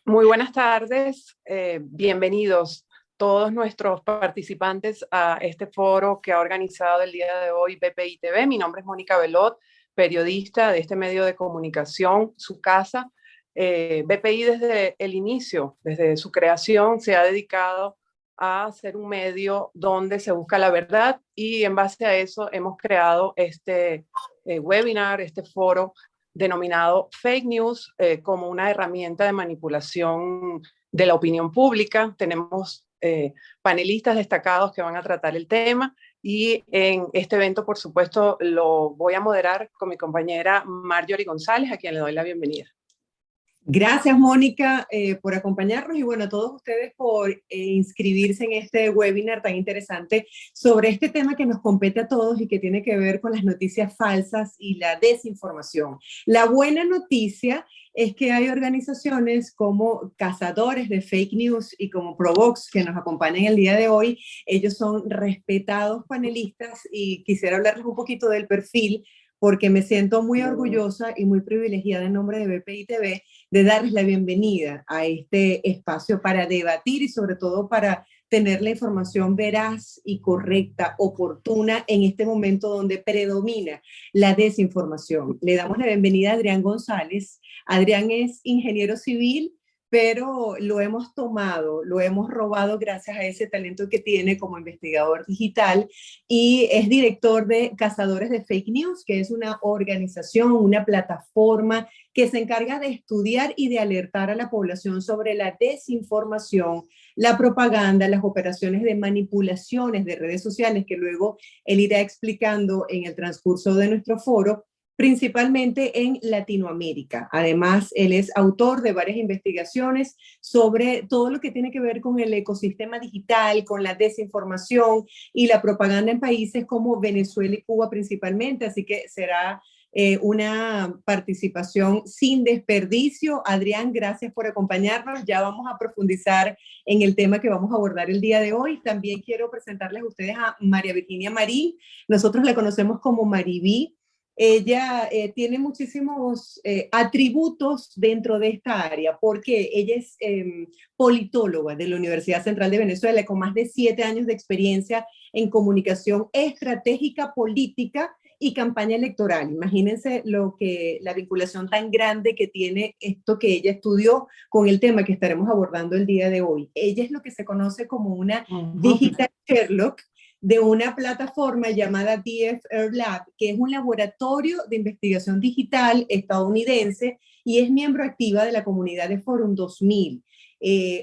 Muy buenas tardes, bienvenidos todos nuestros participantes a este foro que ha organizado el día de hoy BPI TV. Mi nombre es Mónica Belot, periodista de este medio de comunicación, su casa. BPI desde el inicio, desde su creación, se ha dedicado a ser un medio donde se busca la verdad y en base a eso hemos creado este webinar, este foro denominado Fake News como una herramienta de manipulación de la opinión pública. Tenemos panelistas destacados que van a tratar el tema y en este evento, por supuesto, lo voy a moderar con mi compañera Marjorie González, a quien le doy la bienvenida. Gracias, Mónica, por acompañarnos y bueno, a todos ustedes por inscribirse en este webinar tan interesante sobre este tema que nos compete a todos y que tiene que ver con las noticias falsas y la desinformación. La buena noticia es que hay organizaciones como Cazadores de Fake News y como Provox que nos acompañan el día de hoy. Ellos son respetados panelistas y quisiera hablarles un poquito del perfil porque me siento muy orgullosa y muy privilegiada en nombre de BPI TV de darles la bienvenida a este espacio para debatir y sobre todo para tener la información veraz y correcta, oportuna en este momento donde predomina la desinformación. Le damos la bienvenida a Adrián González. Adrián es ingeniero civil, pero lo hemos tomado, lo hemos robado gracias a ese talento que tiene como investigador digital y es director de Cazadores de Fake News, que es una organización, una plataforma que se encarga de estudiar y de alertar a la población sobre la desinformación, la propaganda, las operaciones de manipulaciones de redes sociales que luego él irá explicando en el transcurso de nuestro foro, principalmente en Latinoamérica. Además, él es autor de varias investigaciones sobre todo lo que tiene que ver con el ecosistema digital, con la desinformación y la propaganda en países como Venezuela y Cuba principalmente, así que será una participación sin desperdicio. Adrián, gracias por acompañarnos. Ya vamos a profundizar en el tema que vamos a abordar el día de hoy. También quiero presentarles a ustedes a María Virginia Marín. Nosotros la conocemos como Maribí. Ella tiene muchísimos atributos dentro de esta área, porque ella es politóloga de la Universidad Central de Venezuela, con más de 7 años de experiencia en comunicación estratégica, política y campaña electoral. Imagínense la vinculación tan grande que tiene esto que ella estudió con el tema que estaremos abordando el día de hoy. Ella es lo que se conoce como una Digital Sherlock, de una plataforma llamada DFR Lab, que es un laboratorio de investigación digital estadounidense y es miembro activa de la comunidad de Forum 2000,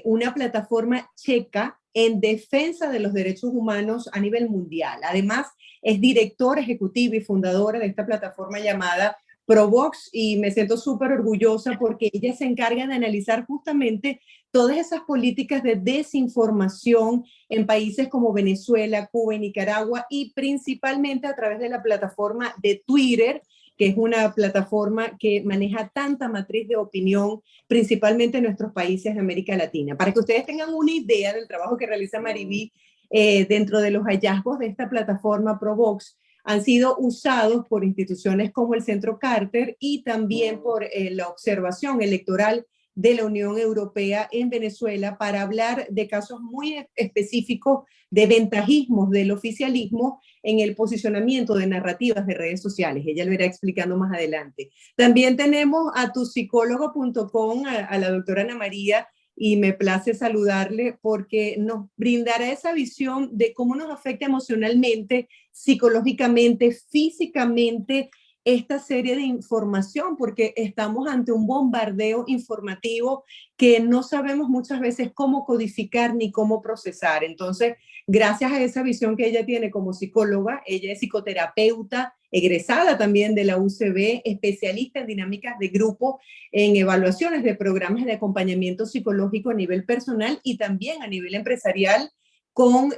una plataforma checa en defensa de los derechos humanos a nivel mundial. Además, es directora ejecutiva y fundadora de esta plataforma llamada Provox y me siento súper orgullosa porque ella se encarga de analizar justamente todas esas políticas de desinformación en países como Venezuela, Cuba y Nicaragua y principalmente a través de la plataforma de Twitter, que es una plataforma que maneja tanta matriz de opinión, principalmente en nuestros países de América Latina. Para que ustedes tengan una idea del trabajo que realiza Maribí dentro de los hallazgos de esta plataforma Provox, han sido usados por instituciones como el Centro Carter y también por la observación electoral de la Unión Europea en Venezuela para hablar de casos muy específicos de ventajismos del oficialismo en el posicionamiento de narrativas de redes sociales. Ella lo irá explicando más adelante. También tenemos a tuxicólogo.com, a la doctora Ana María, y me place saludarle porque nos brindará esa visión de cómo nos afecta emocionalmente, psicológicamente, físicamente, esta serie de información, porque estamos ante un bombardeo informativo que no sabemos muchas veces cómo codificar ni cómo procesar. Entonces, gracias a esa visión que ella tiene como psicóloga, ella es psicoterapeuta, egresada también de la UCB, especialista en dinámicas de grupo, en evaluaciones de programas de acompañamiento psicológico a nivel personal y también a nivel empresarial, con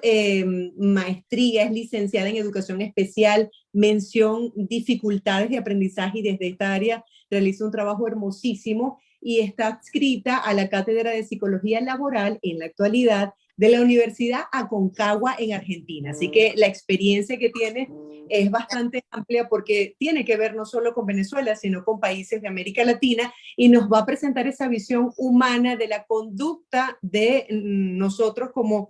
maestría, es licenciada en educación especial, mención dificultades de aprendizaje y desde esta área realiza un trabajo hermosísimo y está adscrita a la Cátedra de Psicología Laboral en la actualidad de la Universidad Aconcagua en Argentina. Así que la experiencia que tiene es bastante amplia porque tiene que ver no solo con Venezuela, sino con países de América Latina, y nos va a presentar esa visión humana de la conducta de nosotros como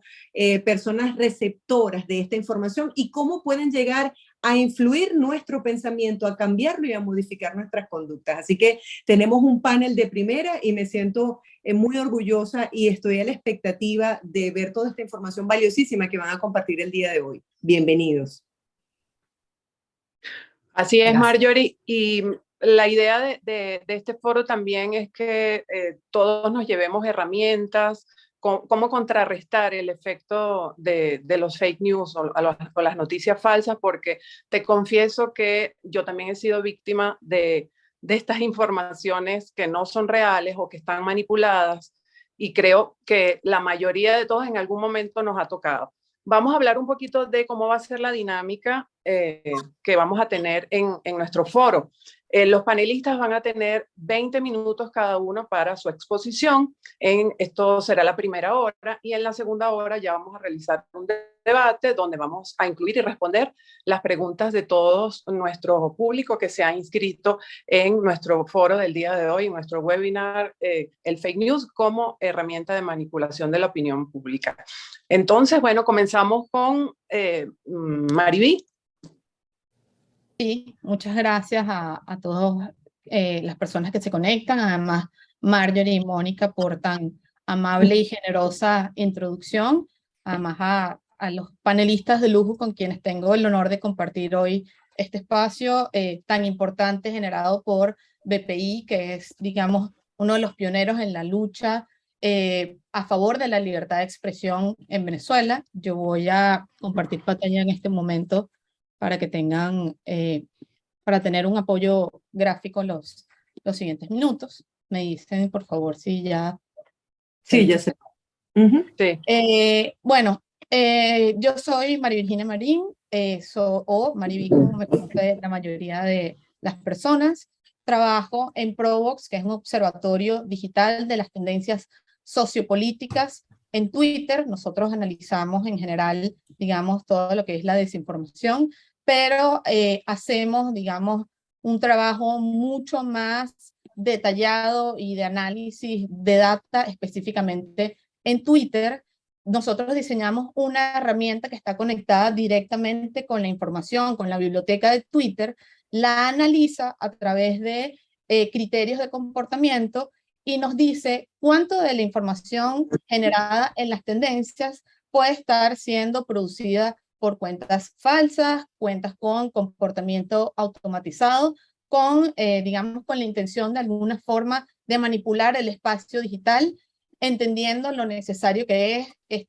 personas receptoras de esta información y cómo pueden llegar a influir nuestro pensamiento, a cambiarlo y a modificar nuestras conductas. Así que tenemos un panel de primera y me siento muy orgullosa y estoy a la expectativa de ver toda esta información valiosísima que van a compartir el día de hoy. Bienvenidos. Así es, Marjorie, y la idea de este foro también es que todos nos llevemos herramientas, cómo contrarrestar el efecto de los fake news o las noticias falsas, porque te confieso que yo también he sido víctima de estas informaciones que no son reales o que están manipuladas, y creo que la mayoría de todos en algún momento nos ha tocado. Vamos a hablar un poquito de cómo va a ser la dinámica que vamos a tener en nuestro foro. Los panelistas van a tener 20 minutos cada uno para su exposición. Esto será la primera hora, y en la segunda hora ya vamos a realizar un debate donde vamos a incluir y responder las preguntas de todos nuestro público que se ha inscrito en nuestro foro del día de hoy, en nuestro webinar, el fake news como herramienta de manipulación de la opinión pública. Entonces, bueno, comenzamos con Mariví. Sí, muchas gracias a todas las personas que se conectan, además Marjorie y Mónica por tan amable y generosa introducción, además a los panelistas de lujo con quienes tengo el honor de compartir hoy este espacio tan importante generado por BPI, que es, digamos, uno de los pioneros en la lucha a favor de la libertad de expresión en Venezuela. Yo voy a compartir pantalla en este momento para que tengan, para tener un apoyo gráfico los siguientes minutos. Me dicen, por favor, si ya... Sí, ya sé. Sí. Bueno, yo soy María Virginia Marín, o Mariví, como me conoce la mayoría de las personas. Trabajo en Provox, que es un observatorio digital de las tendencias sociopolíticas en Twitter. Nosotros analizamos en general, digamos, todo lo que es la desinformación, pero hacemos, digamos, un trabajo mucho más detallado y de análisis de data específicamente en Twitter. Nosotros diseñamos una herramienta que está conectada directamente con la información, con la biblioteca de Twitter, la analiza a través de criterios de comportamiento y nos dice cuánto de la información generada en las tendencias puede estar siendo producida por cuentas falsas, cuentas con comportamiento automatizado, con, digamos, con la intención de alguna forma de manipular el espacio digital, entendiendo lo necesario que es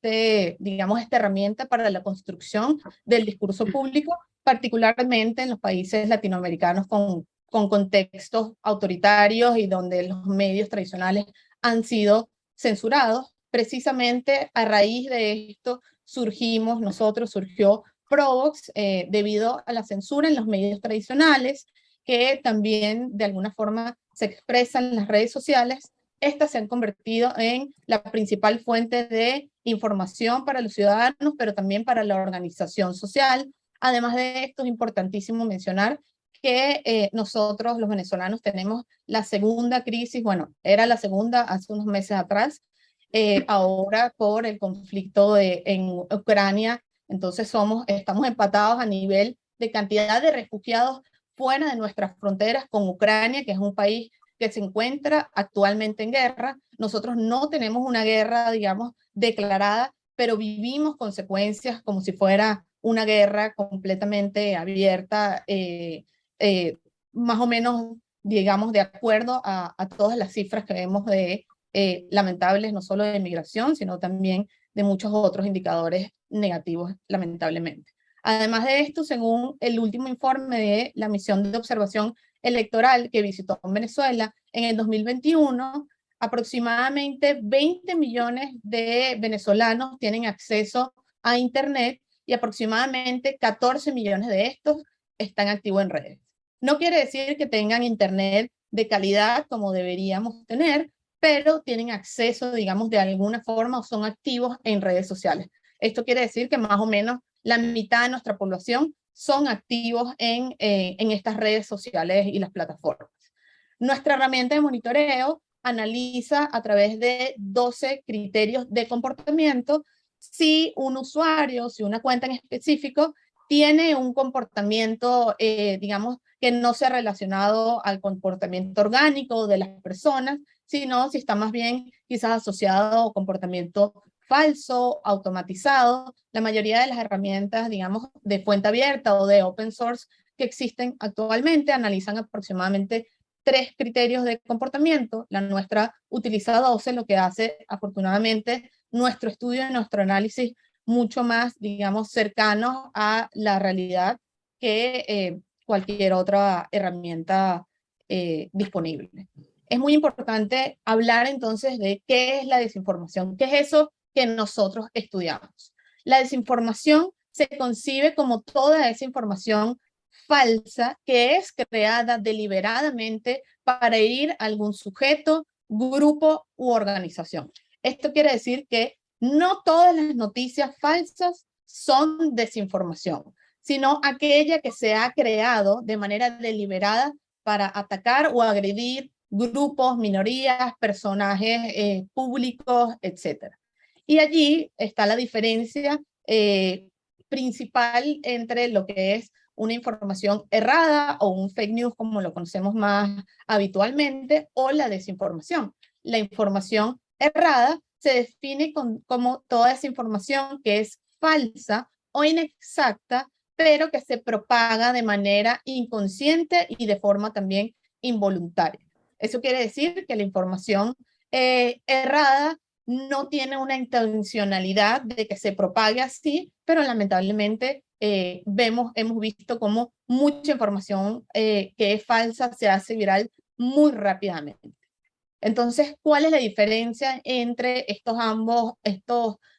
digamos, esta herramienta para la construcción del discurso público, particularmente en los países latinoamericanos con contextos autoritarios y donde los medios tradicionales han sido censurados. Precisamente a raíz de esto surgió Provox debido a la censura en los medios tradicionales, que también de alguna forma se expresan en las redes sociales. Estas se han convertido en la principal fuente de información para los ciudadanos, pero también para la organización social. Además de esto, es importantísimo mencionar que nosotros los venezolanos tenemos la segunda crisis, bueno, era la segunda hace unos meses atrás, ahora por el conflicto en Ucrania. Entonces estamos empatados a nivel de cantidad de refugiados fuera de nuestras fronteras con Ucrania, que es un país que se encuentra actualmente en guerra. Nosotros no tenemos una guerra, digamos, declarada, pero vivimos consecuencias como si fuera una guerra completamente abierta, más o menos, digamos, de acuerdo a todas las cifras que vemos de lamentables, no solo de migración, sino también de muchos otros indicadores negativos, lamentablemente. Además de esto, según el último informe de la misión de observación electoral que visitó Venezuela en el 2021, aproximadamente 20 millones de venezolanos tienen acceso a Internet y aproximadamente 14 millones de estos están activos en redes. No quiere decir que tengan Internet de calidad como deberíamos tener, pero tienen acceso, digamos, de alguna forma o son activos en redes sociales. Esto quiere decir que más o menos la mitad de nuestra población son activos en estas redes sociales y las plataformas. Nuestra herramienta de monitoreo analiza a través de 12 criterios de comportamiento si un usuario, si una cuenta en específico, tiene un comportamiento, digamos, que no sea relacionado al comportamiento orgánico de las personas, sino si está más bien quizás asociado a comportamiento falso, automatizado. La mayoría de las herramientas, digamos, de fuente abierta o de open source que existen actualmente analizan aproximadamente 3 criterios de comportamiento. La nuestra utiliza 12, lo que hace afortunadamente nuestro estudio y nuestro análisis mucho más, digamos, cercanos a la realidad que cualquier otra herramienta disponible. Es muy importante hablar entonces de qué es la desinformación, qué es eso que nosotros estudiamos. La desinformación se concibe como toda esa información falsa que es creada deliberadamente para herir a algún sujeto, grupo u organización. Esto quiere decir que no todas las noticias falsas son desinformación, sino aquella que se ha creado de manera deliberada para atacar o agredir grupos, minorías, personajes públicos, etc. Y allí está la diferencia principal entre lo que es una información errada o un fake news, como lo conocemos más habitualmente, o la desinformación. La información errada se define como toda esa información que es falsa o inexacta, pero que se propaga de manera inconsciente y de forma también involuntaria. Eso quiere decir que la información errada no tiene una intencionalidad de que se propague así, pero lamentablemente hemos visto cómo mucha información que es falsa se hace viral muy rápidamente. Entonces, ¿cuál es la diferencia entre estos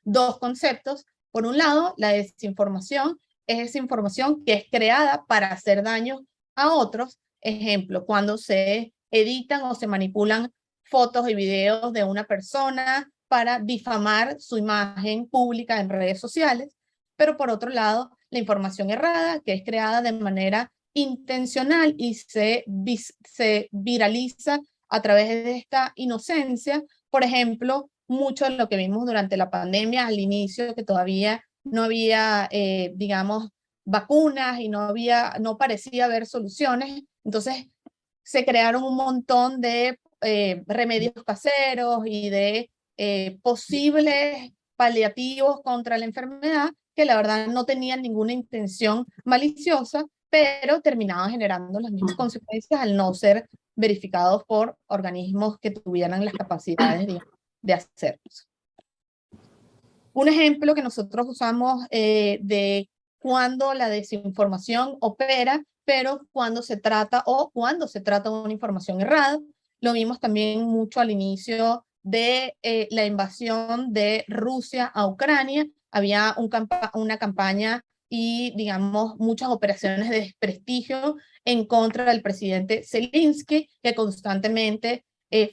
dos conceptos? Por un lado, la desinformación es esa información que es creada para hacer daño a otros. Ejemplo, cuando se editan o se manipulan fotos y videos de una persona para difamar su imagen pública en redes sociales. Pero por otro lado, la información errada, que es creada de manera intencional y se viraliza a través de esta inocencia. Por ejemplo, mucho de lo que vimos durante la pandemia al inicio, que todavía no había, digamos, vacunas y no parecía haber soluciones. Entonces, se crearon un montón de remedios caseros y de posibles paliativos contra la enfermedad que la verdad no tenían ninguna intención maliciosa, pero terminaban generando las mismas consecuencias al no ser verificados por organismos que tuvieran las capacidades de hacerlos. Un ejemplo que nosotros usamos de cuando la desinformación opera, pero cuando se trata de una información errada, lo vimos también mucho al inicio de la invasión de Rusia a Ucrania. Había una campaña y, digamos, muchas operaciones de desprestigio en contra del presidente Zelensky, que constantemente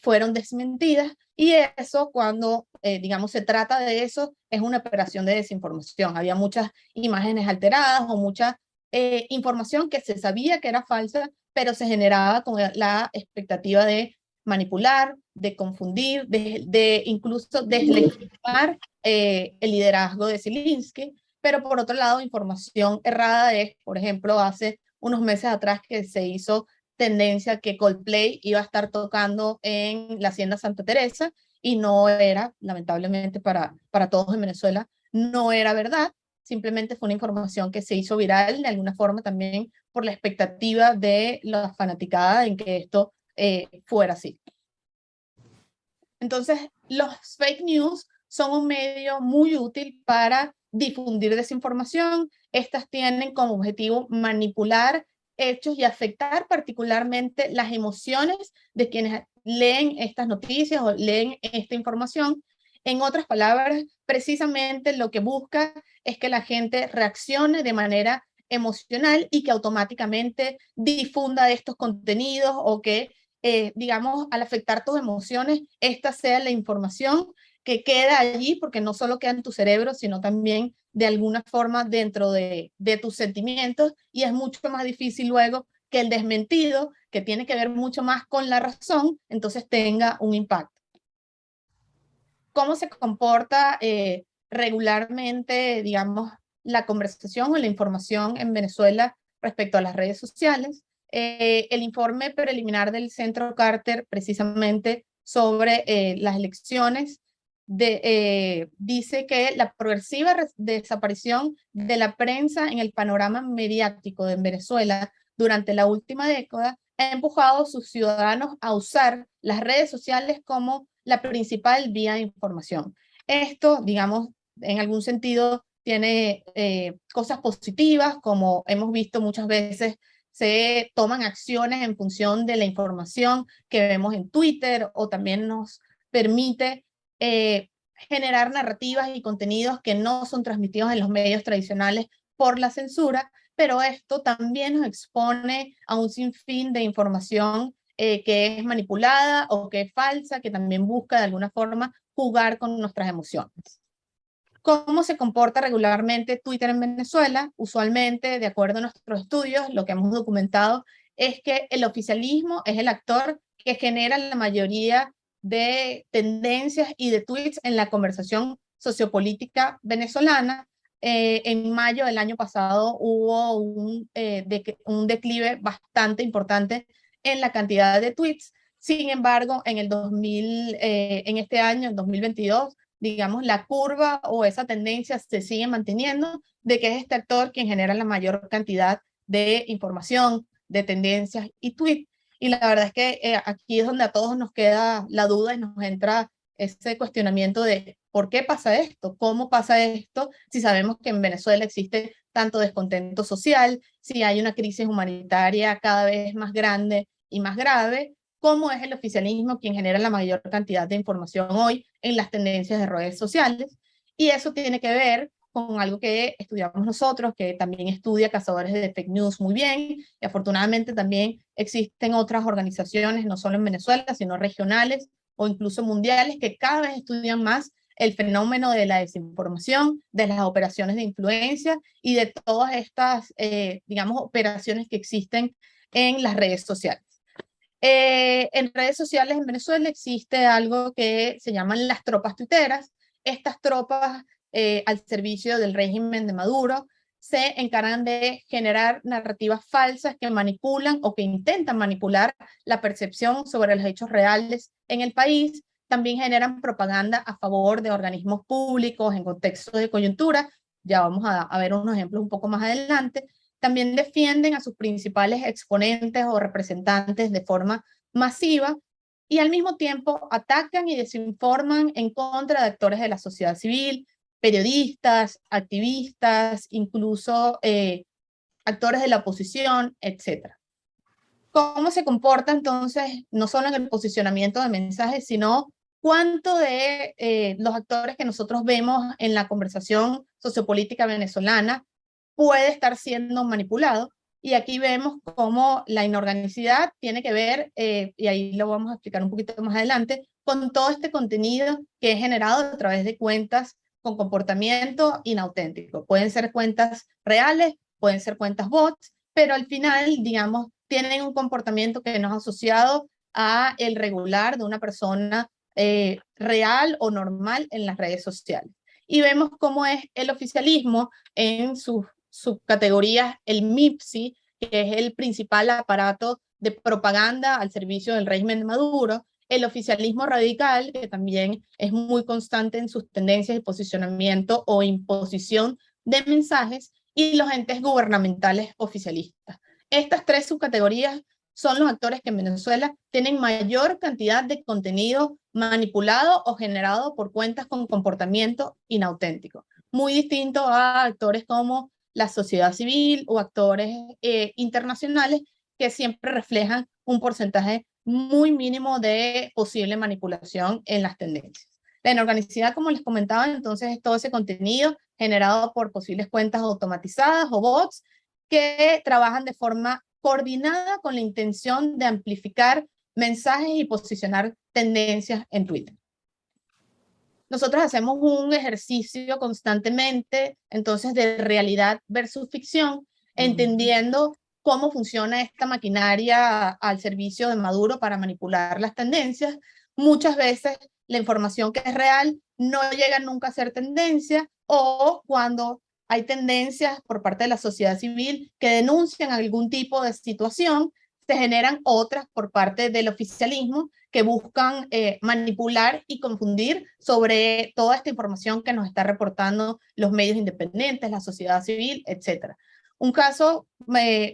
fueron desmentidas. Y eso, cuando, digamos, se trata de eso, es una operación de desinformación. Había muchas imágenes alteradas o mucha información que se sabía que era falsa, pero se generaba con la expectativa de manipular, de confundir, de incluso deslegitimar el liderazgo de Zelensky. Pero por otro lado, información errada es, por ejemplo, hace unos meses atrás que se hizo tendencia que Coldplay iba a estar tocando en la Hacienda Santa Teresa y no era, lamentablemente para todos en Venezuela, no era verdad. Simplemente fue una información que se hizo viral de alguna forma también por la expectativa de la fanaticada en que esto fuera así. Entonces, los fake news son un medio muy útil para difundir desinformación. Estas tienen como objetivo manipular hechos y afectar particularmente las emociones de quienes leen estas noticias o leen esta información. En otras palabras, precisamente lo que busca es que la gente reaccione de manera emocional y que automáticamente difunda estos contenidos o que digamos, al afectar tus emociones, esta sea la información que queda allí, porque no solo queda en tu cerebro, sino también de alguna forma dentro de tus sentimientos, y es mucho más difícil luego que el desmentido, que tiene que ver mucho más con la razón, entonces tenga un impacto. ¿Cómo se comporta regularmente, digamos, la conversación o la información en Venezuela respecto a las redes sociales? El informe preliminar del Centro Carter, precisamente sobre las elecciones, dice que la progresiva desaparición de la prensa en el panorama mediático de Venezuela durante la última década ha empujado a sus ciudadanos a usar las redes sociales como la principal vía de información. Esto, digamos, en algún sentido tiene cosas positivas, como hemos visto muchas veces, se toman acciones en función de la información que vemos en Twitter, o también nos permite generar narrativas y contenidos que no son transmitidos en los medios tradicionales por la censura, pero esto también nos expone a un sinfín de información que es manipulada o que es falsa, que también busca de alguna forma jugar con nuestras emociones. ¿Cómo se comporta regularmente Twitter en Venezuela? Usualmente, de acuerdo a nuestros estudios, lo que hemos documentado es que el oficialismo es el actor que genera la mayoría de tendencias y de tweets en la conversación sociopolítica venezolana. En mayo del año pasado hubo un declive bastante importante en la cantidad de tweets. Sin embargo, en este año, en 2022, digamos, la curva o esa tendencia se sigue manteniendo de que es este actor quien genera la mayor cantidad de información, de tendencias y tweets. Y la verdad es que aquí es donde a todos nos queda la duda y nos entra ese cuestionamiento de ¿por qué pasa esto? ¿Cómo pasa esto? Si sabemos que en Venezuela existe tanto descontento social, si hay una crisis humanitaria cada vez más grande y más grave, ¿cómo es el oficialismo quien genera la mayor cantidad de información hoy en las tendencias de redes sociales? Y eso tiene que ver con algo que estudiamos nosotros, que también estudia cazadores de fake news muy bien, y afortunadamente también existen otras organizaciones, no solo en Venezuela, sino regionales o incluso mundiales, que cada vez estudian más el fenómeno de la desinformación, de las operaciones de influencia y de todas estas, digamos, operaciones que existen en las redes sociales. En redes sociales en Venezuela existe algo que se llaman las tropas tuiteras. Estas tropas al servicio del régimen de Maduro se encargan de generar narrativas falsas que manipulan o que intentan manipular la percepción sobre los hechos reales en el país. También generan propaganda a favor de organismos públicos en contexto de coyuntura. Ya vamos a ver unos ejemplos un poco más adelante. También defienden a sus principales exponentes o representantes de forma masiva, y al mismo tiempo atacan y desinforman en contra de actores de la sociedad civil, periodistas, activistas, incluso actores de la oposición, etc. ¿Cómo se comporta entonces, no solo en el posicionamiento de mensajes, sino cuánto de los actores que nosotros vemos en la conversación sociopolítica venezolana puede estar siendo manipulado? Y aquí vemos cómo la inorganicidad tiene que ver, y ahí lo vamos a explicar un poquito más adelante, con todo este contenido que es generado a través de cuentas con comportamiento inauténtico. Pueden ser cuentas reales, pueden ser cuentas bots, pero al final, digamos, tienen un comportamiento que no es asociado a el regular de una persona real o normal en las redes sociales. Y vemos cómo es el oficialismo en sus subcategorías, el MIPSI, que es el principal aparato de propaganda al servicio del régimen de Maduro, el oficialismo radical, que también es muy constante en sus tendencias de posicionamiento o imposición de mensajes, y los entes gubernamentales oficialistas. Estas tres subcategorías son los actores que en Venezuela tienen mayor cantidad de contenido manipulado o generado por cuentas con comportamiento inauténtico, muy distinto a actores como la sociedad civil o actores internacionales que siempre reflejan un porcentaje muy mínimo de posible manipulación en las tendencias. La inorganicidad, como les comentaba, entonces es todo ese contenido generado por posibles cuentas automatizadas o bots que trabajan de forma coordinada con la intención de amplificar mensajes y posicionar tendencias en Twitter. nosotros hacemos un ejercicio constantemente, entonces, de realidad versus ficción, entendiendo cómo funciona esta maquinaria al servicio de Maduro para manipular las tendencias. Muchas veces la información que es real no llega nunca a ser tendencia, o cuando hay tendencias por parte de la sociedad civil que denuncian algún tipo de situación, se generan otras por parte del oficialismo que buscan manipular y confundir sobre toda esta información que nos está reportando los medios independientes, la sociedad civil, etc. Un caso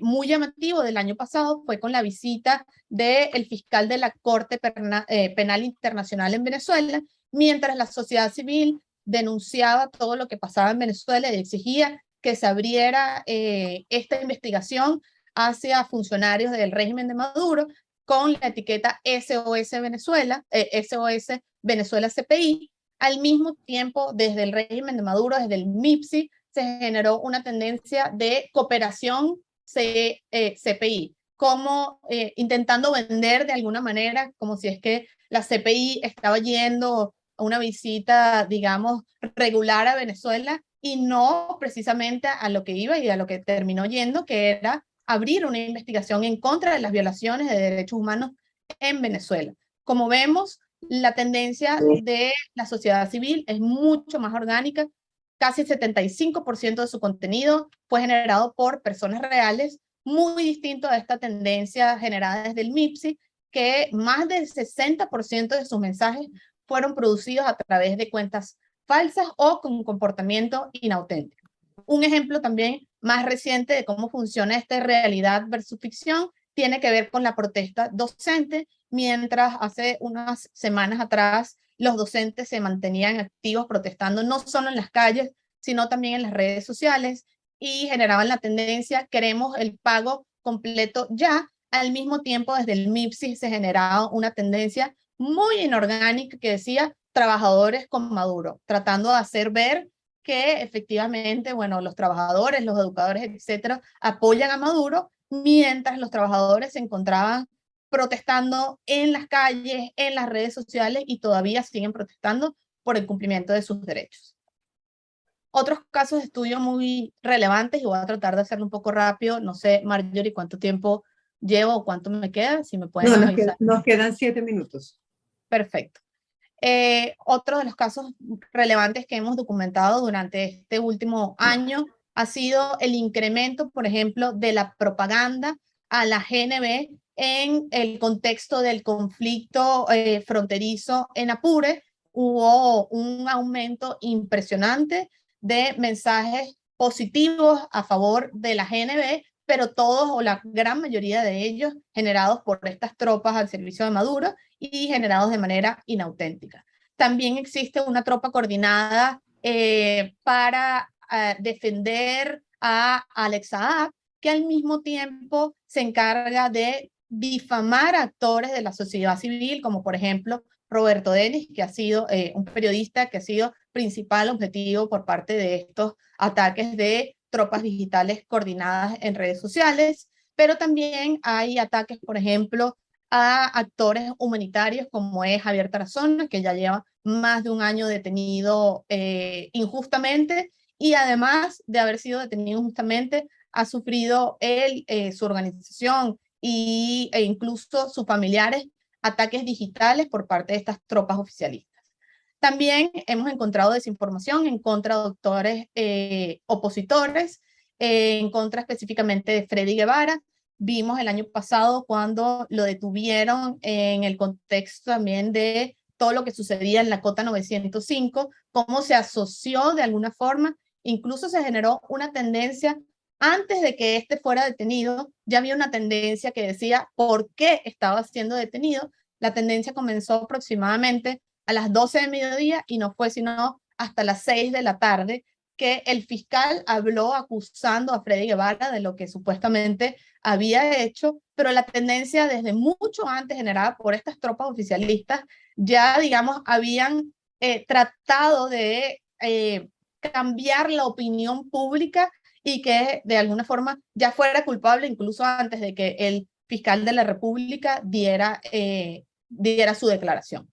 muy llamativo del año pasado fue con la visita del fiscal de la Corte Penal Internacional en Venezuela, mientras la sociedad civil denunciaba todo lo que pasaba en Venezuela y exigía que se abriera esta investigación hacia funcionarios del régimen de Maduro con la etiqueta SOS Venezuela, SOS Venezuela CPI. Al mismo tiempo, desde el régimen de Maduro, desde el MIPSI, se generó una tendencia de cooperación CPI, como intentando vender de alguna manera, como si es que la CPI estaba yendo a una visita, digamos, regular a Venezuela, y no precisamente a lo que iba y a lo que terminó yendo, que era abrir una investigación en contra de las violaciones de derechos humanos en Venezuela. Como vemos, la tendencia de la sociedad civil es mucho más orgánica. Casi el 75% de su contenido fue generado por personas reales, muy distinto a esta tendencia generada desde el MIPSI, que más del 60% de sus mensajes fueron producidos a través de cuentas falsas o con comportamiento inauténtico. Un ejemplo también más reciente de cómo funciona esta realidad versus ficción tiene que ver con la protesta docente, mientras hace unas semanas atrás los docentes se mantenían activos protestando no solo en las calles, sino también en las redes sociales, y generaban la tendencia: queremos el pago completo ya. Al mismo tiempo, desde el MIPSI se generaba una tendencia muy inorgánica que decía trabajadores con Maduro, tratando de hacer ver que efectivamente, bueno, los trabajadores, los educadores, etcétera, apoyan a Maduro, mientras los trabajadores se encontraban protestando en las calles, en las redes sociales, y todavía siguen protestando por el cumplimiento de sus derechos. Otros casos de estudio muy relevantes, y voy a tratar de hacerlo un poco rápido. No sé, Marjorie, cuánto tiempo llevo o cuánto me queda, si me pueden avisar. Nos quedan 7 minutos. Perfecto. Otro de los casos relevantes que hemos documentado durante este último año ha sido el incremento, por ejemplo, de la propaganda a la GNB en el contexto del conflicto fronterizo en Apure. Hubo un aumento impresionante de mensajes positivos a favor de la GNB, pero todos o la gran mayoría de ellos generados por estas tropas al servicio de Maduro y generados de manera inauténtica. También existe una tropa coordinada para defender a Alex Saab, que al mismo tiempo se encarga de difamar a actores de la sociedad civil, como por ejemplo Roberto Denis, que ha sido un periodista que ha sido principal objetivo por parte de estos ataques de tropas digitales coordinadas en redes sociales. Pero también hay ataques, por ejemplo, a actores humanitarios como es Javier Tarazona, que ya lleva más de un año detenido injustamente, y además de haber sido detenido injustamente, ha sufrido él, su organización e incluso sus familiares ataques digitales por parte de estas tropas oficialistas. También hemos encontrado desinformación en contra de doctores opositores, en contra específicamente de Freddy Guevara. Vimos el año pasado cuando lo detuvieron en el contexto también de todo lo que sucedía en la Cota 905, cómo se asoció de alguna forma, incluso se generó una tendencia. Antes de que este fuera detenido, ya había una tendencia que decía por qué estaba siendo detenido. La tendencia comenzó aproximadamente a las 12 de mediodía y no fue sino hasta las 6 de la tarde que el fiscal habló acusando a Freddy Guevara de lo que supuestamente había hecho, pero la tendencia desde mucho antes generada por estas tropas oficialistas ya, digamos, habían tratado de cambiar la opinión pública y que de alguna forma ya fuera culpable incluso antes de que el fiscal de la República diera su declaración.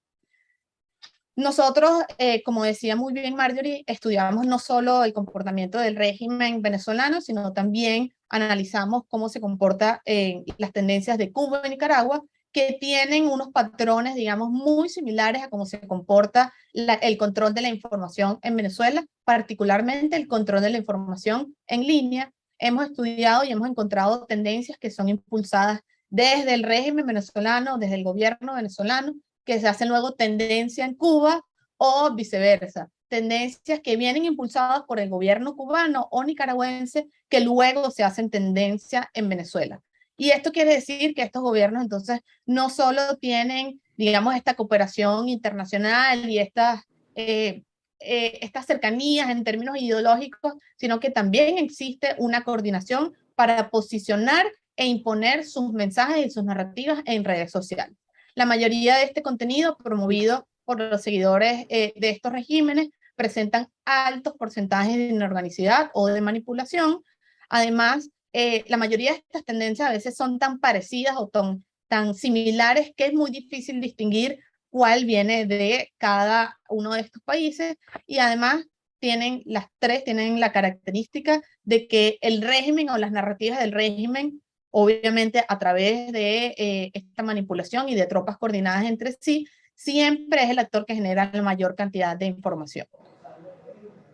Nosotros, como decía muy bien Marjorie, estudiamos no solo el comportamiento del régimen venezolano, sino también analizamos cómo se comporta las tendencias de Cuba y Nicaragua, que tienen unos patrones, digamos, muy similares a cómo se comporta el control de la información en Venezuela, particularmente el control de la información en línea. Hemos estudiado y hemos encontrado tendencias que son impulsadas desde el régimen venezolano, desde el gobierno venezolano, que se hacen luego tendencia en Cuba o viceversa. Tendencias que vienen impulsadas por el gobierno cubano o nicaragüense que luego se hacen tendencia en Venezuela. Y esto quiere decir que estos gobiernos entonces no solo tienen, digamos, esta cooperación internacional y estas cercanías en términos ideológicos, sino que también existe una coordinación para posicionar e imponer sus mensajes y sus narrativas en redes sociales. La mayoría de este contenido promovido por los seguidores de estos regímenes presentan altos porcentajes de inorganicidad o de manipulación. Además, la mayoría de estas tendencias a veces son tan parecidas o tan similares que es muy difícil distinguir cuál viene de cada uno de estos países, y además las tres tienen la característica de que el régimen o las narrativas del régimen, obviamente a través de esta manipulación y de tropas coordinadas entre sí, siempre es el actor que genera la mayor cantidad de información.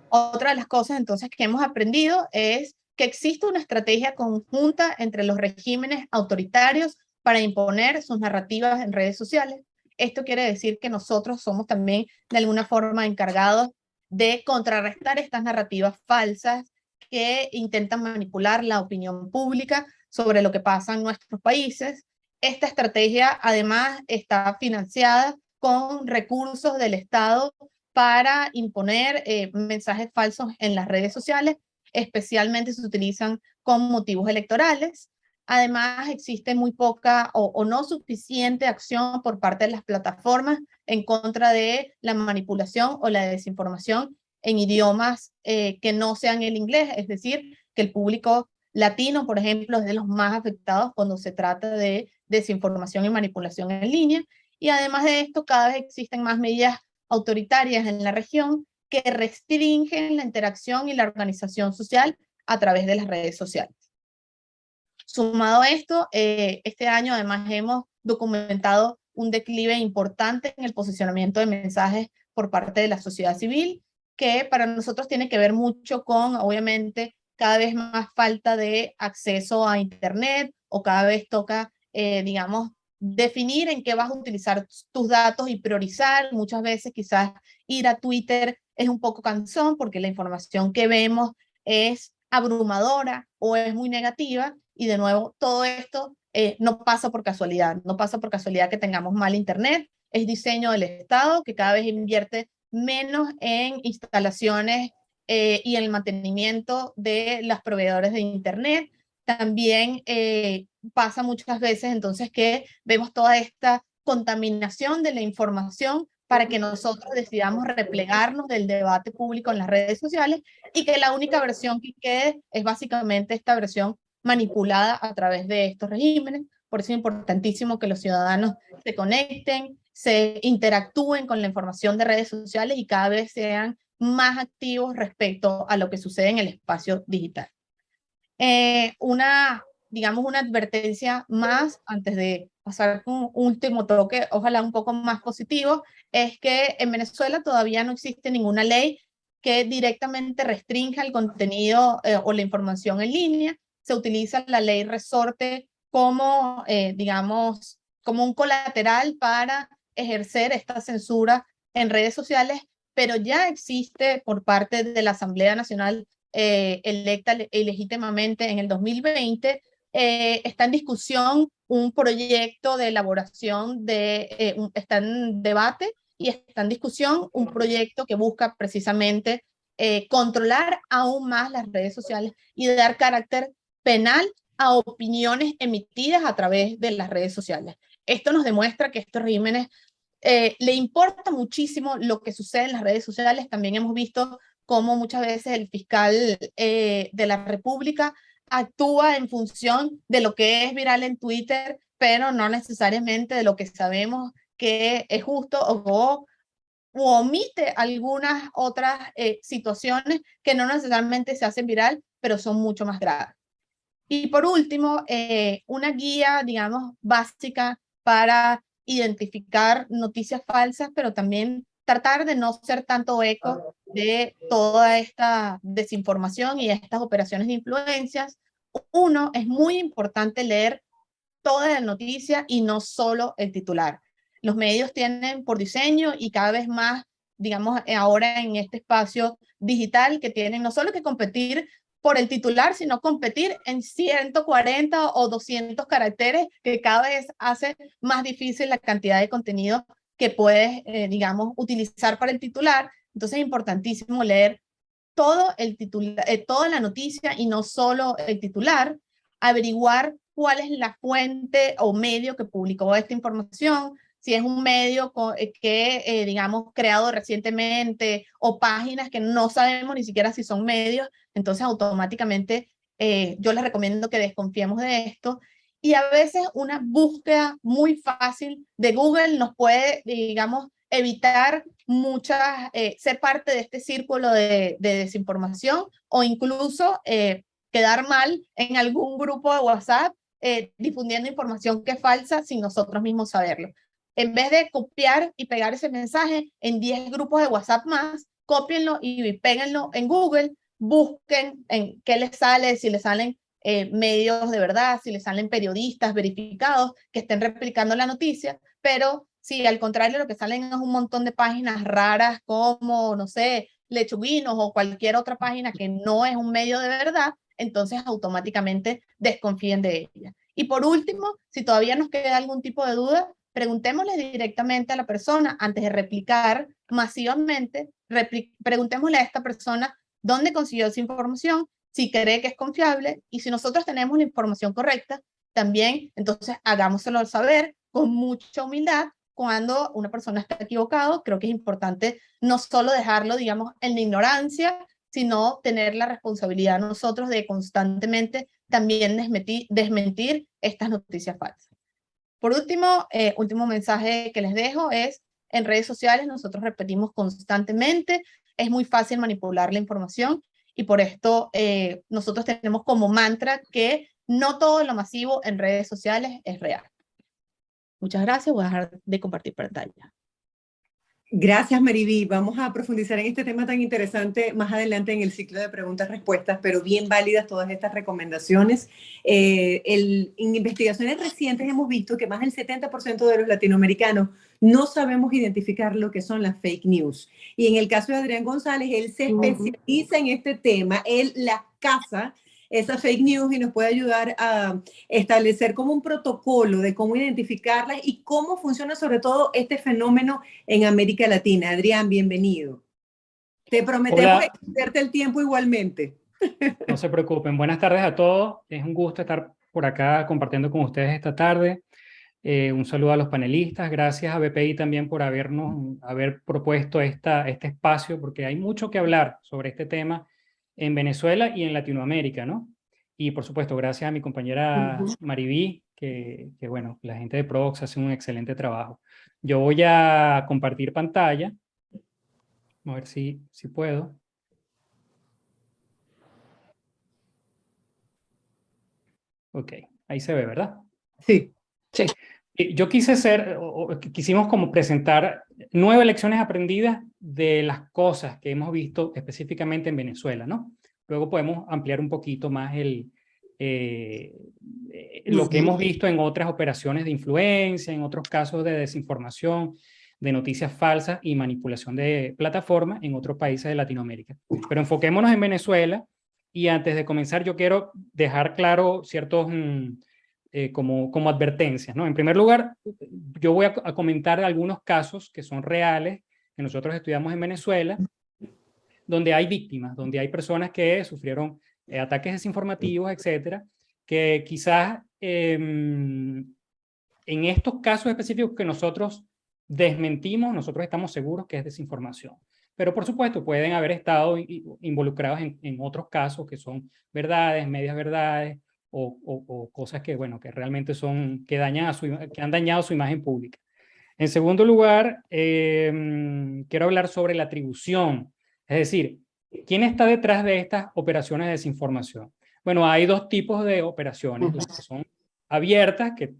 Otra de las cosas entonces que hemos aprendido es que existe una estrategia conjunta entre los regímenes autoritarios para imponer sus narrativas en redes sociales. Esto quiere decir que nosotros somos también de alguna forma encargados de contrarrestar estas narrativas falsas que intentan manipular la opinión pública sobre lo que pasa en nuestros países. Esta estrategia además está financiada con recursos del Estado para imponer mensajes falsos en las redes sociales, especialmente se utilizan con motivos electorales. Además, existe muy poca o no suficiente acción por parte de las plataformas en contra de la manipulación o la desinformación en idiomas que no sean el inglés, es decir, que el público latino, por ejemplo, es de los más afectados cuando se trata de desinformación y manipulación en línea. Y además de esto, cada vez existen más medidas autoritarias en la región que restringen la interacción y la organización social a través de las redes sociales. Sumado a esto, este año además hemos documentado un declive importante en el posicionamiento de mensajes por parte de la sociedad civil, que para nosotros tiene que ver mucho con, obviamente, cada vez más falta de acceso a Internet, o cada vez toca, digamos, definir en qué vas a utilizar tus datos y priorizar. Muchas veces quizás ir a Twitter es un poco cansón porque la información que vemos es abrumadora o es muy negativa, y de nuevo todo esto no pasa por casualidad, no pasa por casualidad que tengamos mal Internet, es diseño del Estado que cada vez invierte menos en instalaciones y en el mantenimiento de los proveedores de Internet. También pasa muchas veces entonces que vemos toda esta contaminación de la información para que nosotros decidamos replegarnos del debate público en las redes sociales, y que la única versión que quede es básicamente esta versión manipulada a través de estos regímenes. Por eso es importantísimo que los ciudadanos se conecten, se interactúen con la información de redes sociales y cada vez sean más activos respecto a lo que sucede en el espacio digital. Digamos, una advertencia más antes de pasar con un último toque, ojalá un poco más positivo, es que en Venezuela todavía no existe ninguna ley que directamente restrinja el contenido o la información en línea. Se utiliza la ley resorte como, digamos, como un colateral para ejercer esta censura en redes sociales, pero ya existe por parte de la Asamblea Nacional electa legítimamente en el 2020, está en discusión un proyecto de elaboración está en debate y está en discusión un proyecto que busca precisamente controlar aún más las redes sociales y dar carácter penal a opiniones emitidas a través de las redes sociales. Esto nos demuestra que estos regímenes le importa muchísimo lo que sucede en las redes sociales. También hemos visto cómo muchas veces el fiscal de la República actúa en función de lo que es viral en Twitter, pero no necesariamente de lo que sabemos que es justo o u omite algunas otras situaciones que no necesariamente se hacen viral, pero son mucho más graves. Y por último, una guía, digamos, básica para identificar noticias falsas, pero también tratar de no ser tanto eco de toda esta desinformación y estas operaciones de influencias. Uno, es muy importante leer toda la noticia y no solo el titular. Los medios tienen por diseño y cada vez más, digamos, ahora en este espacio digital que tienen no solo que competir por el titular, sino competir en 140 o 200 caracteres, que cada vez hace más difícil la cantidad de contenido que puedes, digamos, utilizar para el titular. Entonces es importantísimo leer todo el titular, toda la noticia y no solo el titular, averiguar cuál es la fuente o medio que publicó esta información, si es un medio que, digamos, creado recientemente o páginas que no sabemos ni siquiera si son medios, entonces automáticamente yo les recomiendo que desconfiemos de esto. Y a veces una búsqueda muy fácil de Google nos puede, digamos, evitar muchas, ser parte de este círculo de desinformación o incluso quedar mal en algún grupo de WhatsApp difundiendo información que es falsa sin nosotros mismos saberlo. En vez de copiar y pegar ese mensaje en 10 grupos de WhatsApp más, cópienlo y péguenlo en Google, busquen en qué les sale, si les salen medios de verdad, si les salen periodistas verificados que estén replicando la noticia, pero si al contrario lo que salen es un montón de páginas raras como, no sé, Lechuguinos o cualquier otra página que no es un medio de verdad, entonces automáticamente desconfíen de ella. Y por último, si todavía nos queda algún tipo de duda, preguntémosle directamente a la persona antes de replicar masivamente, preguntémosle a esta persona dónde consiguió esa información, si cree que es confiable, y si nosotros tenemos la información correcta, también entonces hagámoselo saber con mucha humildad. Cuando una persona está equivocado, creo que es importante no solo dejarlo, digamos, en la ignorancia, sino tener la responsabilidad nosotros de constantemente también desmentir estas noticias falsas. Por último, último mensaje que les dejo es, en redes sociales nosotros repetimos constantemente, es muy fácil manipular la información y por esto nosotros tenemos como mantra que no todo lo masivo en redes sociales es real. Muchas gracias, voy a dejar de compartir pantalla. Gracias, Mariví. Vamos a profundizar en este tema tan interesante más adelante en el ciclo de preguntas-respuestas, pero bien válidas todas estas recomendaciones. En investigaciones recientes hemos visto que más del 70% de los latinoamericanos no sabemos identificar lo que son las fake news. Y en el caso de Adrián González, él se especializa en este tema, él las caza esas fake news y nos puede ayudar a establecer como un protocolo de cómo identificarlas y cómo funciona sobre todo este fenómeno en América Latina. Adrián, bienvenido. Te prometemos extenderte el tiempo igualmente. No se preocupen. Buenas tardes a todos. Es un gusto estar por acá compartiendo con ustedes esta tarde. Un saludo a los panelistas. Gracias a BPI también por haber propuesto este espacio, porque hay mucho que hablar sobre este tema en Venezuela y en Latinoamérica, ¿no? Y por supuesto, gracias a mi compañera Mariví, que bueno, la gente de Provox hace un excelente trabajo. Yo voy a compartir pantalla. A ver si puedo. Ok, ahí se ve, ¿verdad? Sí. Sí. Yo quisimos como presentar 9 lecciones aprendidas de las cosas que hemos visto específicamente en Venezuela, ¿no? Luego podemos ampliar un poquito más lo que hemos visto en otras operaciones de influencia, en otros casos de desinformación, de noticias falsas y manipulación de plataformas en otros países de Latinoamérica. Pero enfoquémonos en Venezuela y antes de comenzar yo quiero dejar claro ciertos... como advertencias, ¿no? En primer lugar, yo voy a comentar algunos casos que son reales, que nosotros estudiamos en Venezuela, donde hay víctimas, donde hay personas que sufrieron ataques desinformativos, etcétera, que quizás en estos casos específicos que nosotros desmentimos, nosotros estamos seguros que es desinformación. Pero por supuesto pueden haber estado involucrados en otros casos que son verdades, medias verdades, o cosas que, bueno, que realmente son, que han dañado su imagen pública. En segundo lugar, quiero hablar sobre la atribución, es decir, ¿quién está detrás de estas operaciones de desinformación? Bueno, hay dos tipos de operaciones, las que son abiertas, que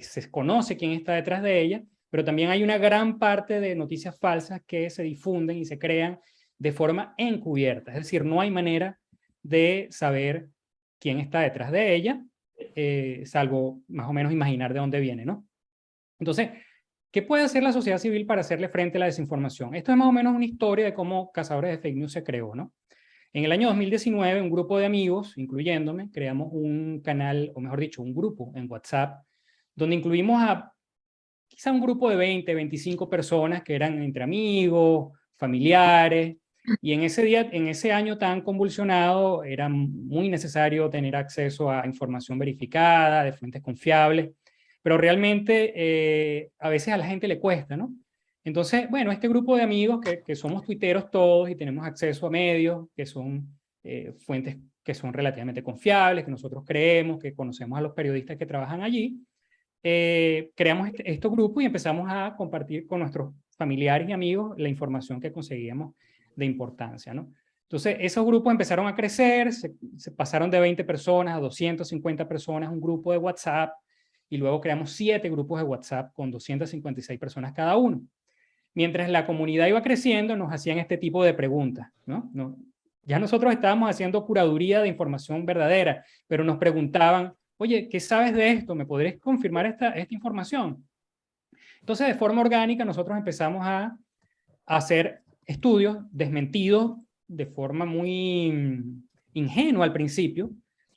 se conoce quién está detrás de ellas, pero también hay una gran parte de noticias falsas que se difunden y se crean de forma encubierta, es decir, no hay manera de saber quién está detrás de ella, salvo más o menos imaginar de dónde viene, ¿no? Entonces, ¿qué puede hacer la sociedad civil para hacerle frente a la desinformación? Esto es más o menos una historia de cómo Cazadores de Fake News se creó, ¿no? En el año 2019, un grupo de amigos, incluyéndome, creamos un canal, o mejor dicho, un grupo en WhatsApp, donde incluimos a quizá un grupo de 20, 25 personas que eran entre amigos, familiares, y en ese año tan convulsionado era muy necesario tener acceso a información verificada, de fuentes confiables, pero realmente a veces a la gente le cuesta, ¿no? Entonces, bueno, este grupo de amigos que somos tuiteros todos y tenemos acceso a medios que son fuentes que son relativamente confiables, que nosotros creemos, que conocemos a los periodistas que trabajan allí, creamos este grupo y empezamos a compartir con nuestros familiares y amigos la información que conseguíamos de importancia, ¿no? Entonces, esos grupos empezaron a crecer, se pasaron de 20 personas a 250 personas, un grupo de WhatsApp, y luego creamos 7 grupos de WhatsApp con 256 personas cada uno. Mientras la comunidad iba creciendo, nos hacían este tipo de preguntas, ¿no? Ya nosotros estábamos haciendo curaduría de información verdadera, pero nos preguntaban, oye, ¿qué sabes de esto? ¿Me podrías confirmar esta información? Entonces, de forma orgánica, nosotros empezamos a hacer estudios desmentidos de forma muy ingenua al principio,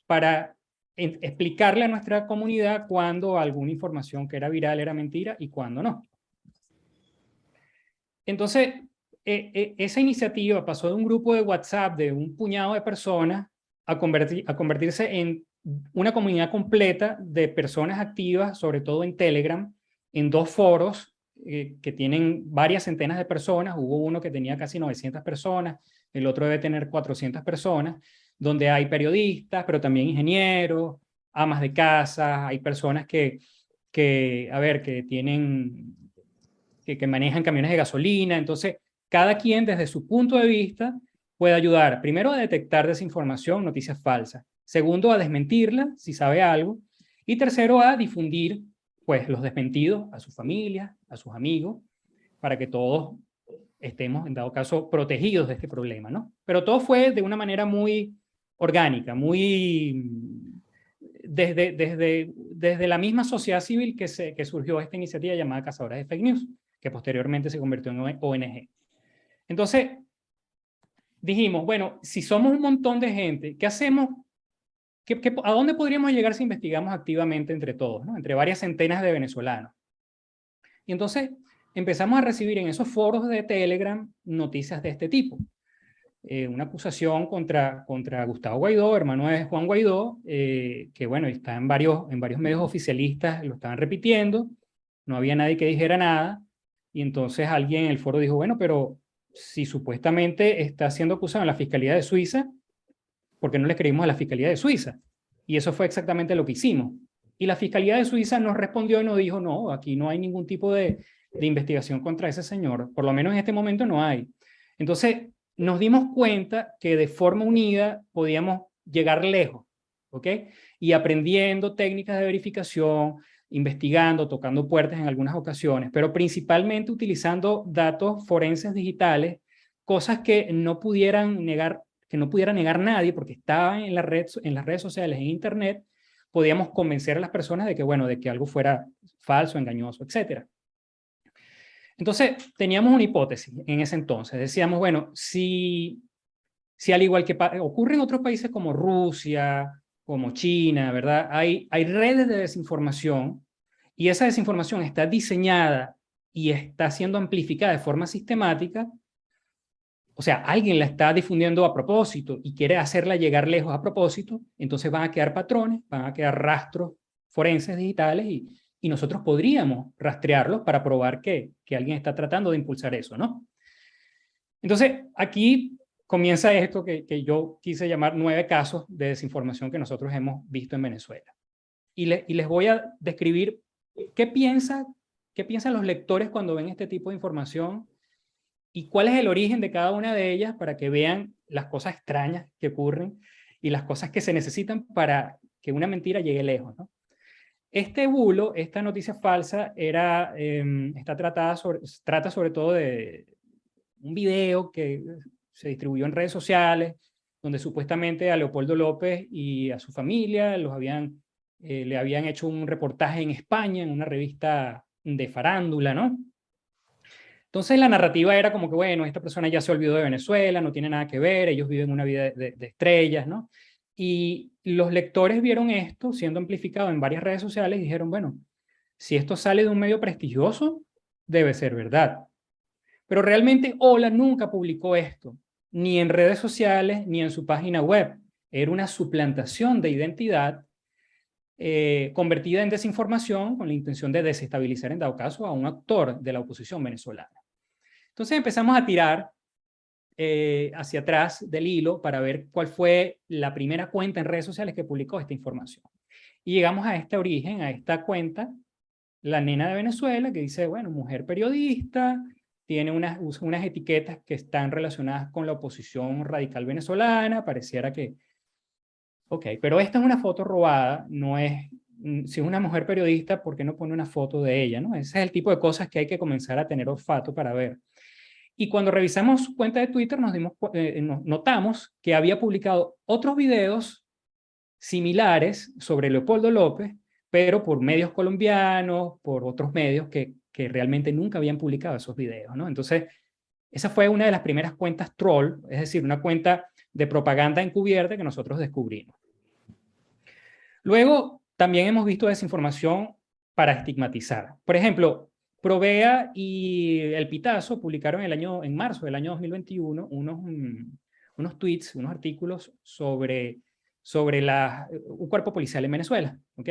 para explicarle a nuestra comunidad cuándo alguna información que era viral era mentira y cuándo no. Entonces, esa iniciativa pasó de un grupo de WhatsApp de un puñado de personas a convertirse en una comunidad completa de personas activas, sobre todo en Telegram, en 2 foros que tienen varias centenas de personas. Hubo uno que tenía casi 900 personas, el otro debe tener 400 personas, donde hay periodistas, pero también ingenieros, amas de casa, hay personas que manejan camiones de gasolina. Entonces, cada quien desde su punto de vista puede ayudar, primero, a detectar desinformación, noticias falsas; segundo, a desmentirla, si sabe algo; y tercero, a difundir pues, los desmentidos a su familia, a sus amigos, para que todos estemos, en dado caso, protegidos de este problema, ¿no? Pero todo fue de una manera muy orgánica, muy desde la misma sociedad civil que surgió esta iniciativa llamada Cazadores de Fake News, que posteriormente se convirtió en ONG. Entonces, dijimos, bueno, si somos un montón de gente, ¿qué hacemos? ¿A dónde podríamos llegar si investigamos activamente entre todos, ¿no? Entre varias centenas de venezolanos? Y entonces empezamos a recibir en esos foros de Telegram noticias de este tipo. Una acusación contra Gustavo Guaidó, hermano de Juan Guaidó, que bueno, está en varios medios oficialistas, lo estaban repitiendo, no había nadie que dijera nada, y entonces alguien en el foro dijo, bueno, pero si supuestamente está siendo acusado en la Fiscalía de Suiza, ¿por qué no le creímos a la Fiscalía de Suiza? Y eso fue exactamente lo que hicimos. Y la Fiscalía de Suiza nos respondió y nos dijo, no, aquí no hay ningún tipo de investigación contra ese señor, por lo menos en este momento no hay. Entonces, nos dimos cuenta que de forma unida podíamos llegar lejos, ¿ok? Y aprendiendo técnicas de verificación, investigando, tocando puertas en algunas ocasiones, pero principalmente utilizando datos forenses digitales, cosas que no pudieran negar nadie porque estaban en las redes sociales, en internet. Podíamos convencer a las personas de que, bueno, de que algo fuera falso, engañoso, etc. Entonces, teníamos una hipótesis en ese entonces. Decíamos, bueno, si al igual que ocurre en otros países como Rusia, como China, ¿verdad? Hay redes de desinformación, y esa desinformación está diseñada y está siendo amplificada de forma sistemática. O sea, alguien la está difundiendo a propósito y quiere hacerla llegar lejos a propósito, entonces van a quedar patrones, van a quedar rastros forenses digitales, y nosotros podríamos rastrearlos para probar que alguien está tratando de impulsar eso, ¿no? Entonces, aquí comienza esto que yo quise llamar 9 casos de desinformación que nosotros hemos visto en Venezuela. Y les voy a describir qué piensa qué piensan los lectores cuando ven este tipo de información y cuál es el origen de cada una de ellas para que vean las cosas extrañas que ocurren y las cosas que se necesitan para que una mentira llegue lejos, ¿no? Este bulo, esta noticia falsa, trata sobre todo de un video que se distribuyó en redes sociales, donde supuestamente a Leopoldo López y a su familia le habían hecho un reportaje en España, en una revista de farándula, ¿no? Entonces la narrativa era como que, bueno, esta persona ya se olvidó de Venezuela, no tiene nada que ver, ellos viven una vida de estrellas, ¿no? Y los lectores vieron esto siendo amplificado en varias redes sociales y dijeron, bueno, si esto sale de un medio prestigioso, debe ser verdad. Pero realmente Hola nunca publicó esto, ni en redes sociales, ni en su página web. Era una suplantación de identidad convertida en desinformación con la intención de desestabilizar, en dado caso, a un actor de la oposición venezolana. Entonces empezamos a tirar hacia atrás del hilo para ver cuál fue la primera cuenta en redes sociales que publicó esta información. Y llegamos a este origen, a esta cuenta, La Nena de Venezuela, que dice, bueno, mujer periodista, tiene usa unas etiquetas que están relacionadas con la oposición radical venezolana, pareciera que... Ok, pero esta es una foto robada, no es... Si es una mujer periodista, ¿por qué no pone una foto de ella, no? Ese es el tipo de cosas que hay que comenzar a tener olfato para ver. Y cuando revisamos su cuenta de Twitter notamos que había publicado otros videos similares sobre Leopoldo López, pero por medios colombianos, por otros medios que realmente nunca habían publicado esos videos, ¿no? Entonces, esa fue una de las primeras cuentas troll, es decir, una cuenta de propaganda encubierta que nosotros descubrimos. Luego, también hemos visto desinformación para estigmatizar. Por ejemplo, Provea y El Pitazo publicaron en marzo del año 2021 unos tweets, unos artículos sobre un cuerpo policial en Venezuela, ¿ok?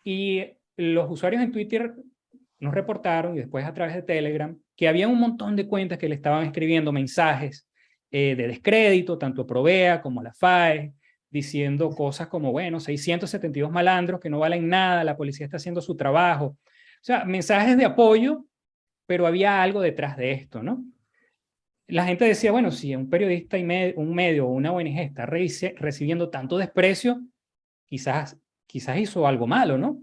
Y los usuarios en Twitter nos reportaron, y después a través de Telegram, que había un montón de cuentas que le estaban escribiendo mensajes de descrédito, tanto a Provea como a la FAE, diciendo cosas como, bueno, 672 malandros que no valen nada, la policía está haciendo su trabajo. O sea, mensajes de apoyo, pero había algo detrás de esto, ¿no? La gente decía, bueno, si un periodista y un medio o una ONG está recibiendo tanto desprecio, quizás hizo algo malo, ¿no?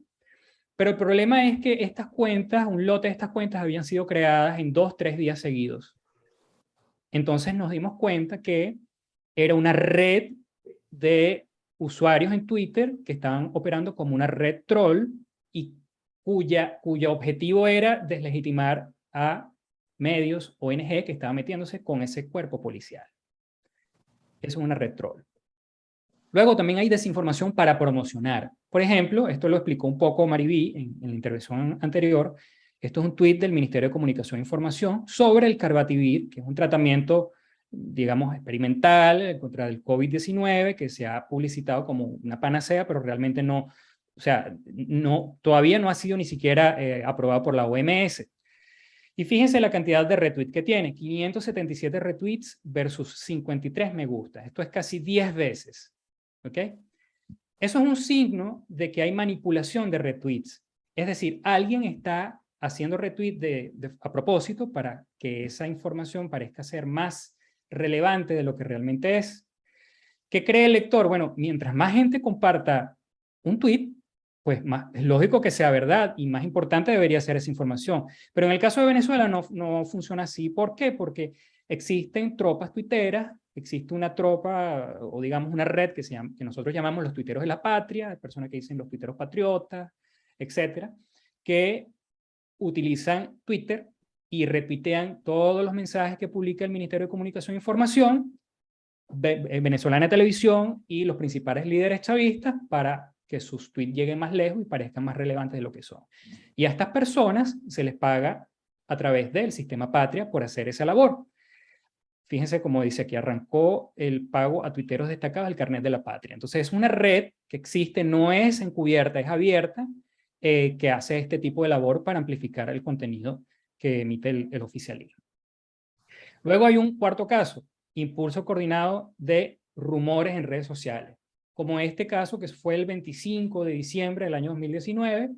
Pero el problema es que estas cuentas, un lote de estas cuentas habían sido creadas en 2-3 días seguidos. Entonces nos dimos cuenta que era una red de usuarios en Twitter que estaban operando como una red troll y cuyo objetivo era deslegitimar a medios, ONG, que estaban metiéndose con ese cuerpo policial. Eso es una red troll. Luego también hay desinformación para promocionar. Por ejemplo, esto lo explicó un poco Mariví en la intervención anterior. Esto es un tuit del Ministerio de Comunicación e Información sobre el Carbativir, que es un tratamiento, digamos, experimental contra el COVID-19, que se ha publicitado como una panacea, pero realmente no, o sea, todavía no ha sido ni siquiera aprobado por la OMS. Y fíjense la cantidad de retweets que tiene, 577 retweets versus 53 me gusta. Esto es casi 10 veces. ¿Ok? Eso es un signo de que hay manipulación de retweets. Es decir, alguien está haciendo retweet a propósito para que esa información parezca ser más relevante de lo que realmente es. ¿Qué cree el lector? Bueno, mientras más gente comparta un tweet, pues es lógico que sea verdad y más importante debería ser esa información. Pero en el caso de Venezuela no funciona así. ¿Por qué? Porque existen tropas tuiteras, existe una tropa o digamos una red que nosotros llamamos los tuiteros de la patria, personas que dicen los tuiteros patriotas, etcétera, que utilizan Twitter y retuitean todos los mensajes que publica el Ministerio de Comunicación e Información, Venezolana Televisión y los principales líderes chavistas para que sus tweets lleguen más lejos y parezcan más relevantes de lo que son. Y a estas personas se les paga a través del sistema Patria por hacer esa labor. Fíjense cómo dice aquí, arrancó el pago a tuiteros destacados del carnet de la patria. Entonces es una red que existe, no es encubierta, es abierta, que hace este tipo de labor para amplificar el contenido que emite el oficialismo. Luego hay un cuarto caso, impulso coordinado de rumores en redes sociales, como este caso que fue el 25 de diciembre del año 2019,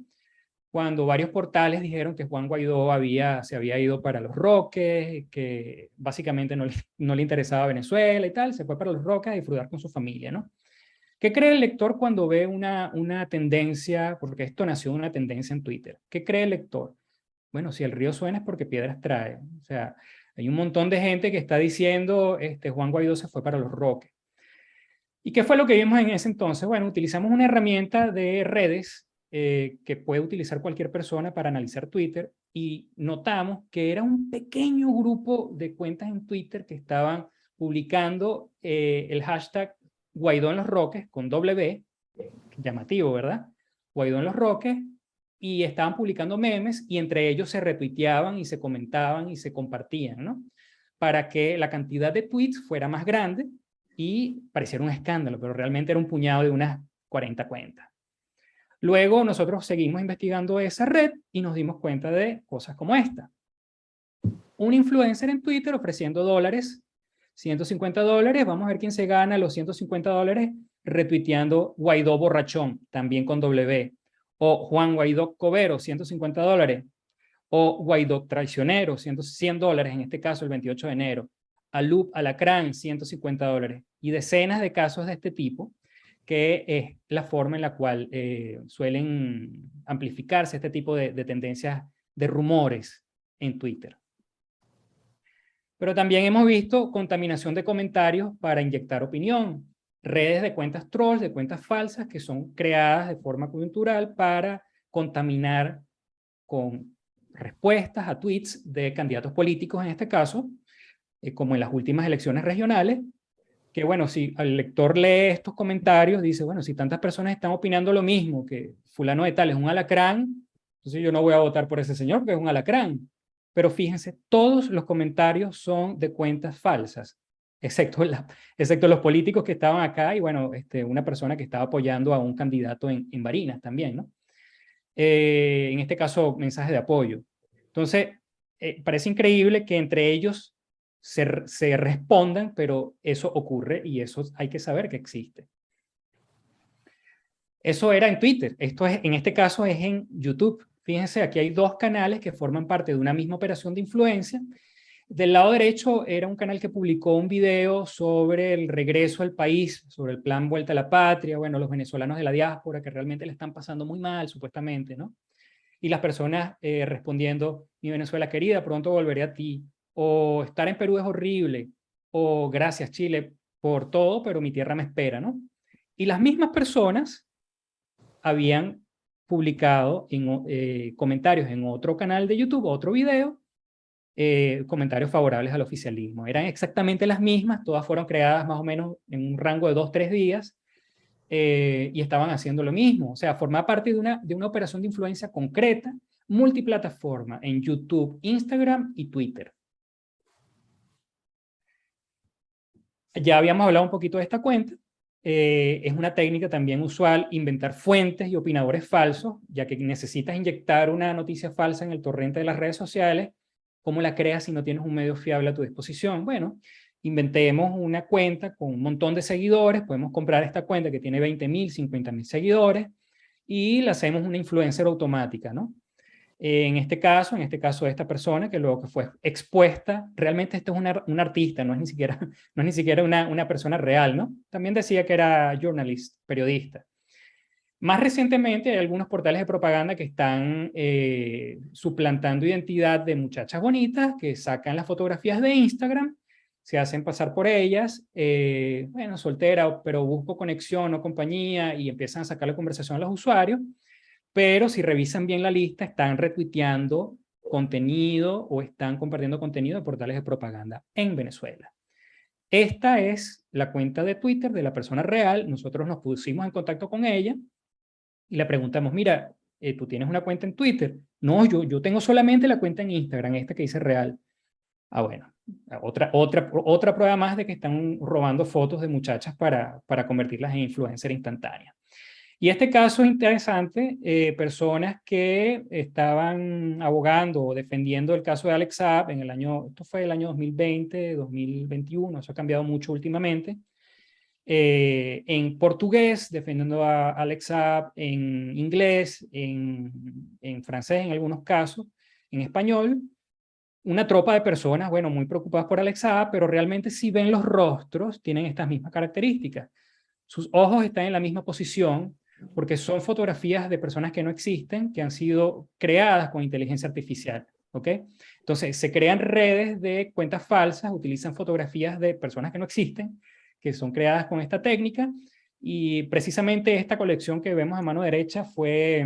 cuando varios portales dijeron que Juan Guaidó se había ido para Los Roques, que básicamente no le interesaba Venezuela y tal, se fue para Los Roques a disfrutar con su familia, ¿no? ¿Qué cree el lector cuando ve una tendencia? Porque esto nació de una tendencia en Twitter. ¿Qué cree el lector? Bueno, si el río suena es porque piedras trae. O sea, hay un montón de gente que está diciendo, Juan Guaidó se fue para Los Roques. ¿Y qué fue lo que vimos en ese entonces? Bueno, utilizamos una herramienta de redes que puede utilizar cualquier persona para analizar Twitter, y notamos que era un pequeño grupo de cuentas en Twitter que estaban publicando el hashtag Guaidó en los Roques, con W, llamativo, ¿verdad? Guaidó en los Roques, y estaban publicando memes, y entre ellos se retuiteaban y se comentaban y se compartían, ¿no? Para que la cantidad de tweets fuera más grande y pareciera un escándalo, pero realmente era un puñado de unas 40 cuentas. Luego nosotros seguimos investigando esa red y nos dimos cuenta de cosas como esta. Un influencer en Twitter ofreciendo $, $150, vamos a ver quién se gana los $150 retuiteando Guaidó borrachón, también con W, o Juan Guaidó Covero, $150, o Guaidó traicionero, $100 en este caso el 28 de enero, Alup Alacrán, $150, y decenas de casos de este tipo, que es la forma en la cual suelen amplificarse este tipo de tendencias de rumores en Twitter. Pero también hemos visto contaminación de comentarios para inyectar opinión, redes de cuentas trolls, de cuentas falsas que son creadas de forma coyuntural para contaminar con respuestas a tweets de candidatos políticos en este caso, como en las últimas elecciones regionales, que bueno, si el lector lee estos comentarios, dice, bueno, si tantas personas están opinando lo mismo, que fulano de tal es un alacrán, entonces yo no voy a votar por ese señor porque es un alacrán. Pero fíjense, todos los comentarios son de cuentas falsas, excepto los políticos que estaban acá y bueno, una persona que estaba apoyando a un candidato en Barinas también, ¿no? En este caso, mensajes de apoyo. Entonces, parece increíble que entre ellos se respondan, pero eso ocurre y eso hay que saber que existe. Eso era en Twitter. En este caso es en YouTube. Fíjense, aquí hay dos canales que forman parte de una misma operación de influencia. Del lado derecho era un canal que publicó un video sobre el regreso al país, sobre el plan Vuelta a la Patria, bueno, los venezolanos de la diáspora que realmente le están pasando muy mal, supuestamente, ¿no? Y las personas respondiendo, mi Venezuela querida, pronto volveré a ti, o estar en Perú es horrible, o gracias Chile por todo, pero mi tierra me espera, ¿no? Y las mismas personas habían publicado comentarios en otro canal de YouTube, otro video, comentarios favorables al oficialismo. Eran exactamente las mismas, todas fueron creadas más o menos en un rango de 2-3 días, y estaban haciendo lo mismo. O sea, formaba parte de una operación de influencia concreta, multiplataforma, en YouTube, Instagram y Twitter. Ya habíamos hablado un poquito de esta cuenta. Es una técnica también usual inventar fuentes y opinadores falsos, ya que necesitas inyectar una noticia falsa en el torrente de las redes sociales. ¿Cómo la creas si no tienes un medio fiable a tu disposición? Bueno, inventemos una cuenta con un montón de seguidores, podemos comprar esta cuenta que tiene 20.000, 50.000 seguidores y la hacemos una influencer automática, ¿no? En este caso esta persona que luego que fue expuesta, realmente esto es un artista, no es ni siquiera una persona real, ¿no? También decía que era journalist, periodista. Más recientemente hay algunos portales de propaganda que están suplantando identidad de muchachas bonitas que sacan las fotografías de Instagram, se hacen pasar por ellas, bueno, soltera, pero busco conexión o compañía, y empiezan a sacar la conversación a los usuarios, pero si revisan bien la lista, están retuiteando contenido o están compartiendo contenido de portales de propaganda en Venezuela. Esta es la cuenta de Twitter de la persona real. Nosotros nos pusimos en contacto con ella y le preguntamos, mira, ¿tú tienes una cuenta en Twitter? No, yo tengo solamente la cuenta en Instagram, esta que dice real. Ah, bueno, otra prueba más de que están robando fotos de muchachas para convertirlas en influencer instantánea. Y este caso es interesante, personas que estaban abogando o defendiendo el caso de Alex Saab esto fue el año 2020, 2021, eso ha cambiado mucho últimamente, en portugués, defendiendo a Alex Saab, en inglés, en francés en algunos casos, en español. Una tropa de personas, bueno, muy preocupadas por Alex Saab, pero realmente si ven los rostros, tienen estas mismas características. Sus ojos están en la misma posición, porque son fotografías de personas que no existen, que han sido creadas con inteligencia artificial. ¿Ok? Entonces, se crean redes de cuentas falsas, utilizan fotografías de personas que no existen, que son creadas con esta técnica, y precisamente esta colección que vemos a mano derecha fue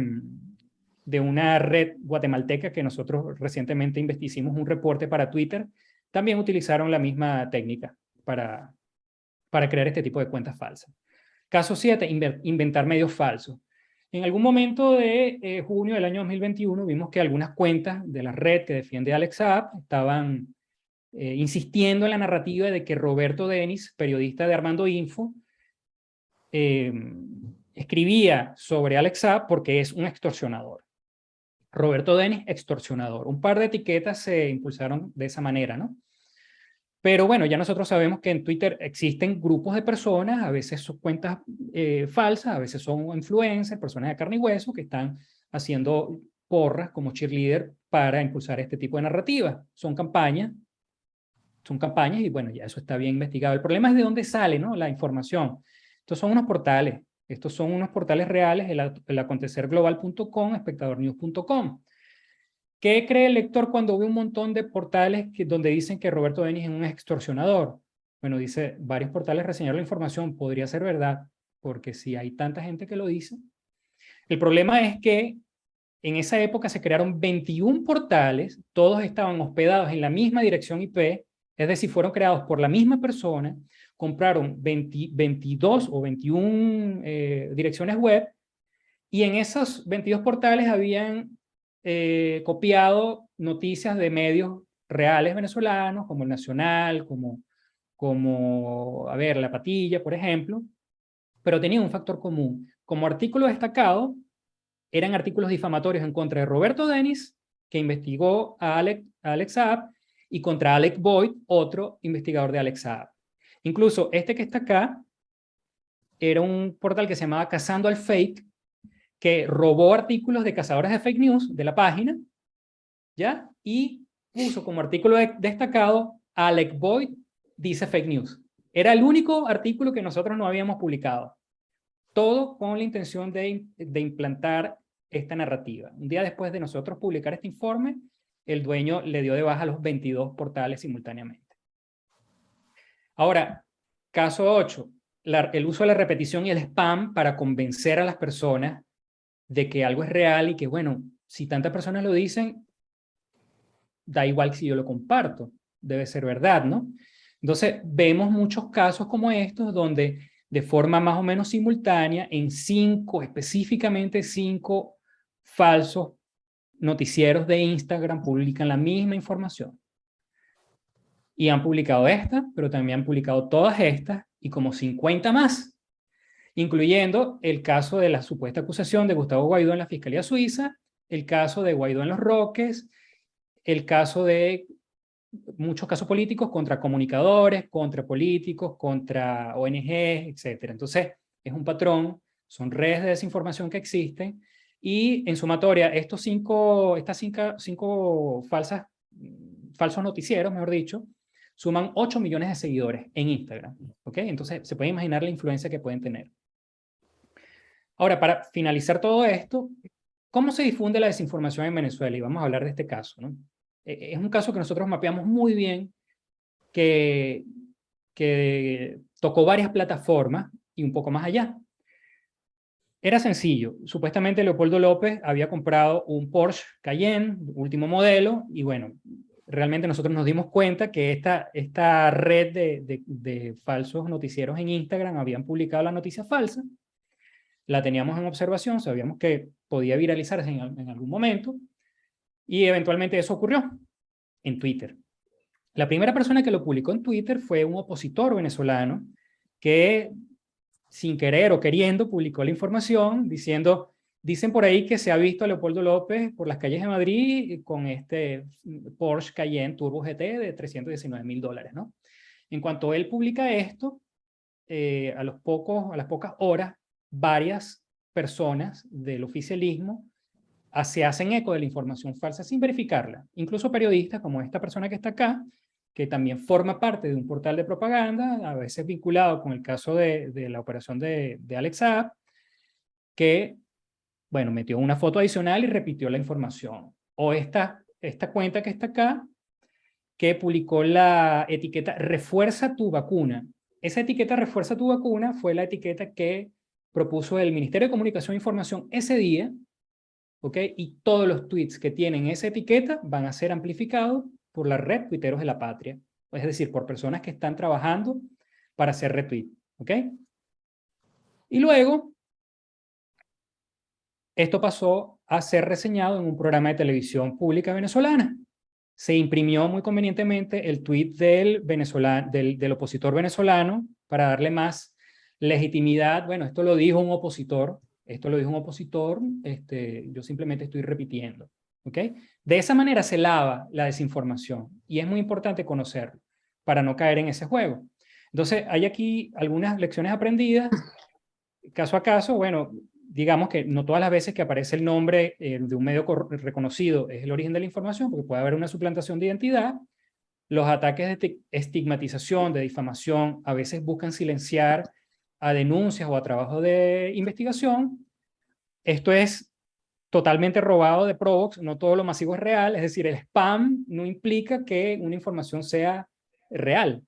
de una red guatemalteca que nosotros recientemente hicimos un reporte para Twitter. También utilizaron la misma técnica para crear este tipo de cuentas falsas. Caso 7, inventar medios falsos. En algún momento de junio del año 2021 vimos que algunas cuentas de la red que defiende Alex Saab estaban insistiendo en la narrativa de que Roberto Denis, periodista de Armando Info, escribía sobre Alex Saab porque es un extorsionador. Roberto Denis, extorsionador. Un par de etiquetas se impulsaron de esa manera, ¿no? Pero bueno, ya nosotros sabemos que en Twitter existen grupos de personas, a veces son cuentas falsas, a veces son influencers, personas de carne y hueso que están haciendo porras como cheerleader para impulsar este tipo de narrativa. Son campañas y bueno, ya eso está bien investigado. El problema es de dónde sale, ¿no?, la información. Estos son unos portales reales, el acontecerglobal.com, espectadornews.com. ¿Qué cree el lector cuando ve un montón de portales donde dicen que Roberto Denis es un extorsionador? Bueno, dice, varios portales reseñaron la información, podría ser verdad, porque si hay tanta gente que lo dice. El problema es que en esa época se crearon 21 portales, todos estaban hospedados en la misma dirección IP, es decir, fueron creados por la misma persona, compraron 22 o 21 direcciones web, y en esos 22 portales habían copiado noticias de medios reales venezolanos, como El Nacional, a ver, La Patilla, por ejemplo, pero tenían un factor común. Como artículo destacado, eran artículos difamatorios en contra de Roberto Denis, que investigó a Alex Saab, y contra Alec Boyd, otro investigador de Alex Saab. Incluso este que está acá era un portal que se llamaba Cazando al Fake, que robó artículos de cazadores de fake news de la página, ¿ya? Y puso como artículo destacado, Alec Boyd dice fake news. Era el único artículo que nosotros no habíamos publicado. Todo con la intención de implantar esta narrativa. Un día después de nosotros publicar este informe, el dueño le dio de baja a los 22 portales simultáneamente. Ahora, caso 8, el uso de la repetición y el spam para convencer a las personas de que algo es real y que, bueno, si tantas personas lo dicen, da igual si yo lo comparto, debe ser verdad, ¿no? Entonces, vemos muchos casos como estos donde de forma más o menos simultánea, específicamente 5 falsos noticieros de Instagram publican la misma información. Y han publicado esta, pero también han publicado todas estas y como 50 más, incluyendo el caso de la supuesta acusación de Gustavo Guaidó en la Fiscalía Suiza, el caso de Guaidó en Los Roques, el caso de muchos casos políticos contra comunicadores, contra políticos, contra ONGs, etc. Entonces, es un patrón, son redes de desinformación que existen, y en sumatoria, estas cinco falsos noticieros, mejor dicho, suman 8 millones de seguidores en Instagram. ¿Ok? Entonces, se puede imaginar la influencia que pueden tener. Ahora, para finalizar todo esto, ¿cómo se difunde la desinformación en Venezuela? Y vamos a hablar de este caso, ¿no? Es un caso que nosotros mapeamos muy bien, que tocó varias plataformas y un poco más allá. Era sencillo. Supuestamente Leopoldo López había comprado un Porsche Cayenne, último modelo, y bueno, realmente nosotros nos dimos cuenta que esta red de falsos noticieros en Instagram habían publicado la noticia falsa. La teníamos en observación, sabíamos que podía viralizarse en algún momento, y eventualmente eso ocurrió en Twitter. La primera persona que lo publicó en Twitter fue un opositor venezolano que, sin querer o queriendo, publicó la información dicen por ahí que se ha visto a Leopoldo López por las calles de Madrid con este Porsche Cayenne Turbo GT de $319,000, ¿no? En cuanto él publica esto, a las pocas horas, varias personas del oficialismo se hacen eco de la información falsa sin verificarla. Incluso periodistas como esta persona que está acá, que también forma parte de un portal de propaganda, a veces vinculado con el caso de la operación de Alex Saab, que, bueno, metió una foto adicional y repitió la información. O esta cuenta que está acá, que publicó la etiqueta "Refuerza tu vacuna". Esa etiqueta "Refuerza tu vacuna" fue la etiqueta que propuso el Ministerio de Comunicación e Información ese día, ¿ok? Y todos los tweets que tienen esa etiqueta van a ser amplificados por la red Tuiteros de la Patria, es decir, por personas que están trabajando para hacer retweet, ¿ok? Y luego, esto pasó a ser reseñado en un programa de televisión pública venezolana. Se imprimió muy convenientemente el tweet del opositor venezolano para darle más legitimidad. Bueno, esto lo dijo un opositor, yo simplemente estoy repitiendo, ¿ok? De esa manera se lava la desinformación y es muy importante conocerlo para no caer en ese juego. Entonces, hay aquí algunas lecciones aprendidas, caso a caso. Bueno, digamos que no todas las veces que aparece el nombre de un medio reconocido es el origen de la información, porque puede haber una suplantación de identidad. Los ataques de estigmatización, de difamación, a veces buscan silenciar a denuncias o a trabajo de investigación. Esto es totalmente robado de Provox, no todo lo masivo es real, es decir, el spam no implica que una información sea real.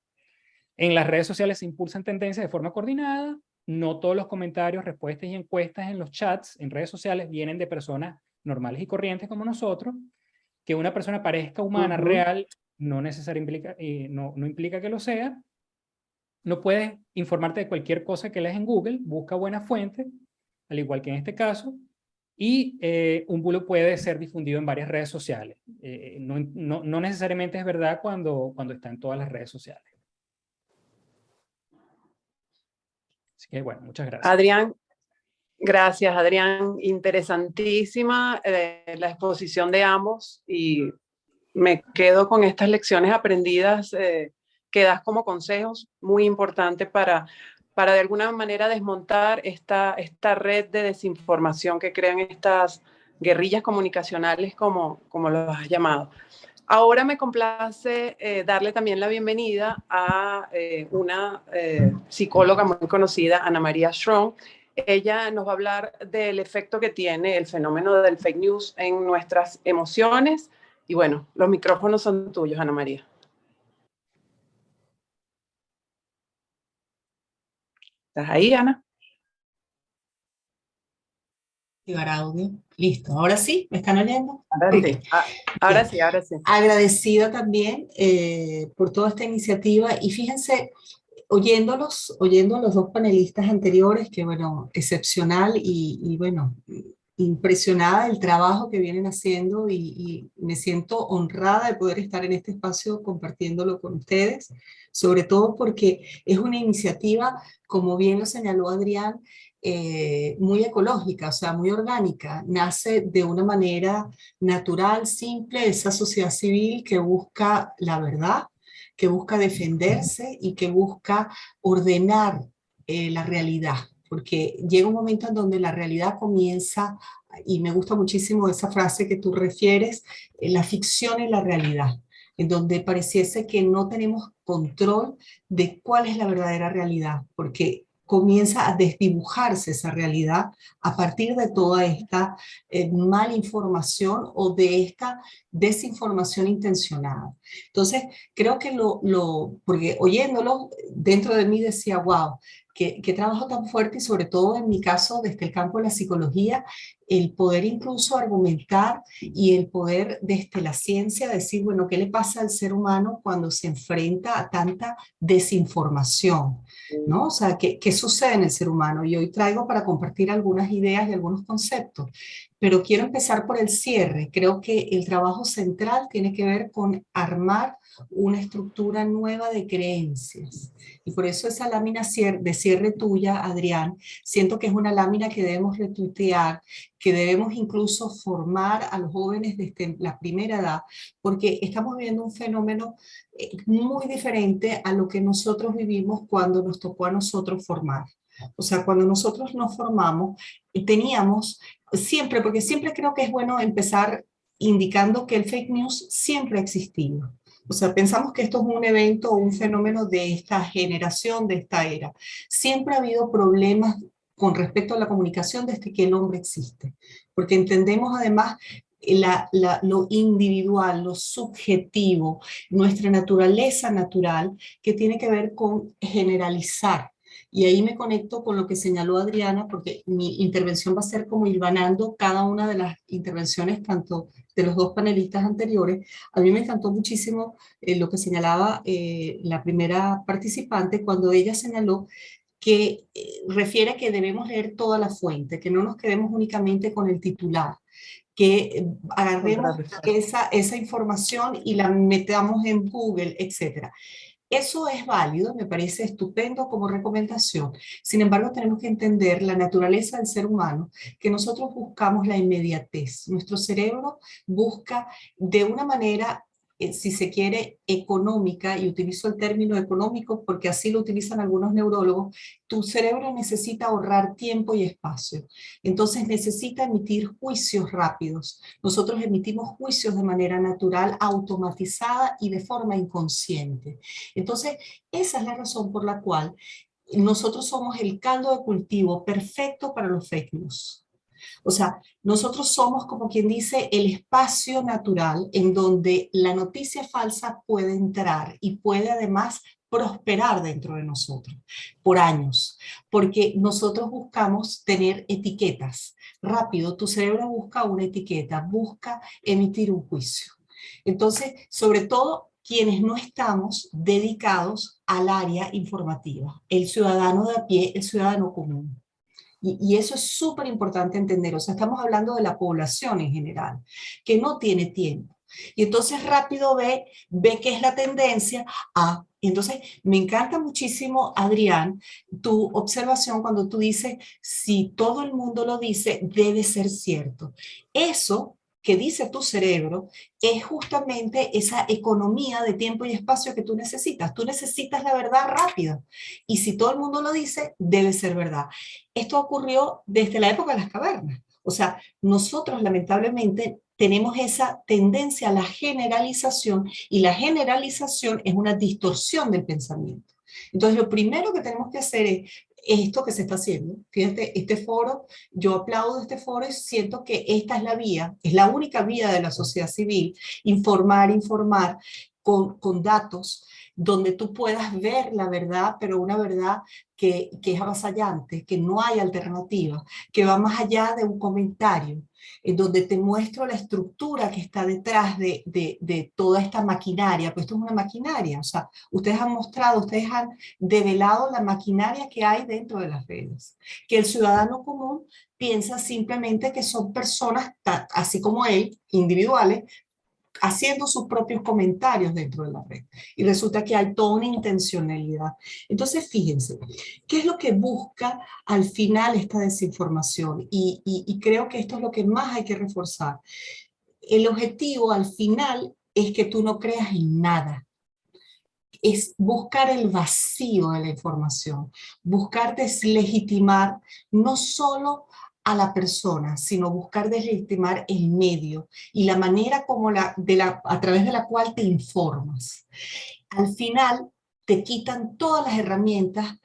En las redes sociales se impulsan tendencias de forma coordinada. No todos los comentarios, respuestas y encuestas en los chats, en redes sociales, vienen de personas normales y corrientes como nosotros. Que una persona parezca humana, real, no necesariamente no implica que lo sea. No puedes informarte de cualquier cosa que lees en Google, busca buenas fuentes, al igual que en este caso, y un bulo puede ser difundido en varias redes sociales. No necesariamente es verdad cuando está en todas las redes sociales. Así que bueno, muchas gracias. Adrián, gracias Adrián, interesantísima la exposición de ambos y me quedo con estas lecciones aprendidas que das como consejos muy importantes para de alguna manera desmontar esta red de desinformación que crean estas guerrillas comunicacionales como los has llamado. Ahora me complace darle también la bienvenida a una psicóloga muy conocida, Ana María Strong. Ella nos va a hablar del efecto que tiene el fenómeno del fake news en nuestras emociones. Y bueno, los micrófonos son tuyos, Ana María. ¿Estás ahí, Ana? Activar audio. Listo. Ahora sí, ¿me están oyendo? Ahora sí. Agradecida también por toda esta iniciativa y fíjense, oyendo a los dos panelistas anteriores, que bueno, excepcional y bueno, impresionada del trabajo que vienen haciendo y me siento honrada de poder estar en este espacio compartiéndolo con ustedes, sobre todo porque es una iniciativa, como bien lo señaló Adrián, muy ecológica, o sea, muy orgánica, nace de una manera natural, simple, esa sociedad civil que busca la verdad, que busca defenderse y que busca ordenar la realidad, porque llega un momento en donde la realidad comienza, y me gusta muchísimo esa frase que tú refieres, la ficción y la realidad, en donde pareciese que no tenemos control de cuál es la verdadera realidad, porque comienza a desdibujarse esa realidad a partir de toda esta malinformación o de esta desinformación intencionada. Entonces, creo que porque oyéndolo, dentro de mí decía, wow, qué trabajo tan fuerte y sobre todo en mi caso, desde el campo de la psicología, el poder incluso argumentar y el poder desde la ciencia decir, bueno, ¿qué le pasa al ser humano cuando se enfrenta a tanta desinformación? ¿No? O sea, ¿qué sucede en el ser humano? Y hoy traigo para compartir algunas ideas y algunos conceptos, pero quiero empezar por el cierre. Creo que el trabajo central tiene que ver con armar una estructura nueva de creencias. Y por eso esa lámina de cierre tuya, Adrián, siento que es una lámina que debemos retuitear, que debemos incluso formar a los jóvenes desde la primera edad, porque estamos viviendo un fenómeno muy diferente a lo que nosotros vivimos cuando nos tocó a nosotros formar. O sea, cuando nosotros nos formamos, teníamos siempre, porque siempre creo que es bueno empezar indicando que el fake news siempre ha existido. O sea, pensamos que esto es un evento o un fenómeno de esta generación, de esta era. Siempre ha habido problemas con respecto a la comunicación desde que el hombre existe, porque entendemos además lo individual, lo subjetivo, nuestra naturaleza natural, que tiene que ver con generalizar. Y ahí me conecto con lo que señaló Adriana, porque mi intervención va a ser como hilvanando cada una de las intervenciones, tanto de los dos panelistas anteriores. A mí me encantó muchísimo lo que señalaba la primera participante, cuando ella señaló que refiere que debemos leer toda la fuente, que no nos quedemos únicamente con el titular, que agarremos esa información y la metamos en Google, etcétera. Eso es válido, me parece estupendo como recomendación. Sin embargo, tenemos que entender la naturaleza del ser humano, que nosotros buscamos la inmediatez. Nuestro cerebro busca de una manera, si se quiere, económica, y utilizo el término económico porque así lo utilizan algunos neurólogos. Tu cerebro necesita ahorrar tiempo y espacio. Entonces necesita emitir juicios rápidos. Nosotros emitimos juicios de manera natural, automatizada y de forma inconsciente. Entonces, esa es la razón por la cual nosotros somos el caldo de cultivo perfecto para los fake news. O sea, nosotros somos, como quien dice, el espacio natural en donde la noticia falsa puede entrar y puede además prosperar dentro de nosotros por años, porque nosotros buscamos tener etiquetas. Rápido, tu cerebro busca una etiqueta, busca emitir un juicio. Entonces, sobre todo, quienes no estamos dedicados al área informativa, el ciudadano de a pie, el ciudadano común. Y eso es súper importante entender. O sea, estamos hablando de la población en general, que no tiene tiempo. Y entonces rápido ve qué es la tendencia. Entonces me encanta muchísimo, Adrián, tu observación cuando tú dices, si todo el mundo lo dice, debe ser cierto. Eso que dice tu cerebro es justamente esa economía de tiempo y espacio que tú necesitas. Tú necesitas la verdad rápida. Y si todo el mundo lo dice, debe ser verdad. Esto ocurrió desde la época de las cavernas. O sea, nosotros lamentablemente tenemos esa tendencia a la generalización, y la generalización es una distorsión del pensamiento. Entonces, lo primero que tenemos que hacer es esto que se está haciendo. Fíjate, este foro, yo aplaudo este foro y siento que esta es la vía, es la única vía de la sociedad civil, informar con datos, donde tú puedas ver la verdad, pero una verdad que es avasallante, que no hay alternativa, que va más allá de un comentario, en donde te muestro la estructura que está detrás de toda esta maquinaria. Pues esto es una maquinaria, o sea, ustedes han develado la maquinaria que hay dentro de las redes, que el ciudadano común piensa simplemente que son personas, así como él, individuales, haciendo sus propios comentarios dentro de la red. Y resulta que hay toda una intencionalidad. Entonces, fíjense, ¿qué es lo que busca al final esta desinformación? Y creo que esto es lo que más hay que reforzar. El objetivo al final es que tú no creas en nada. Es buscar el vacío de la información, buscar deslegitimar no solo a la persona, sino buscar deslegitimar el medio y la manera como a través de la cual te informas. Al final te quitan todas las herramientas,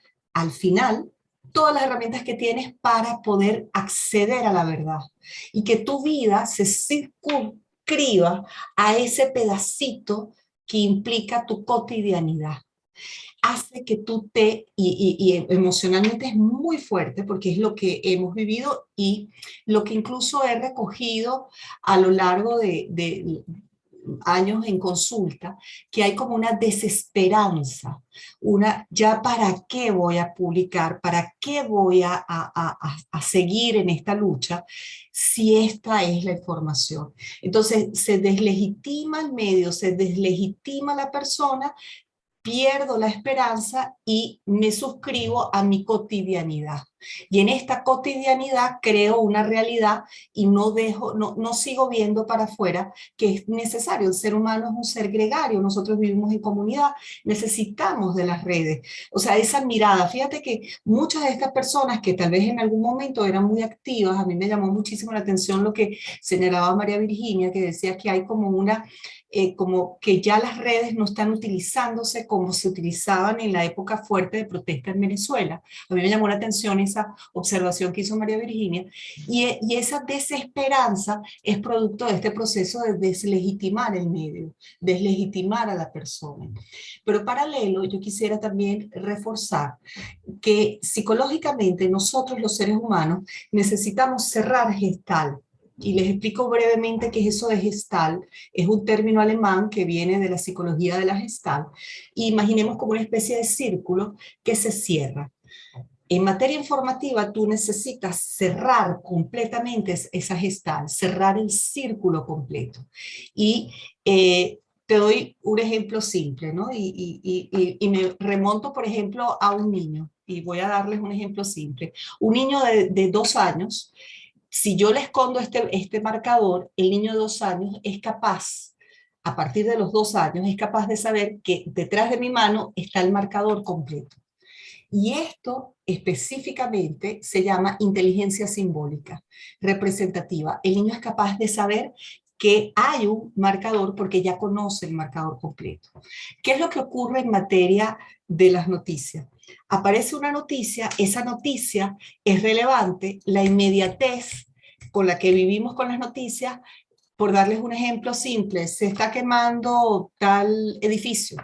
todas las herramientas que tienes para poder acceder a la verdad, y que tu vida se circunscriba a ese pedacito que implica tu cotidianidad. Hace que tú y emocionalmente es muy fuerte, porque es lo que hemos vivido y lo que incluso he recogido a lo largo de años en consulta, que hay como una desesperanza, ya para qué voy a publicar, para qué voy a seguir en esta lucha, si esta es la información. Entonces se deslegitima el medio, se deslegitima la persona, pierdo la esperanza y me suscribo a mi cotidianidad. Y en esta cotidianidad creo una realidad y no sigo viendo para afuera que es necesario. El ser humano es un ser gregario, nosotros vivimos en comunidad, necesitamos de las redes. O sea, esa mirada, fíjate que muchas de estas personas que tal vez en algún momento eran muy activas, a mí me llamó muchísimo la atención lo que señalaba María Virginia, que decía que hay como como que ya las redes no están utilizándose como se utilizaban en la época fuerte de protesta en Venezuela. A mí me llamó la atención esa observación que hizo María Virginia, y esa desesperanza es producto de este proceso de deslegitimar el medio, deslegitimar a la persona. Pero paralelo, yo quisiera también reforzar que psicológicamente nosotros los seres humanos necesitamos cerrar gestal. Y les explico brevemente qué es eso de Gestalt. Es un término alemán que viene de la psicología de la Gestalt. Imaginemos como una especie de círculo que se cierra. En materia informativa, tú necesitas cerrar completamente esa Gestalt, cerrar el círculo completo. Y te doy un ejemplo simple, ¿no? Y me remonto, por ejemplo, a un niño. Y voy a darles un ejemplo simple. Un niño de 2 años, si yo le escondo este marcador, el niño de 2 años es capaz, a partir de los 2 años, es capaz de saber que detrás de mi mano está el marcador completo. Y esto específicamente se llama inteligencia simbólica, representativa. El niño es capaz de saber que hay un marcador porque ya conoce el marcador completo. ¿Qué es lo que ocurre en materia de las noticias? Aparece una noticia, esa noticia es relevante, la inmediatez con la que vivimos con las noticias, por darles un ejemplo simple, se está quemando tal edificio,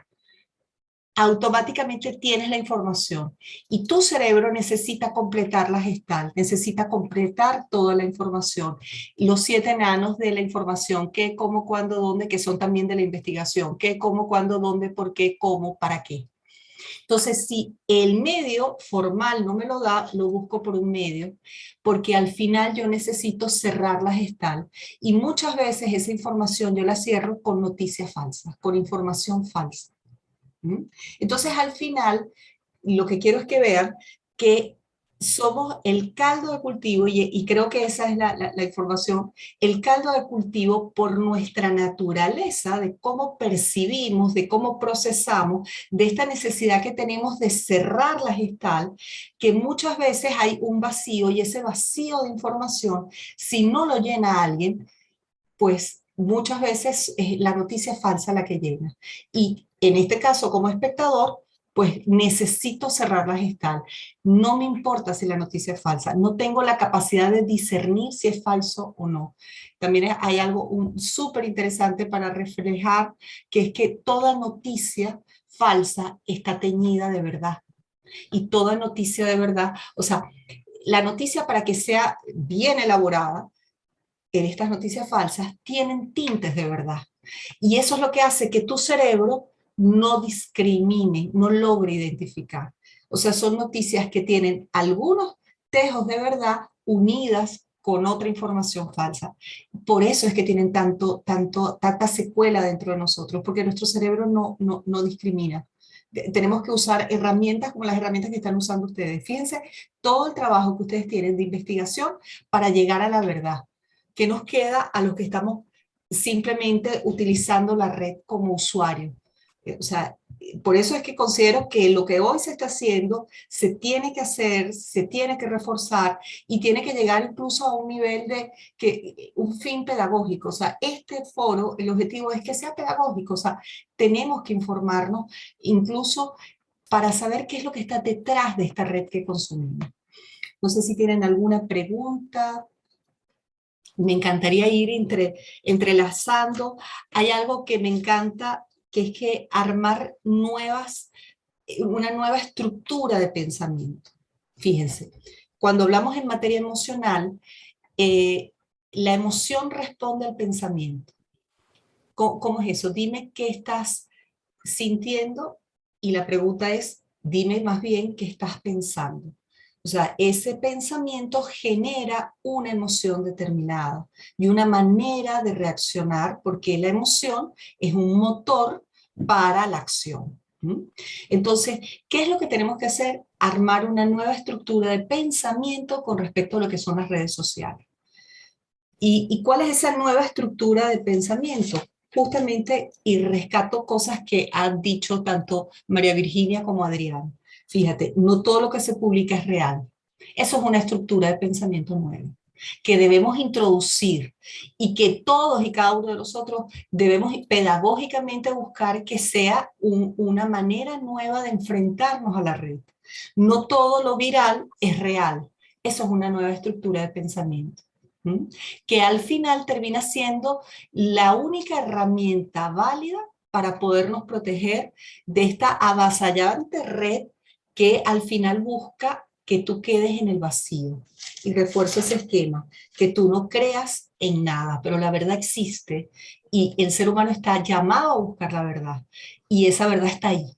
automáticamente tienes la información y tu cerebro necesita completar la gestal, necesita completar toda la información. Los 7 enanos de la información, qué, cómo, cuándo, dónde, que son también de la investigación, qué, cómo, cuándo, dónde, por qué, cómo, para qué. Entonces, si el medio formal no me lo da, lo busco por un medio, porque al final yo necesito cerrar la gestal. Y muchas veces esa información yo la cierro con noticias falsas, con información falsa. Entonces, al final, lo que quiero es que vean que somos el caldo de cultivo, y creo que esa es la información, el caldo de cultivo por nuestra naturaleza, de cómo percibimos, de cómo procesamos, de esta necesidad que tenemos de cerrar la gestal, que muchas veces hay un vacío, y ese vacío de información, si no lo llena alguien, pues muchas veces es la noticia falsa la que llena. Y en este caso, como espectador, pues necesito cerrar la gestal. No me importa si la noticia es falsa, no tengo la capacidad de discernir si es falso o no. También hay algo súper interesante para reflejar, que es que toda noticia falsa está teñida de verdad. Y toda noticia de verdad, o sea, la noticia, para que sea bien elaborada, en estas noticias falsas, tienen tintes de verdad. Y eso es lo que hace que tu cerebro no discrimine, no logre identificar. O sea, son noticias que tienen algunos tejos de verdad unidas con otra información falsa. Por eso es que tienen tanta secuela dentro de nosotros, porque nuestro cerebro no discrimina. Tenemos que usar herramientas como las herramientas que están usando ustedes. Fíjense todo el trabajo que ustedes tienen de investigación para llegar a la verdad. ¿Qué nos queda a los que estamos simplemente utilizando la red como usuario? O sea, por eso es que considero que lo que hoy se está haciendo se tiene que hacer, se tiene que reforzar y tiene que llegar incluso a un nivel de un fin pedagógico. O sea, este foro, el objetivo es que sea pedagógico. O sea, tenemos que informarnos incluso para saber qué es lo que está detrás de esta red que consumimos. No sé si tienen alguna pregunta. Me encantaría ir entrelazando. Hay algo que me encanta, que es que armar una nueva estructura de pensamiento. Fíjense, cuando hablamos en materia emocional, la emoción responde al pensamiento. ¿Cómo es eso? Dime qué estás sintiendo, y la pregunta es, dime más bien qué estás pensando. O sea, ese pensamiento genera una emoción determinada y una manera de reaccionar, porque la emoción es un motor para la acción. ¿Mm? Entonces, ¿qué es lo que tenemos que hacer? Armar una nueva estructura de pensamiento con respecto a lo que son las redes sociales. ¿Y cuál es esa nueva estructura de pensamiento? Justamente, y rescato cosas que han dicho tanto María Virginia como Adrián. Fíjate, no todo lo que se publica es real. Eso es una estructura de pensamiento nueva que debemos introducir y que todos y cada uno de nosotros debemos pedagógicamente buscar que sea una manera nueva de enfrentarnos a la red. No todo lo viral es real. Eso es una nueva estructura de pensamiento. ¿Mm? Que al final termina siendo la única herramienta válida para podernos proteger de esta avasallante red que al final busca que tú quedes en el vacío. Y refuerzo ese esquema, que tú no creas en nada, pero la verdad existe y el ser humano está llamado a buscar la verdad y esa verdad está ahí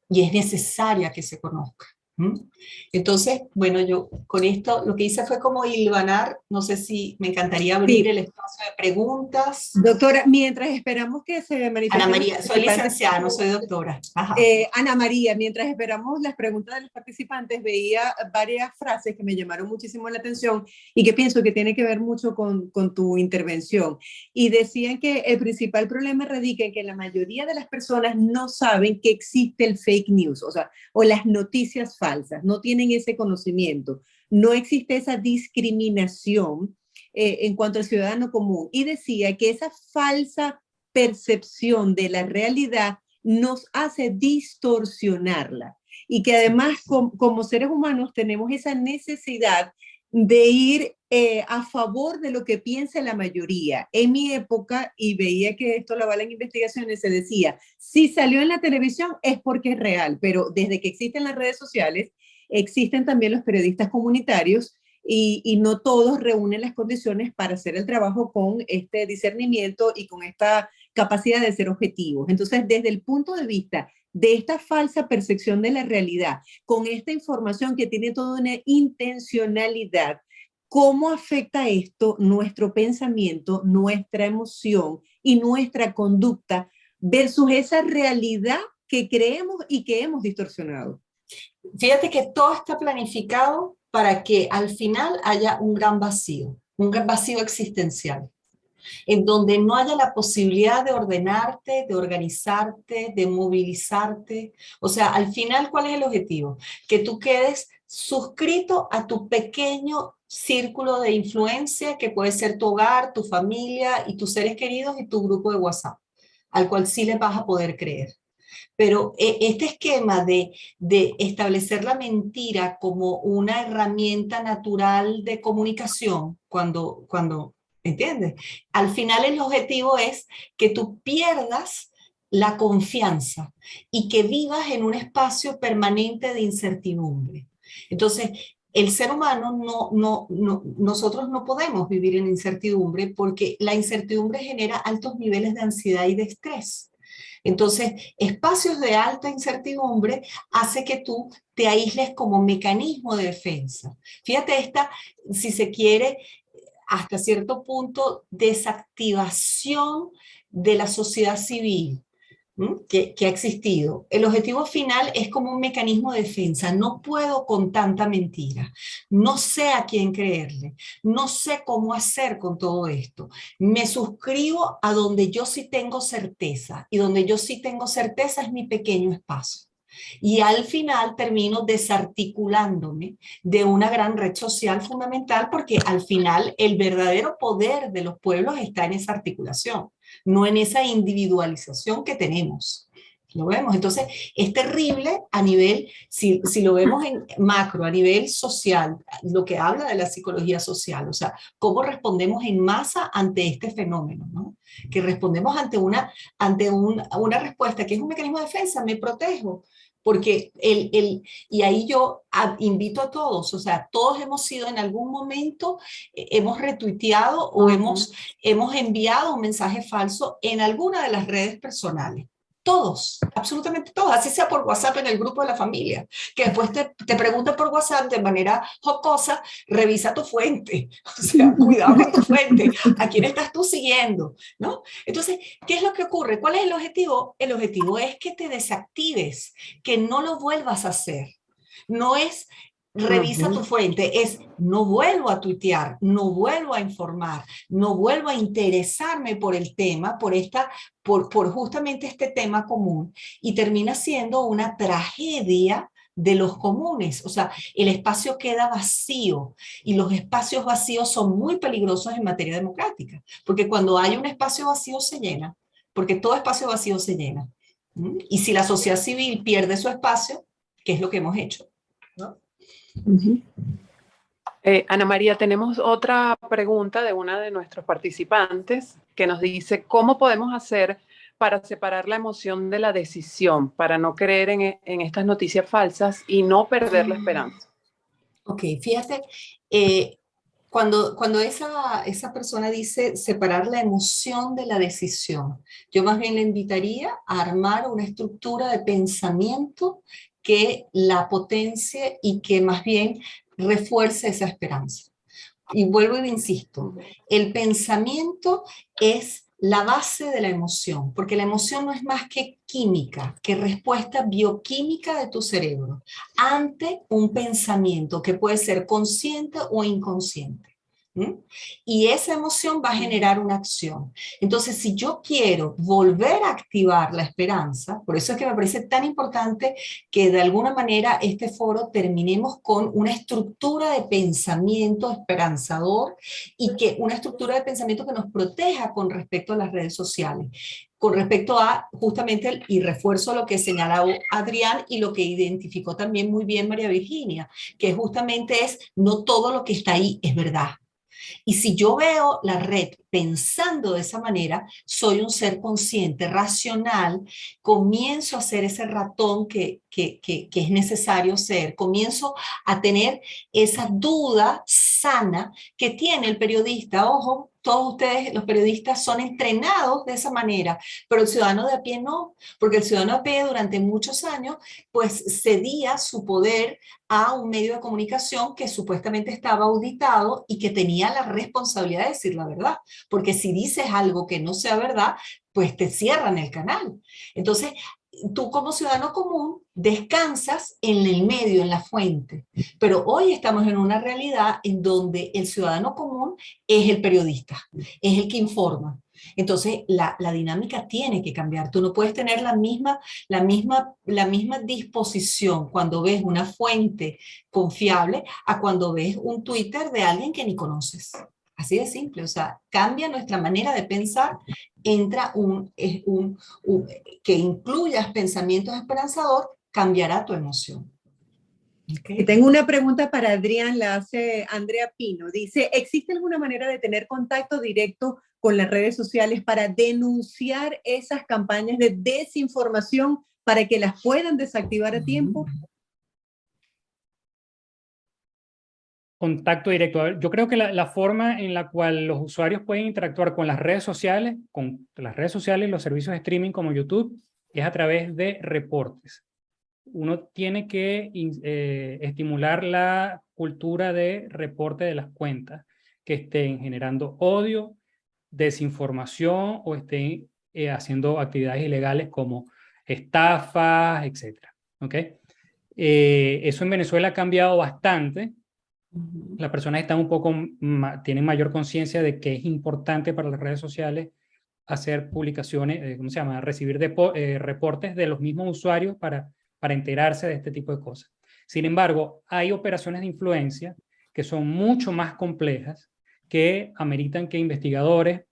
y es necesaria que se conozca. ¿Mm? Entonces, bueno, yo con esto lo que hice fue como hilvanar, no sé si me encantaría abrir el espacio de preguntas. Doctora, mientras esperamos que se Ana manifiesten los María, soy participantes, licenciada, no soy doctora. Ajá. Ana María, mientras esperamos las preguntas de los participantes, veía varias frases que me llamaron muchísimo la atención y que pienso que tiene que ver mucho con tu intervención. Y decían que el principal problema radica en que la mayoría de las personas no saben que existe el fake news, o las noticias falsas, no tienen ese conocimiento, no existe esa discriminación en cuanto al ciudadano común. Y decía que esa falsa percepción de la realidad nos hace distorsionarla y que además como seres humanos tenemos esa necesidad de ir a favor de lo que piensa la mayoría. En mi época, y veía que esto lo avalan investigaciones, se decía, si salió en la televisión es porque es real, pero desde que existen las redes sociales, existen también los periodistas comunitarios y no todos reúnen las condiciones para hacer el trabajo con este discernimiento y con esta capacidad de ser objetivos. Entonces, desde el punto de vista de esta falsa percepción de la realidad, con esta información que tiene toda una intencionalidad, ¿cómo afecta esto nuestro pensamiento, nuestra emoción y nuestra conducta versus esa realidad que creemos y que hemos distorsionado? Fíjate que todo está planificado para que al final haya un gran vacío existencial, en donde no haya la posibilidad de ordenarte, de organizarte, de movilizarte. O sea, al final, ¿cuál es el objetivo? Que tú quedes suscrito a tu pequeño círculo de influencia, que puede ser tu hogar, tu familia y tus seres queridos y tu grupo de WhatsApp, al cual sí les vas a poder creer. Pero este esquema de establecer la mentira como una herramienta natural de comunicación, cuando ¿entiendes? Al final el objetivo es que tú pierdas la confianza y que vivas en un espacio permanente de incertidumbre. Entonces, el ser humano nosotros no podemos vivir en incertidumbre porque la incertidumbre genera altos niveles de ansiedad y de estrés. Entonces, espacios de alta incertidumbre hace que tú te aísles como mecanismo de defensa. Fíjate esta, si se quiere, hasta cierto punto, desactivación de la sociedad civil que ha existido. El objetivo final es como un mecanismo de defensa. No puedo con tanta mentira. No sé a quién creerle. No sé cómo hacer con todo esto. Me suscribo a donde yo sí tengo certeza. Y donde yo sí tengo certeza es mi pequeño espacio. Y al final termino desarticulándome de una gran red social fundamental porque al final el verdadero poder de los pueblos está en esa articulación, no en esa individualización que tenemos. ¿Lo vemos? Entonces, es terrible a nivel, si lo vemos en macro, a nivel social, lo que habla de la psicología social, o sea, cómo respondemos en masa ante este fenómeno, ¿no? Que respondemos ante una respuesta que es un mecanismo de defensa, me protejo, porque y ahí yo invito a todos, o sea, todos hemos sido en algún momento, hemos retuiteado o hemos enviado un mensaje falso en alguna de las redes personales. Todos, absolutamente todos, así sea por WhatsApp en el grupo de la familia. que después te pregunte por WhatsApp de manera jocosa, revisa tu fuente, o sea, cuidado con tu fuente, a quién estás tú siguiendo, ¿no? Entonces, ¿qué es lo que ocurre? ¿Cuál es el objetivo? El objetivo es que te desactives, que no lo vuelvas a hacer. No es revisa tu fuente, es no vuelvo a tuitear, no vuelvo a informar, no vuelvo a interesarme por el tema, por justamente este tema común, y termina siendo una tragedia de los comunes. O sea, el espacio queda vacío, y los espacios vacíos son muy peligrosos en materia democrática, porque cuando hay un espacio vacío se llena, porque todo espacio vacío se llena. Y si la sociedad civil pierde su espacio, ¿qué es lo que hemos hecho? ¿No? Ana María, tenemos otra pregunta de una de nuestros participantes que nos dice, ¿cómo podemos hacer para separar la emoción de la decisión, para no creer en estas noticias falsas y no perder la esperanza? Ok, fíjate, cuando esa persona dice separar la emoción de la decisión, yo más bien le invitaría a armar una estructura de pensamiento que la potencie y que más bien refuerce esa esperanza. Y vuelvo y insisto, el pensamiento es la base de la emoción, porque la emoción no es más que química, que respuesta bioquímica de tu cerebro ante un pensamiento que puede ser consciente o inconsciente. Y esa emoción va a generar una acción. Entonces, si yo quiero volver a activar la esperanza, por eso es que me parece tan importante que de alguna manera este foro terminemos con una estructura de pensamiento esperanzador y que una estructura de pensamiento que nos proteja con respecto a las redes sociales, con respecto a justamente, y refuerzo lo que señaló Adrián y lo que identificó también muy bien María Virginia, que justamente es no todo lo que está ahí es verdad. Y si yo veo la red pensando de esa manera, soy un ser consciente, racional, comienzo a ser ese ratón que es necesario ser, comienzo a tener esa duda sana que tiene el periodista. Ojo, todos ustedes, los periodistas, son entrenados de esa manera, pero el ciudadano de a pie no, porque el ciudadano de a pie durante muchos años pues cedía su poder a un medio de comunicación que supuestamente estaba auditado y que tenía la responsabilidad de decir la verdad, porque si dices algo que no sea verdad, pues te cierran el canal. Entonces, tú como ciudadano común descansas en el medio, en la fuente, pero hoy estamos en una realidad en donde el ciudadano común es el periodista, es el que informa. Entonces, la dinámica tiene que cambiar. Tú no puedes tener la misma disposición cuando ves una fuente confiable a cuando ves un Twitter de alguien que ni conoces. Así de simple, o sea, cambia nuestra manera de pensar, entra que incluyas pensamientos esperanzadores, cambiará tu emoción. Okay. Y tengo una pregunta para Adrián, la hace Andrea Pino. Dice, ¿existe alguna manera de tener contacto directo con las redes sociales para denunciar esas campañas de desinformación para que las puedan desactivar a tiempo? Contacto directo. A ver, yo creo que la forma en la cual los usuarios pueden interactuar con las redes sociales y los servicios de streaming como YouTube, es a través de reportes. Uno tiene que estimular la cultura de reporte de las cuentas que estén generando odio, desinformación o estén haciendo actividades ilegales como estafas, etc. ¿Okay? Eso en Venezuela ha cambiado bastante. Las personas están tienen mayor conciencia de que es importante para las redes sociales hacer publicaciones, ¿cómo se llama? Recibir reportes de los mismos usuarios para enterarse de este tipo de cosas. Sin embargo, hay operaciones de influencia que son mucho más complejas, que ameritan que investigadores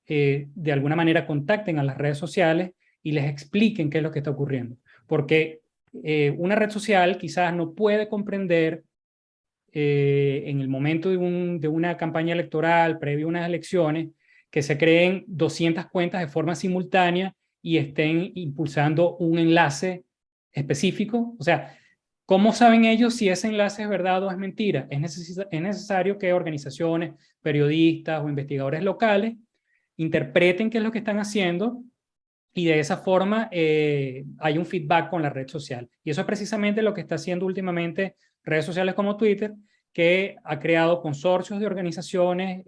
de alguna manera contacten a las redes sociales y les expliquen qué es lo que está ocurriendo. Porque una red social quizás no puede comprender en el momento de una campaña electoral, previo a unas elecciones, que se creen 200 cuentas de forma simultánea y estén impulsando un enlace específico. O sea, ¿cómo saben ellos si ese enlace es verdad o es mentira? Es necesario que organizaciones, periodistas o investigadores locales interpreten qué es lo que están haciendo y de esa forma hay un feedback con la red social. Y eso es precisamente lo que está haciendo últimamente redes sociales como Twitter, que ha creado consorcios de organizaciones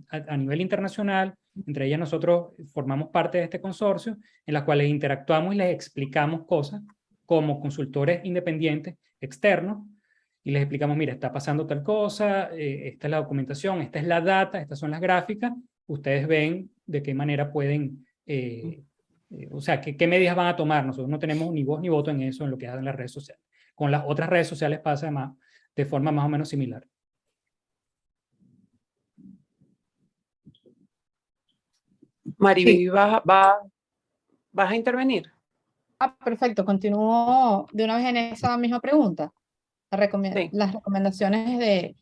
a nivel internacional. Entre ellas nosotros formamos parte de este consorcio, en las cuales interactuamos y les explicamos cosas como consultores independientes externos, y les explicamos, mira, está pasando tal cosa, esta es la documentación, esta es la data, estas son las gráficas, ustedes ven de qué manera pueden, o sea, qué medidas van a tomar. Nosotros no tenemos ni voz ni voto en eso, en lo que hacen las redes sociales. Con las otras redes sociales pasa además de forma más o menos similar. Mariby, Sí. ¿vas a intervenir? Perfecto. Continúo de una vez en esa misma pregunta. Sí. Las recomendaciones de,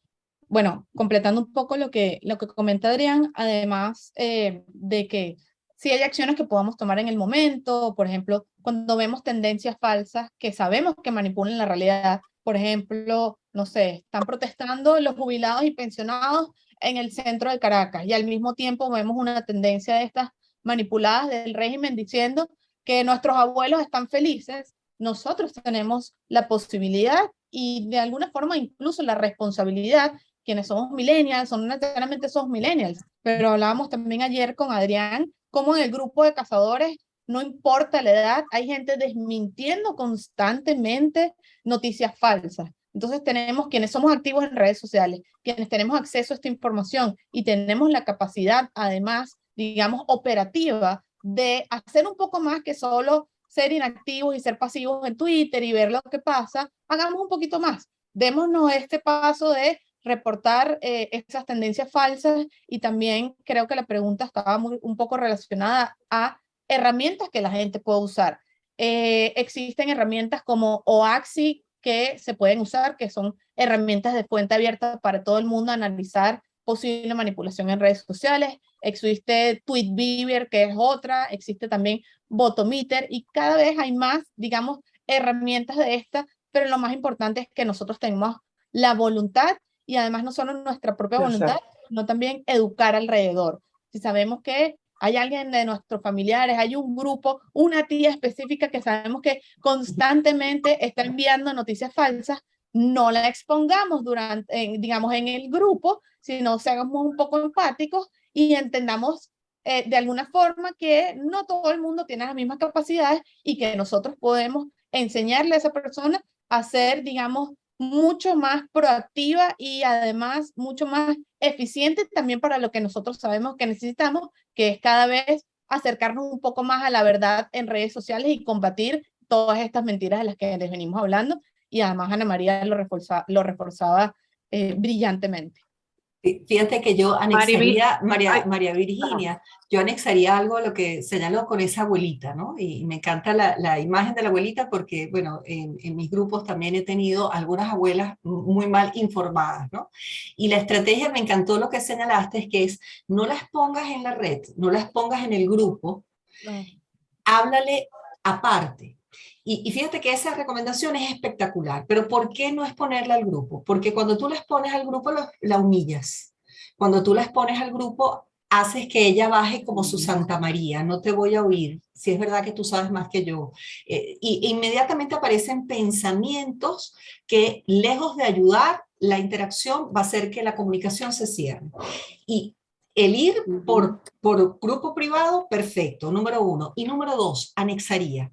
bueno, completando un poco lo que comenta Adrián, además de que sí hay acciones que podamos tomar en el momento, por ejemplo, cuando vemos tendencias falsas que sabemos que manipulan la realidad, por ejemplo, no sé, están protestando los jubilados y pensionados en el centro de Caracas y al mismo tiempo vemos una tendencia de estas manipuladas del régimen diciendo que nuestros abuelos están felices. Nosotros tenemos la posibilidad y de alguna forma incluso la responsabilidad, quienes somos millennials, no necesariamente somos millennials, pero hablábamos también ayer con Adrián, cómo en el grupo de cazadores, no importa la edad, hay gente desmintiendo constantemente noticias falsas. Entonces tenemos quienes somos activos en redes sociales, quienes tenemos acceso a esta información y tenemos la capacidad, además, digamos, operativa de hacer un poco más que solo ser inactivos y ser pasivos en Twitter y ver lo que pasa. Hagamos un poquito más. Démonos este paso de reportar esas tendencias falsas, y también creo que la pregunta estaba un poco relacionada a herramientas que la gente puede usar. Existen herramientas como OAXI que se pueden usar, que son herramientas de fuente abierta para todo el mundo analizar posible manipulación en redes sociales. Existe Tweetbeaver, que es otra, existe también Botometer, y cada vez hay más, digamos, herramientas de estas, pero lo más importante es que nosotros tengamos la voluntad, y además no solo nuestra propia voluntad, sino también educar alrededor. Si sabemos que hay alguien de nuestros familiares, hay un grupo, una tía específica que sabemos que constantemente está enviando noticias falsas, no la expongamos digamos, en el grupo, sino seamos un poco empáticos y entendamos de alguna forma que no todo el mundo tiene las mismas capacidades y que nosotros podemos enseñarle a esa persona a ser, digamos, mucho más proactiva y además mucho más eficiente también para lo que nosotros sabemos que necesitamos, que es cada vez acercarnos un poco más a la verdad en redes sociales y combatir todas estas mentiras de las que les venimos hablando. Y además Ana María lo reforzaba brillantemente. Fíjate que yo anexaría, Ay, María Virginia, yo anexaría algo a lo que señaló con esa abuelita, ¿no? Y me encanta la imagen de la abuelita porque, bueno, en mis grupos también he tenido algunas abuelas muy mal informadas, ¿no? Y la estrategia, me encantó lo que señalaste, es no las pongas en la red, no las pongas en el grupo, háblale aparte. Y fíjate que esa recomendación es espectacular, pero ¿por qué no exponerla al grupo? Porque cuando tú la expones al grupo, la humillas. Cuando tú la expones al grupo, haces que ella baje como su Santa María, no te voy a oír, si es verdad que tú sabes más que yo. Y inmediatamente aparecen pensamientos que, lejos de ayudar, la interacción va a hacer que la comunicación se cierre. Y el ir por grupo privado, perfecto, número uno. Y número dos, anexaría.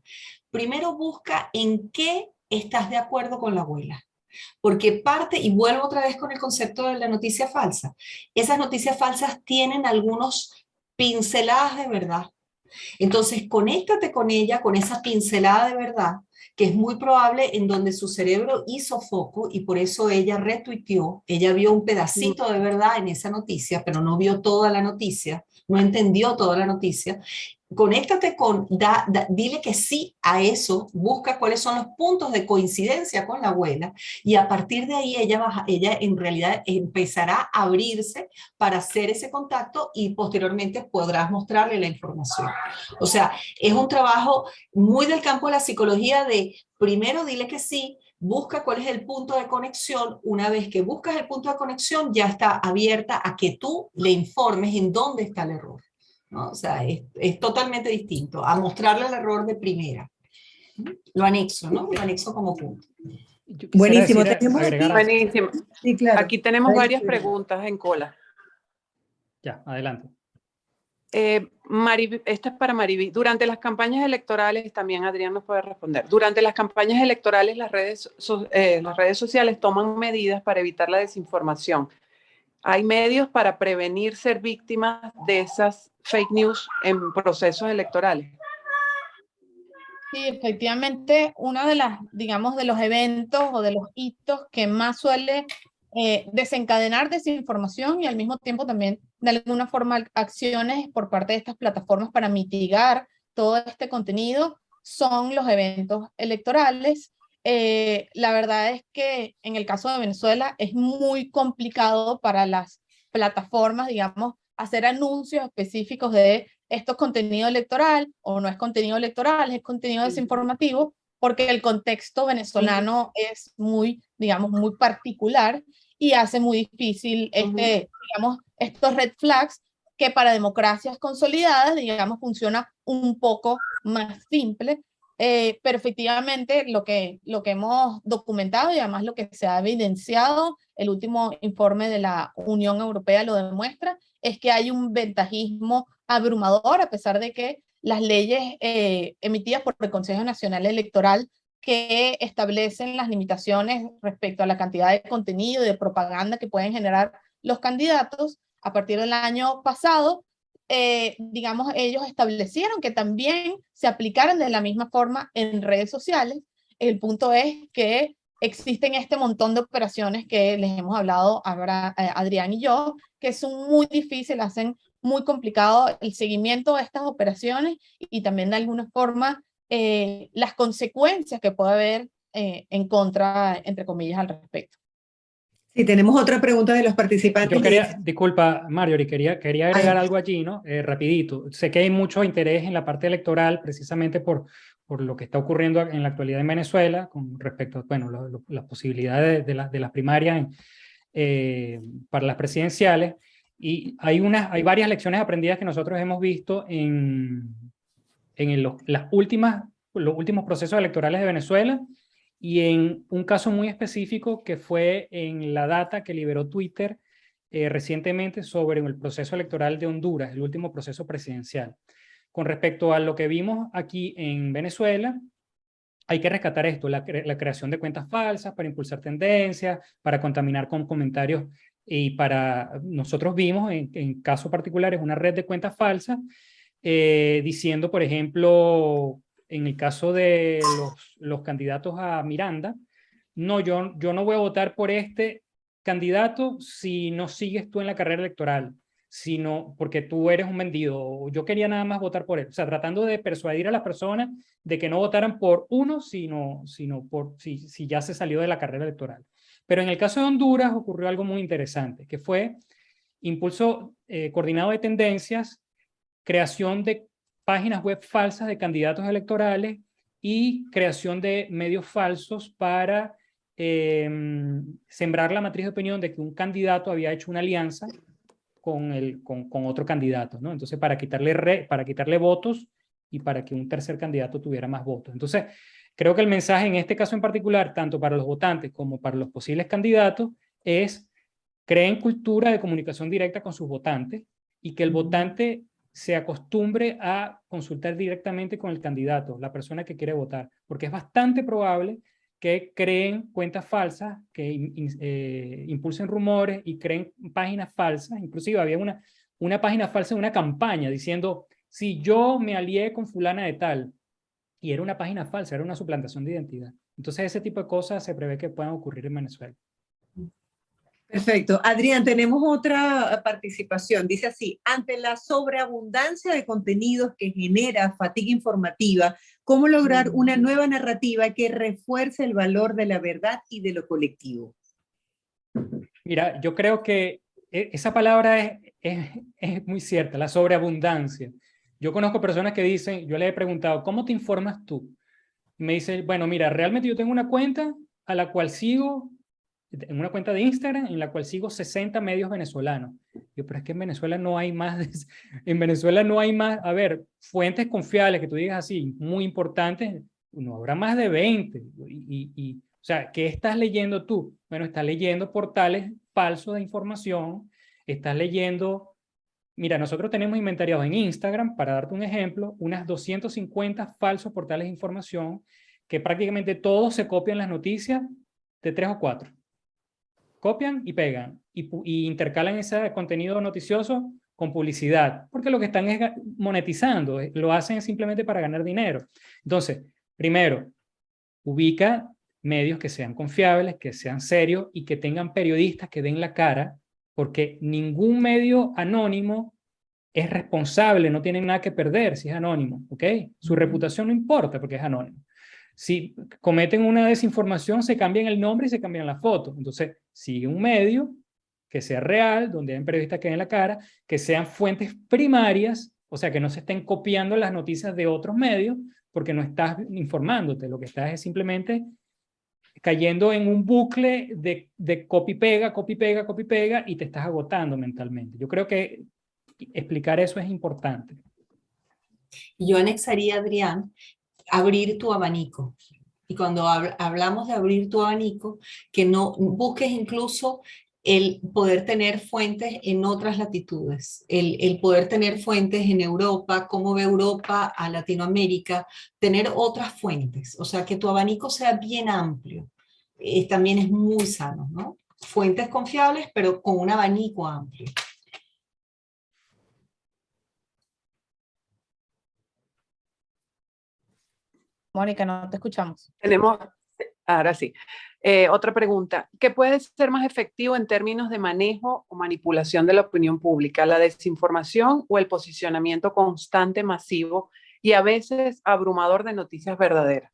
Primero busca en qué estás de acuerdo con la abuela. Porque parte, y vuelvo otra vez con el concepto de la noticia falsa, esas noticias falsas tienen algunos pinceladas de verdad. Entonces, conéctate con ella, con esa pincelada de verdad, que es muy probable en donde su cerebro hizo foco y por eso ella retuiteó, ella vio un pedacito de verdad en esa noticia, pero no vio toda la noticia, no entendió toda la noticia. Conéctate dile que sí a eso, busca cuáles son los puntos de coincidencia con la abuela y a partir de ahí ella en realidad empezará a abrirse para hacer ese contacto y posteriormente podrás mostrarle la información. O sea, es un trabajo muy del campo de la psicología de primero dile que sí, busca cuál es el punto de conexión. Una vez que buscas el punto de conexión, ya está abierta a que tú le informes en dónde está el error. ¿no? O sea, es totalmente distinto a mostrarle el error de primera. Lo anexo, ¿no? Lo anexo como punto. Yo quisiera Buenísimo, decir, tenemos aquí. agregar... Buenísimo. Sí, claro. Aquí tenemos varias Adelante. preguntas en cola. Ya, adelante. Esta es para Mariví. Durante las campañas electorales, también Adrián nos puede responder. Durante las campañas electorales, las redes sociales toman medidas para evitar la desinformación. ¿Hay medios para prevenir ser víctimas de esas fake news en procesos electorales? Sí, efectivamente, uno de las, digamos, de los eventos o de los hitos que más suele desencadenar desinformación y al mismo tiempo también de alguna forma acciones por parte de estas plataformas para mitigar todo este contenido son los eventos electorales. La verdad es que en el caso de Venezuela es muy complicado para las plataformas, digamos, hacer anuncios específicos de esto es contenido electoral o no es contenido electoral, es contenido desinformativo, porque el contexto venezolano es muy, digamos, muy particular y hace muy difícil digamos, estos red flags que para democracias consolidadas, digamos, funciona un poco más simple. Pero efectivamente lo que hemos documentado y además lo que se ha evidenciado, el último informe de la Unión Europea lo demuestra, es que hay un ventajismo abrumador, a pesar de que las leyes emitidas por el Consejo Nacional Electoral que establecen las limitaciones respecto a la cantidad de contenido y de propaganda que pueden generar los candidatos, a partir del año pasado, digamos, ellos establecieron que también se aplicaran de la misma forma en redes sociales. El punto es que existen este montón de operaciones que les hemos hablado ahora Adrián y yo, que son muy difíciles, hacen muy complicado el seguimiento de estas operaciones y también de alguna forma las consecuencias que puede haber en contra, entre comillas, al respecto. Sí, tenemos otra pregunta de los participantes. Yo quería, disculpa, Marjorie, quería agregar algo allí, ¿no? Rapidito. Sé que hay mucho interés en la parte electoral, precisamente por lo que está ocurriendo en la actualidad en Venezuela, con respecto a, bueno, las posibilidades de las primarias para las presidenciales. Y hay varias lecciones aprendidas que nosotros hemos visto en los últimos procesos electorales de Venezuela, y en un caso muy específico que fue en la data que liberó Twitter recientemente sobre el proceso electoral de Honduras, el último proceso presidencial. Con respecto a lo que vimos aquí en Venezuela, hay que rescatar esto, la creación de cuentas falsas para impulsar tendencias, para contaminar con comentarios, y nosotros vimos en casos particulares una red de cuentas falsas diciendo, por ejemplo, en el caso de los candidatos a Miranda, no, yo no voy a votar por este candidato si no sigues tú en la carrera electoral, sino porque tú eres un vendido. Yo quería nada más votar por él. O sea, tratando de persuadir a las personas de que no votaran por uno, sino por si ya se salió de la carrera electoral. Pero en el caso de Honduras ocurrió algo muy interesante, que fue impulso coordinado de tendencias, creación de páginas web falsas de candidatos electorales y creación de medios falsos para sembrar la matriz de opinión de que un candidato había hecho una alianza con otro candidato, ¿no? Entonces, para quitarle votos y para que un tercer candidato tuviera más votos. Entonces, creo que el mensaje en este caso en particular, tanto para los votantes como para los posibles candidatos, es creen cultura de comunicación directa con sus votantes y que el votante se acostumbre a consultar directamente con el candidato, la persona que quiere votar, porque es bastante probable que creen cuentas falsas, que impulsen rumores y creen páginas falsas. Inclusive había una página falsa de una campaña diciendo, si yo me alié con fulana de tal, y era una página falsa, era una suplantación de identidad. Entonces ese tipo de cosas se prevé que puedan ocurrir en Venezuela. Perfecto. Adrián, tenemos otra participación. Dice así, ante la sobreabundancia de contenidos que genera fatiga informativa, ¿cómo lograr una nueva narrativa que refuerce el valor de la verdad y de lo colectivo? Mira, yo creo que esa palabra es muy cierta, la sobreabundancia. Yo conozco personas que dicen, yo les he preguntado, ¿cómo te informas tú? Y me dice, bueno, mira, realmente yo tengo una cuenta a la cual sigo en una cuenta de Instagram en la cual sigo 60 medios venezolanos. Yo, pero es que en Venezuela no hay más, en Venezuela no hay más, a ver, fuentes confiables que tú digas así, muy importantes, no habrá más de 20. O sea, ¿qué estás leyendo tú? Bueno, estás leyendo portales falsos de información, estás leyendo... Mira, nosotros tenemos inventariados en Instagram, para darte un ejemplo, unas 250 falsos portales de información que prácticamente todos se copian las noticias de 3 o 4. Copian y pegan y intercalan ese contenido noticioso con publicidad, porque lo que están es monetizando, lo hacen simplemente para ganar dinero. Entonces, primero, ubica medios que sean confiables, que sean serios y que tengan periodistas que den la cara, porque ningún medio anónimo es responsable, no tienen nada que perder si es anónimo, ¿ok? Su reputación no importa porque es anónimo. Si cometen una desinformación, se cambian el nombre y se cambian la foto. Entonces, sigue un medio que sea real, donde hay periodistas que den la cara, que sean fuentes primarias, o sea, que no se estén copiando las noticias de otros medios, porque no estás informándote, lo que estás es simplemente cayendo en un bucle de copy-pega, copy-pega, copy-pega, y te estás agotando mentalmente. Yo creo que explicar eso es importante. Yo anexaría, Adrián, abrir tu abanico. Y cuando hablamos de abrir tu abanico, que no busques incluso el poder tener fuentes en otras latitudes, el poder tener fuentes en Europa, cómo ve Europa a Latinoamérica, tener otras fuentes, o sea, que tu abanico sea bien amplio. También es muy sano, ¿no? Fuentes confiables, pero con un abanico amplio. Mónica, no te escuchamos. Tenemos, ahora sí, otra pregunta. ¿Qué puede ser más efectivo en términos de manejo o manipulación de la opinión pública? ¿La desinformación o el posicionamiento constante, masivo y a veces abrumador de noticias verdaderas?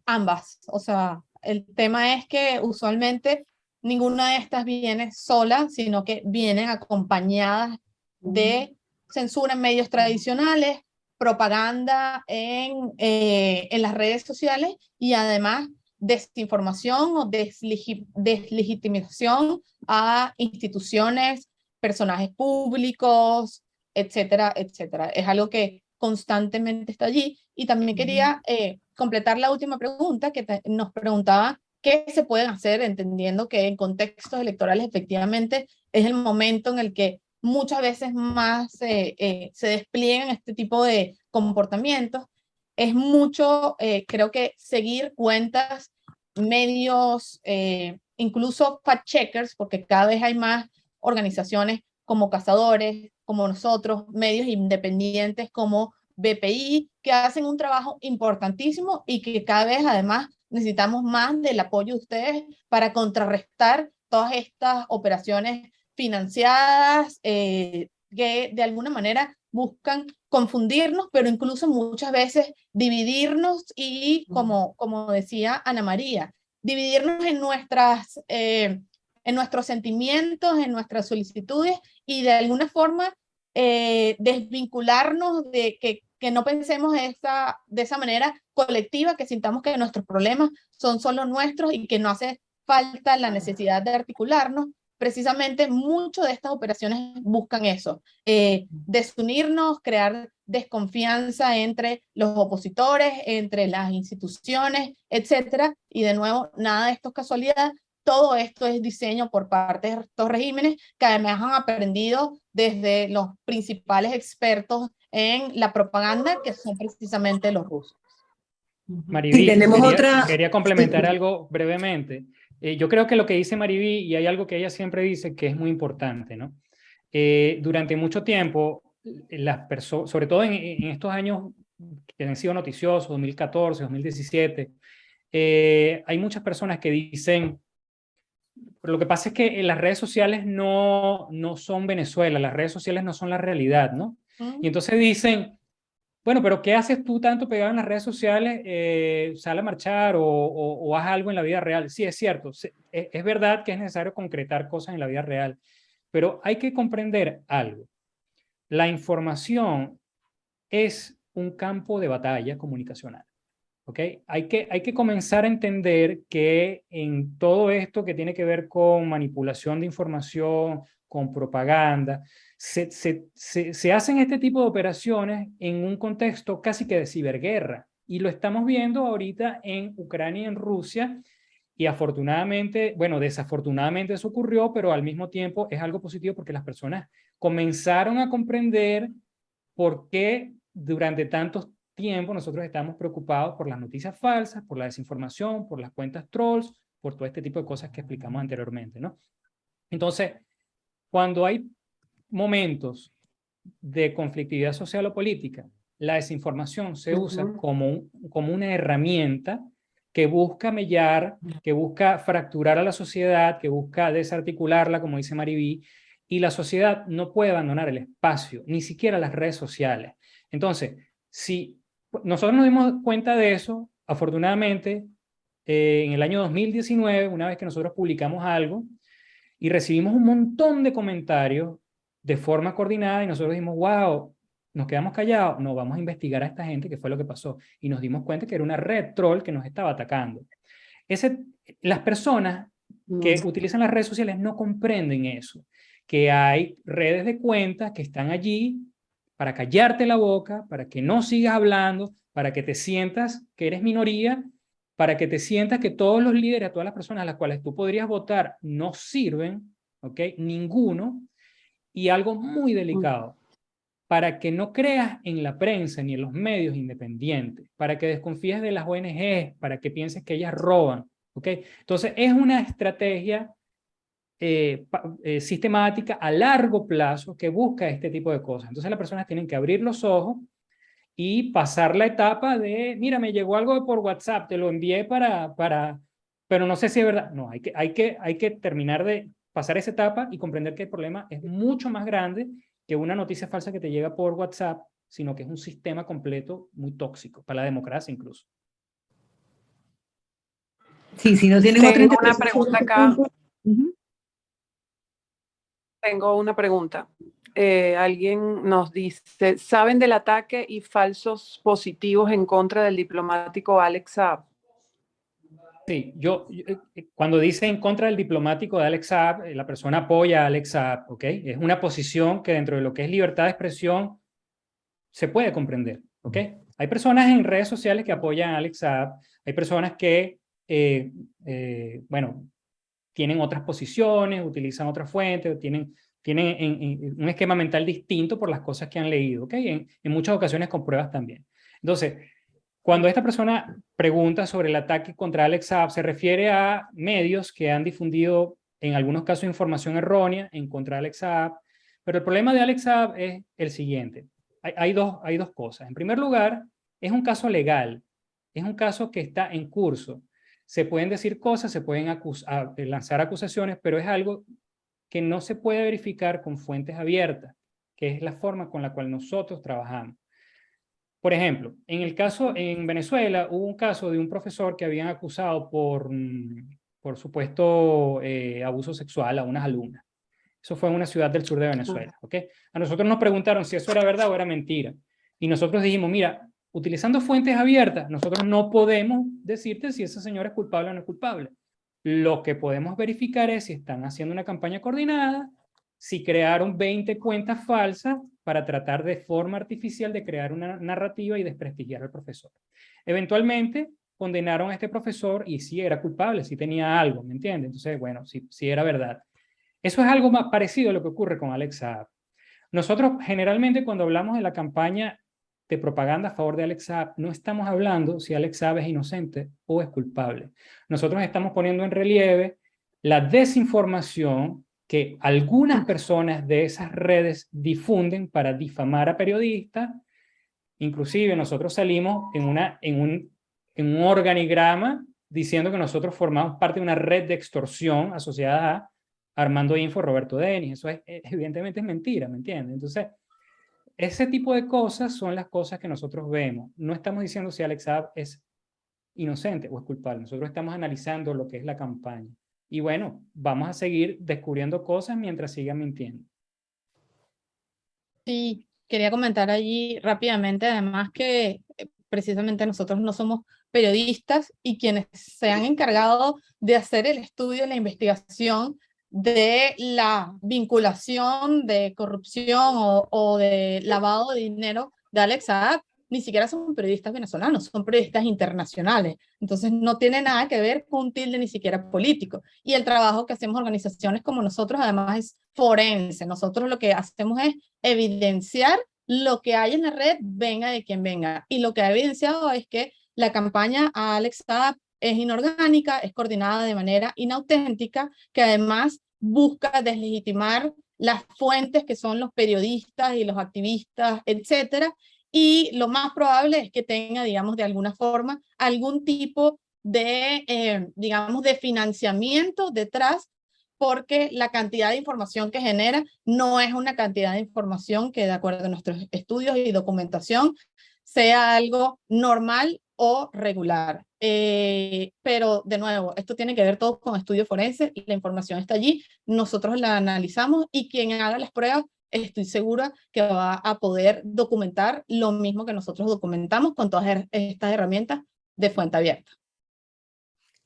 Ambas. O sea, el tema es que usualmente ninguna de estas viene sola, sino que vienen acompañadas de censura en medios tradicionales, propaganda en las redes sociales y además desinformación o deslegitimación a instituciones, personajes públicos, etcétera, etcétera. Es algo que constantemente está allí. Y también quería completar la última pregunta que nos preguntaba qué se pueden hacer, entendiendo que en contextos electorales efectivamente es el momento en el que muchas veces más se despliegan este tipo de comportamientos. Es mucho, creo que seguir cuentas, medios, incluso fact-checkers, porque cada vez hay más organizaciones como Cazadores, como nosotros, medios independientes como BPI, que hacen un trabajo importantísimo y que cada vez además necesitamos más del apoyo de ustedes para contrarrestar todas estas operaciones financiadas que de alguna manera buscan confundirnos, pero incluso muchas veces dividirnos y, como decía Ana María, dividirnos en nuestros sentimientos, en nuestras solicitudes y de alguna forma desvincularnos de que no pensemos de esa manera colectiva, que sintamos que nuestros problemas son solo nuestros y que no hace falta la necesidad de articularnos. Precisamente muchas de estas operaciones buscan eso, desunirnos, crear desconfianza entre los opositores, entre las instituciones, etcétera. Y de nuevo, nada de esto es casualidad. Todo esto es diseño por parte de estos regímenes que además han aprendido desde los principales expertos en la propaganda, que son precisamente los rusos. Mariví, tenemos quería complementar algo brevemente. Yo creo que lo que dice Mariví, y hay algo que ella siempre dice que es muy importante, ¿no? Durante mucho tiempo, las personas, sobre todo en estos años que han sido noticiosos, 2014, 2017, hay muchas personas que dicen, pero lo que pasa es que las redes sociales no son Venezuela, las redes sociales no son la realidad, ¿no? Y entonces dicen, bueno, pero ¿qué haces tú tanto pegado en las redes sociales? Sal a marchar o haz algo en la vida real. Sí, es cierto, es verdad que es necesario concretar cosas en la vida real, pero hay que comprender algo. La información es un campo de batalla comunicacional. ¿ok? Hay que comenzar a entender que en todo esto que tiene que ver con manipulación de información, con propaganda, se hacen este tipo de operaciones en un contexto casi que de ciberguerra. Y lo estamos viendo ahorita en Ucrania y en Rusia. Y afortunadamente, bueno, desafortunadamente eso ocurrió, pero al mismo tiempo es algo positivo porque las personas comenzaron a comprender por qué durante tantos tiempo nosotros estamos preocupados por las noticias falsas, por la desinformación, por las cuentas trolls, por todo este tipo de cosas que explicamos anteriormente, ¿no? Entonces, cuando hay momentos de conflictividad social o política, la desinformación se usa como una herramienta que busca mellar, que busca fracturar a la sociedad, que busca desarticularla, como dice Mariví, y la sociedad no puede abandonar el espacio, ni siquiera las redes sociales. Entonces, si nosotros nos dimos cuenta de eso, afortunadamente, en el año 2019, una vez que nosotros publicamos algo, y recibimos un montón de comentarios de forma coordinada y nosotros dijimos, wow, nos quedamos callados, no, vamos a investigar a esta gente, qué fue lo que pasó. Y nos dimos cuenta que era una red troll que nos estaba atacando. Las personas que utilizan las redes sociales no comprenden eso, que hay redes de cuentas que están allí para callarte la boca, para que no sigas hablando, para que te sientas que eres minoría, para que te sientas que todos los líderes, todas las personas a las cuales tú podrías votar no sirven, ¿ok? Ninguno. Y algo muy delicado, para que no creas en la prensa ni en los medios independientes, para que desconfíes de las ONGs, para que pienses que ellas roban, ¿ok? Entonces es una estrategia sistemática a largo plazo que busca este tipo de cosas. Entonces las personas tienen que abrir los ojos y pasar la etapa de, mira, me llegó algo por WhatsApp, te lo envié pero no sé si es verdad. No, hay que terminar de pasar esa etapa y comprender que el problema es mucho más grande que una noticia falsa que te llega por WhatsApp, sino que es un sistema completo muy tóxico, para la democracia incluso. Sí, si no tienen otra Tengo una interpretación pregunta de este acá. punto. Tengo una pregunta. Alguien nos dice, ¿saben del ataque y falsos positivos en contra del diplomático Alex Saab? Sí, cuando dice en contra del diplomático de Alex Saab, la persona apoya a Alex Saab, ¿ok? Es una posición que dentro de lo que es libertad de expresión se puede comprender, ¿ok? Hay personas en redes sociales que apoyan a Alex Saab, hay personas que, bueno, tienen otras posiciones, utilizan otras fuentes, tienen un esquema mental distinto por las cosas que han leído, ¿ok? En muchas ocasiones con pruebas también. Entonces, cuando esta persona pregunta sobre el ataque contra Alex Saab, se refiere a medios que han difundido, en algunos casos, información errónea en contra de Alex Saab, pero el problema de Alex Saab es el siguiente. Hay dos cosas. En primer lugar, es un caso legal, es un caso que está en curso. Se pueden decir cosas, se pueden lanzar acusaciones, pero es algo que no se puede verificar con fuentes abiertas, que es la forma con la cual nosotros trabajamos. Por ejemplo, en Venezuela hubo un caso de un profesor que habían acusado por supuesto abuso sexual a unas alumnas. Eso fue en una ciudad del sur de Venezuela, ¿ok? A nosotros nos preguntaron si eso era verdad o era mentira. Y nosotros dijimos, mira, utilizando fuentes abiertas, nosotros no podemos decirte si esa señora es culpable o no es culpable. Lo que podemos verificar es si están haciendo una campaña coordinada, si crearon 20 cuentas falsas para tratar de forma artificial de crear una narrativa y desprestigiar al profesor. Eventualmente condenaron a este profesor y sí era culpable, sí tenía algo, ¿me entiendes? Entonces, bueno, sí era verdad. Eso es algo más parecido a lo que ocurre con Alex Saab. Nosotros generalmente cuando hablamos de la campaña de propaganda a favor de Alex Saab, no estamos hablando si Alex Saab es inocente o es culpable. Nosotros estamos poniendo en relieve la desinformación que algunas personas de esas redes difunden para difamar a periodistas. Inclusive nosotros salimos en un organigrama diciendo que nosotros formamos parte de una red de extorsión asociada a Armando Info, Roberto Denis. Eso evidentemente es mentira, ¿me entiendes? Entonces, ese tipo de cosas son las cosas que nosotros vemos. No estamos diciendo si Alex Saab es inocente o es culpable. Nosotros estamos analizando lo que es la campaña. Y bueno, vamos a seguir descubriendo cosas mientras sigan mintiendo. Sí, quería comentar allí rápidamente, además que precisamente nosotros no somos periodistas y quienes se han encargado de hacer el estudio, la investigación de la vinculación de corrupción o de lavado de dinero de Alex Saab, ni siquiera son periodistas venezolanos, son periodistas internacionales. Entonces no tiene nada que ver con un tilde ni siquiera político. Y el trabajo que hacemos organizaciones como nosotros además es forense. Nosotros lo que hacemos es evidenciar lo que hay en la red, venga de quien venga. Y lo que ha evidenciado es que la campaña a Alex Saab es inorgánica, es coordinada de manera inauténtica, que además busca deslegitimar las fuentes que son los periodistas y los activistas, etcétera, y lo más probable es que tenga, digamos, de alguna forma, algún tipo de, digamos, de financiamiento detrás, porque la cantidad de información que genera no es una cantidad de información que, de acuerdo a nuestros estudios y documentación, sea algo normal o regular. Pero, de nuevo, esto tiene que ver todo con estudios forenses, y la información está allí, nosotros la analizamos, y quien haga las pruebas, estoy segura que va a poder documentar lo mismo que nosotros documentamos con todas estas herramientas de fuente abierta.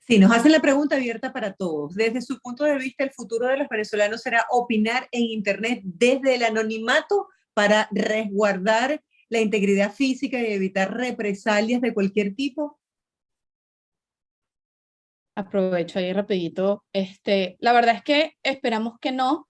Sí, nos hacen la pregunta abierta para todos. Desde su punto de vista, ¿el futuro de los venezolanos será opinar en Internet desde el anonimato para resguardar la integridad física y evitar represalias de cualquier tipo? Aprovecho ahí rapidito. La verdad es que esperamos que no,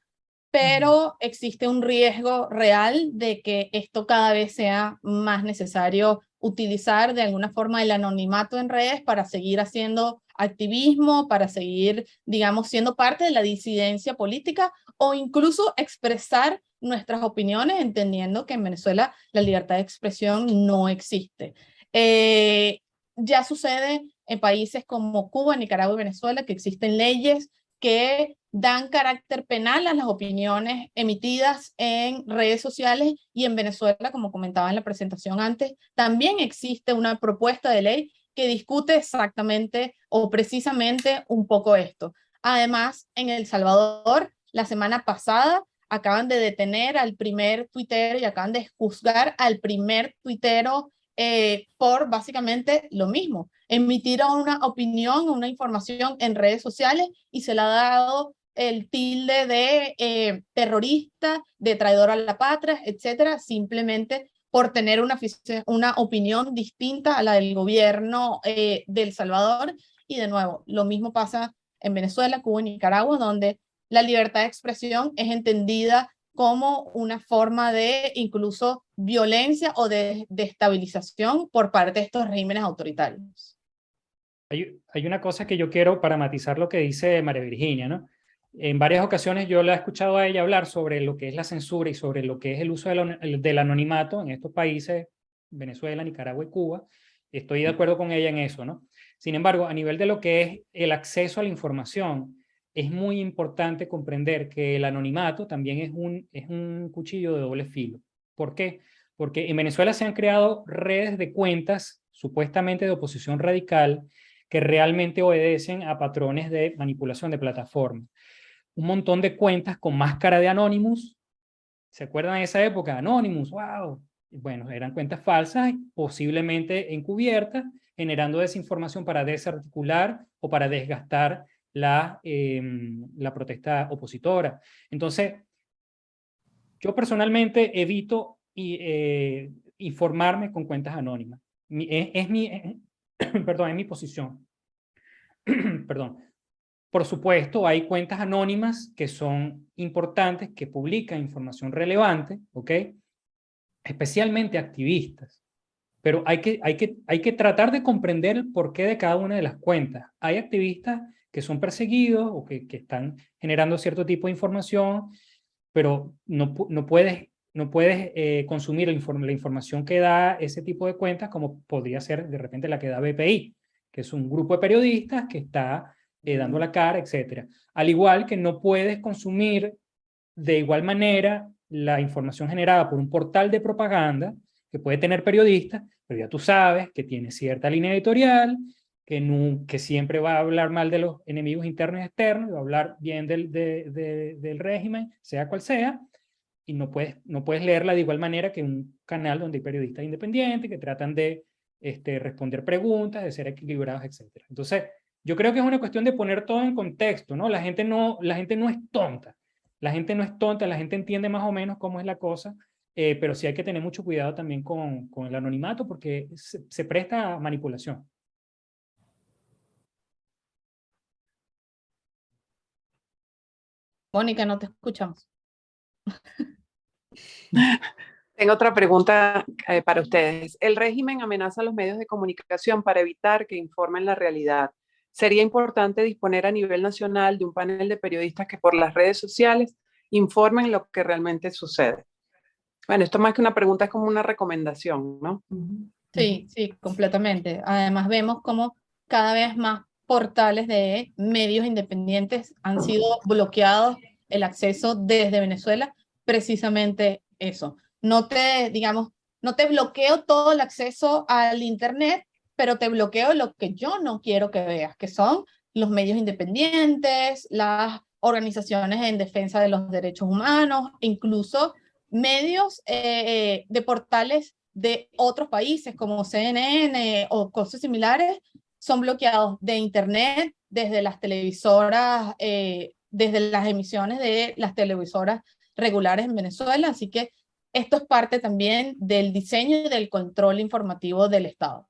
pero existe un riesgo real de que esto cada vez sea más necesario utilizar de alguna forma el anonimato en redes para seguir haciendo activismo, para seguir, digamos, siendo parte de la disidencia política, o incluso expresar nuestras opiniones, entendiendo que en Venezuela la libertad de expresión no existe. Ya sucede en países como Cuba, Nicaragua y Venezuela, que existen leyes que dan carácter penal a las opiniones emitidas en redes sociales, y en Venezuela, como comentaba en la presentación antes, también existe una propuesta de ley que discute exactamente o precisamente un poco esto. Además, en El Salvador, la semana pasada, acaban de detener al primer tuitero y acaban de juzgar al primer tuitero por básicamente lo mismo, emitir una opinión, una información en redes sociales, y se le ha dado el tilde de terrorista, de traidor a la patria, etcétera, simplemente por tener una opinión distinta a la del gobierno de El Salvador. Y de nuevo, lo mismo pasa en Venezuela, Cuba y Nicaragua, donde la libertad de expresión es entendida como una forma de incluso violencia o de destabilización por parte de estos regímenes autoritarios. Hay una cosa que yo quiero para matizar lo que dice María Virginia, ¿no? En varias ocasiones yo la he escuchado a ella hablar sobre lo que es la censura y sobre lo que es el uso del anonimato en estos países, Venezuela, Nicaragua y Cuba. Estoy de acuerdo con ella en eso, ¿no? Sin embargo, a nivel de lo que es el acceso a la información, es muy importante comprender que el anonimato también es un cuchillo de doble filo. ¿Por qué? Porque en Venezuela se han creado redes de cuentas supuestamente de oposición radical que realmente obedecen a patrones de manipulación de plataformas. Un montón de cuentas con máscara de Anonymous. ¿Se acuerdan de esa época? Anonymous, wow. Bueno, eran cuentas falsas, posiblemente encubiertas, generando desinformación para desarticular o para desgastar la protesta opositora. Entonces, yo personalmente evito informarme con cuentas anónimas. Perdón, es mi posición. Perdón. Por supuesto, hay cuentas anónimas que son importantes, que publican información relevante, ¿ok? Especialmente activistas. Pero hay que tratar de comprender el porqué de cada una de las cuentas. Hay activistas que son perseguidos o que están generando cierto tipo de información, pero no puedes consumir la información que da ese tipo de cuentas, como podría ser de repente la que da BPI, que es un grupo de periodistas que está dando la cara, etc. Al igual que no puedes consumir de igual manera la información generada por un portal de propaganda que puede tener periodistas, pero ya tú sabes que tiene cierta línea editorial, que siempre va a hablar mal de los enemigos internos y externos, y va a hablar bien del régimen, sea cual sea, y no puedes leerla de igual manera que un canal donde hay periodistas independientes que tratan de responder preguntas, de ser equilibrados, etc. Entonces, yo creo que es una cuestión de poner todo en contexto, ¿no? La gente no es tonta. La gente no es tonta, la gente entiende más o menos cómo es la cosa, pero sí hay que tener mucho cuidado también con el anonimato porque se presta a manipulación. Mónica, no te escuchamos. Tengo otra pregunta para ustedes. El régimen amenaza a los medios de comunicación para evitar que informen la realidad. Sería importante disponer a nivel nacional de un panel de periodistas que por las redes sociales informen lo que realmente sucede. Bueno, esto más que una pregunta es como una recomendación, ¿no? Sí, sí, completamente. Además vemos como cada vez más portales de medios independientes han sido bloqueados el acceso desde Venezuela, precisamente eso. Digamos, no te bloqueo todo el acceso al Internet, pero te bloqueo lo que yo no quiero que veas, que son los medios independientes, las organizaciones en defensa de los derechos humanos, incluso medios de portales de otros países como CNN o cosas similares son bloqueados de Internet, desde las televisoras, desde las emisiones de las televisoras regulares en Venezuela. Así que esto es parte también del diseño y del control informativo del Estado.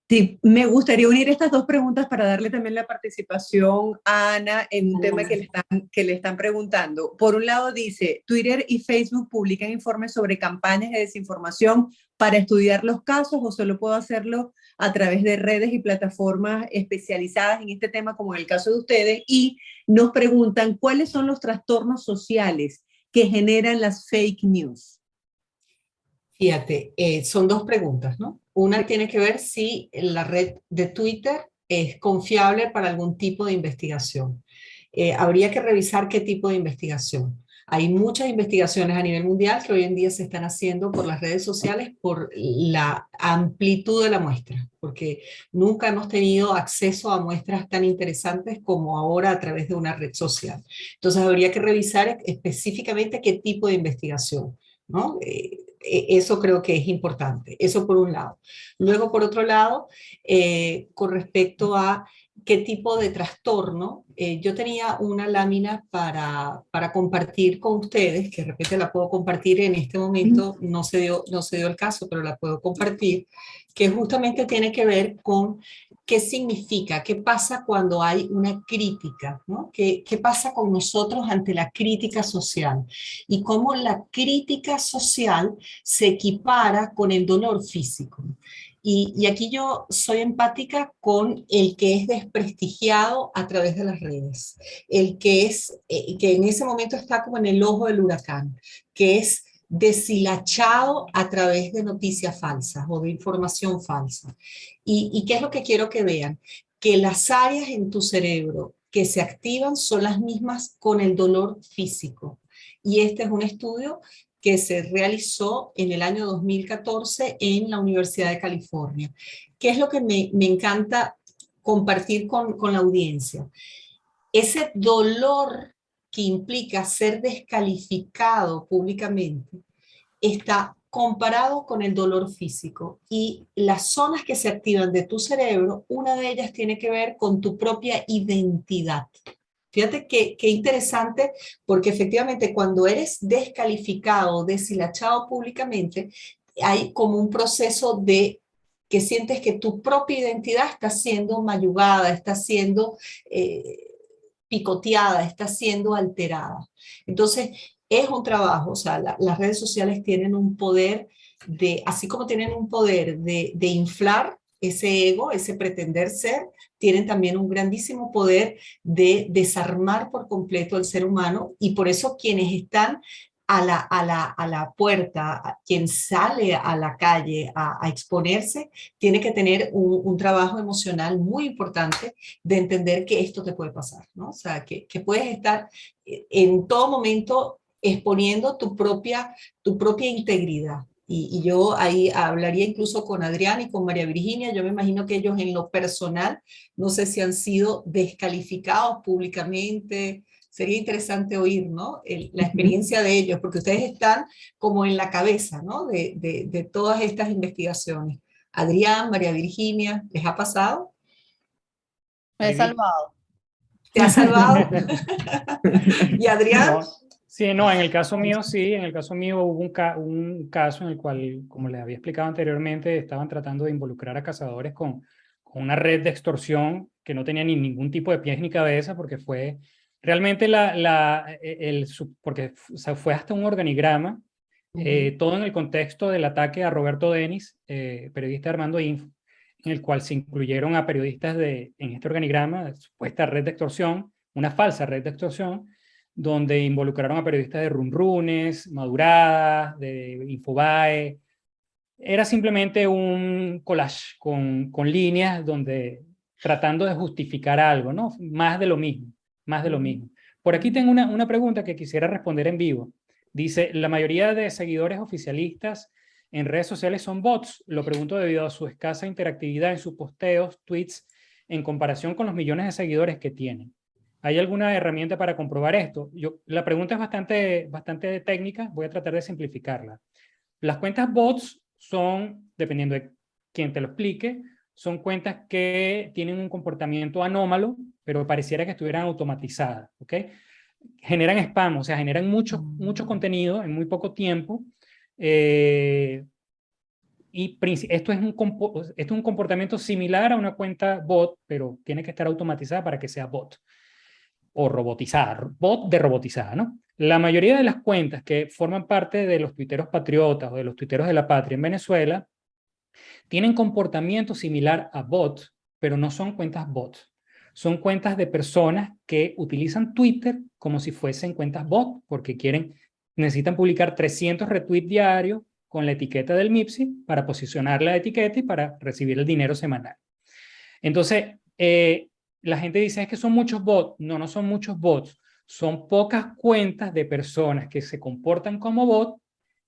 Sí, me gustaría unir estas dos preguntas para darle también la participación a Ana en un tema que le están preguntando. Por un lado dice, Twitter y Facebook publican informes sobre campañas de desinformación para estudiar los casos o solo puedo hacerlo a través de redes y plataformas especializadas en este tema como en el caso de ustedes, y nos preguntan cuáles son los trastornos sociales que generan las fake news. Fíjate, son dos preguntas, ¿no? Una tiene que ver si la red de Twitter es confiable para algún tipo de investigación. Habría que revisar qué tipo de investigación. Hay muchas investigaciones a nivel mundial que hoy en día se están haciendo por las redes sociales por la amplitud de la muestra, porque nunca hemos tenido acceso a muestras tan interesantes como ahora a través de una red social. Entonces habría que revisar específicamente qué tipo de investigación, ¿no? Eso creo que es importante, eso por un lado. Luego, por otro lado, con respecto a qué tipo de trastorno, yo tenía una lámina para compartir con ustedes, que de repente la puedo compartir en este momento, no se dio el caso, pero la puedo compartir, que justamente tiene que ver con qué significa, qué pasa cuando hay una crítica, ¿no? ¿Qué pasa con nosotros ante la crítica social? Y cómo la crítica social se equipara con el dolor físico. Y aquí yo soy empática con el que es desprestigiado a través de las redes, el que que en ese momento está como en el ojo del huracán, que es deshilachado a través de noticias falsas o de información falsa. ¿Y qué es lo que quiero que vean? Que las áreas en tu cerebro que se activan son las mismas con el dolor físico. Y este es un estudio que se realizó en el año 2014 en la Universidad de California. ¿Qué es lo que me encanta compartir con la audiencia? Ese dolor que implica ser descalificado públicamente está comparado con el dolor físico, y las zonas que se activan de tu cerebro, una de ellas tiene que ver con tu propia identidad. Fíjate qué interesante, porque efectivamente cuando eres descalificado, deshilachado públicamente, hay como un proceso de que sientes que tu propia identidad está siendo mayugada, está siendo picoteada, está siendo alterada. Entonces, es un trabajo, o sea, las redes sociales tienen un poder así como tienen un poder de inflar ese ego, ese pretender ser, tienen también un grandísimo poder de desarmar por completo al ser humano, y por eso quienes están a la puerta, quien sale a la calle a exponerse, tiene que tener un trabajo emocional muy importante de entender que esto te puede pasar, ¿no? O sea, que puedes estar en todo momento exponiendo tu propia integridad. Y yo ahí hablaría incluso con Adrián y con María Virginia. Yo me imagino que ellos en lo personal, no sé si han sido descalificados públicamente, sería interesante oír, ¿no? La experiencia de ellos, porque ustedes están como en la cabeza, ¿no? De todas estas investigaciones. Adrián, María Virginia, ¿les ha pasado? Me he salvado. ¿Te ha salvado? ¿Y Adrián? No, sí, no, en el caso mío sí, en el caso mío hubo un caso en el cual, como les había explicado anteriormente, estaban tratando de involucrar a cazadores con una red de extorsión que no tenía ni ningún tipo de pies ni cabeza, porque fue realmente porque o sea, fue hasta un organigrama, todo en el contexto del ataque a Roberto Denis, periodista de Armando Info, en el cual se incluyeron a periodistas en este organigrama, supuesta red de extorsión, una falsa red de extorsión, donde involucraron a periodistas de Runrunes, Maduradas, de Infobae. Era simplemente un collage con líneas donde tratando de justificar algo, ¿no? Más de lo mismo, más de lo mismo. Por aquí tengo una pregunta que quisiera responder en vivo. Dice, la mayoría de seguidores oficialistas en redes sociales son bots. Lo pregunto debido a su escasa interactividad en sus posteos, tweets, en comparación con los millones de seguidores que tienen. ¿Hay alguna herramienta para comprobar esto? La pregunta es bastante técnica, voy a tratar de simplificarla. Las cuentas bots son, dependiendo de quién te lo explique, son cuentas que tienen un comportamiento anómalo, pero pareciera que estuvieran automatizadas, ¿ok? Generan spam, o sea, generan mucho contenido en muy poco tiempo, y esto es un comportamiento similar a una cuenta bot, pero tiene que estar automatizada para que sea bot o robotizada, bot de robotizada, ¿no? La mayoría de las cuentas que forman parte de los tuiteros patriotas o de los tuiteros de la patria en Venezuela tienen comportamiento similar a bot, pero no son cuentas bot. Son cuentas de personas que utilizan Twitter como si fuesen cuentas bot, porque necesitan publicar 300 retweets diarios con la etiqueta del MIPSI para posicionar la etiqueta y para recibir el dinero semanal. Entonces, la gente dice es que son muchos bots. No, no son muchos bots. Son pocas cuentas de personas que se comportan como bot,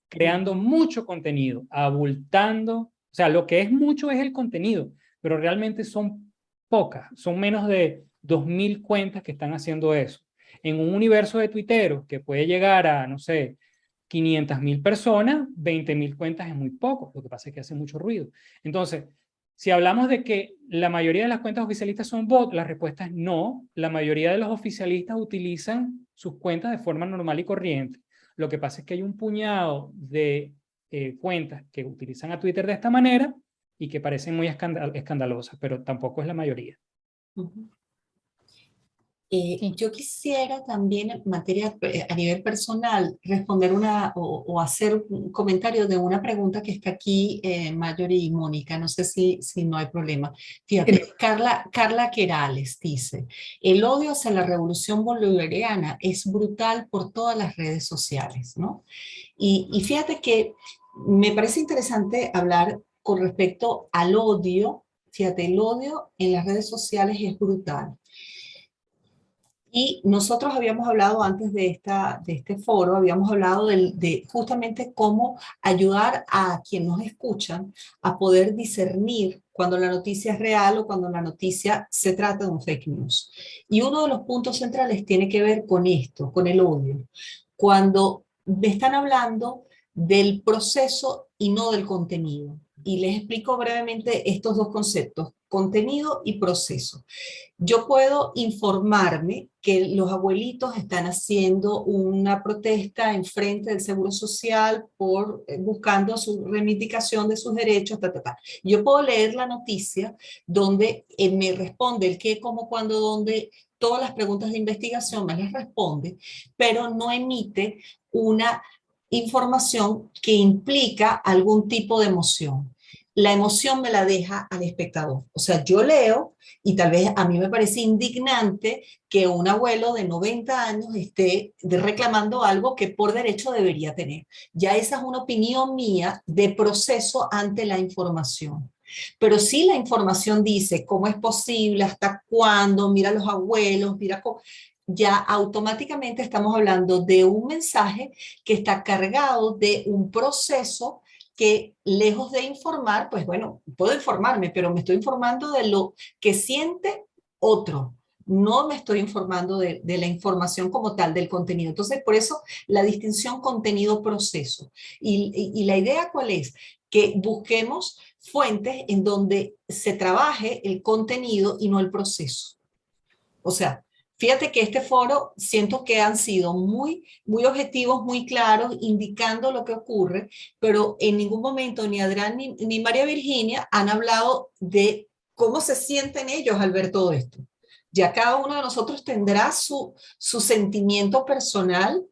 creando mucho contenido, abultando. O sea, lo que es mucho es el contenido, pero realmente son pocas. Son menos de 2.000 cuentas que están haciendo eso. En un universo de tuiteros que puede llegar a, no sé, 500.000 personas, 20.000 cuentas es muy poco. Lo que pasa es que hace mucho ruido. Entonces, si hablamos de que la mayoría de las cuentas oficialistas son bots, la respuesta es no. La mayoría de los oficialistas utilizan sus cuentas de forma normal y corriente. Lo que pasa es que hay un puñado de cuentas que utilizan a Twitter de esta manera y que parecen muy escandalosas, pero tampoco es la mayoría. Yo quisiera también en materia, a nivel personal, responder o hacer un comentario de una pregunta que está aquí, Marjorie y Mónica, no sé si no hay problema. Fíjate, Carla Querales dice, el odio hacia la revolución bolivariana es brutal por todas las redes sociales, ¿no? Y fíjate que me parece interesante hablar con respecto al odio. Fíjate, el odio en las redes sociales es brutal. Y nosotros habíamos hablado antes de este foro, habíamos hablado de justamente cómo ayudar a quienes nos escuchan a poder discernir cuando la noticia es real o cuando la noticia se trata de un fake news. Y uno de los puntos centrales tiene que ver con esto, con el odio. Cuando me están hablando del proceso y no del contenido. Y les explico brevemente estos dos conceptos, contenido y proceso. Yo puedo informarme que los abuelitos están haciendo una protesta en frente del Seguro Social buscando su reivindicación de sus derechos, Yo puedo leer la noticia donde me responde el qué, cómo, cuándo, dónde, todas las preguntas de investigación me las responde, pero no emite una información que implica algún tipo de emoción. La emoción me la deja al espectador. O sea, yo leo y tal vez a mí me parece indignante que un abuelo de 90 años esté reclamando algo que por derecho debería tener. Ya esa es una opinión mía de proceso ante la información. Pero si la información dice cómo es posible, hasta cuándo, mira a los abuelos, mira cómo, ya automáticamente estamos hablando de un mensaje que está cargado de un proceso que lejos de informar, pues bueno, puedo informarme, pero me estoy informando de lo que siente otro, no me estoy informando de la información como tal, del contenido. Entonces, por eso la distinción contenido-proceso. Y la idea ¿cuál es? Que busquemos fuentes en donde se trabaje el contenido y no el proceso. O sea, fíjate que este foro siento que han sido muy, muy objetivos, muy claros, indicando lo que ocurre, pero en ningún momento ni Adrián ni María Virginia han hablado de cómo se sienten ellos al ver todo esto. Ya cada uno de nosotros tendrá su sentimiento personal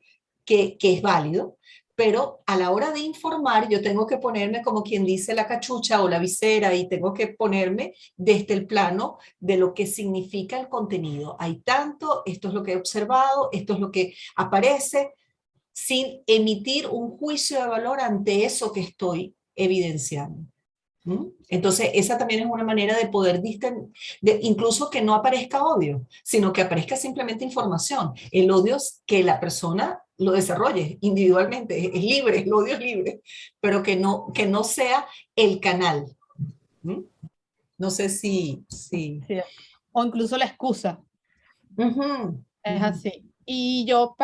que es válido, pero a la hora de informar yo tengo que ponerme como quien dice la cachucha o la visera y tengo que ponerme desde el plano de lo que significa el contenido. Hay tanto, esto es lo que he observado, esto es lo que aparece, sin emitir un juicio de valor ante eso que estoy evidenciando. ¿Mm? Entonces, esa también es una manera de poder incluso que no aparezca odio, sino que aparezca simplemente información. El odio es que la persona lo desarrolle individualmente, es libre, el odio es libre, pero que no sea el canal. ¿Mm? No sé si... Sí. O incluso la excusa. Uh-huh. Es así. Y yo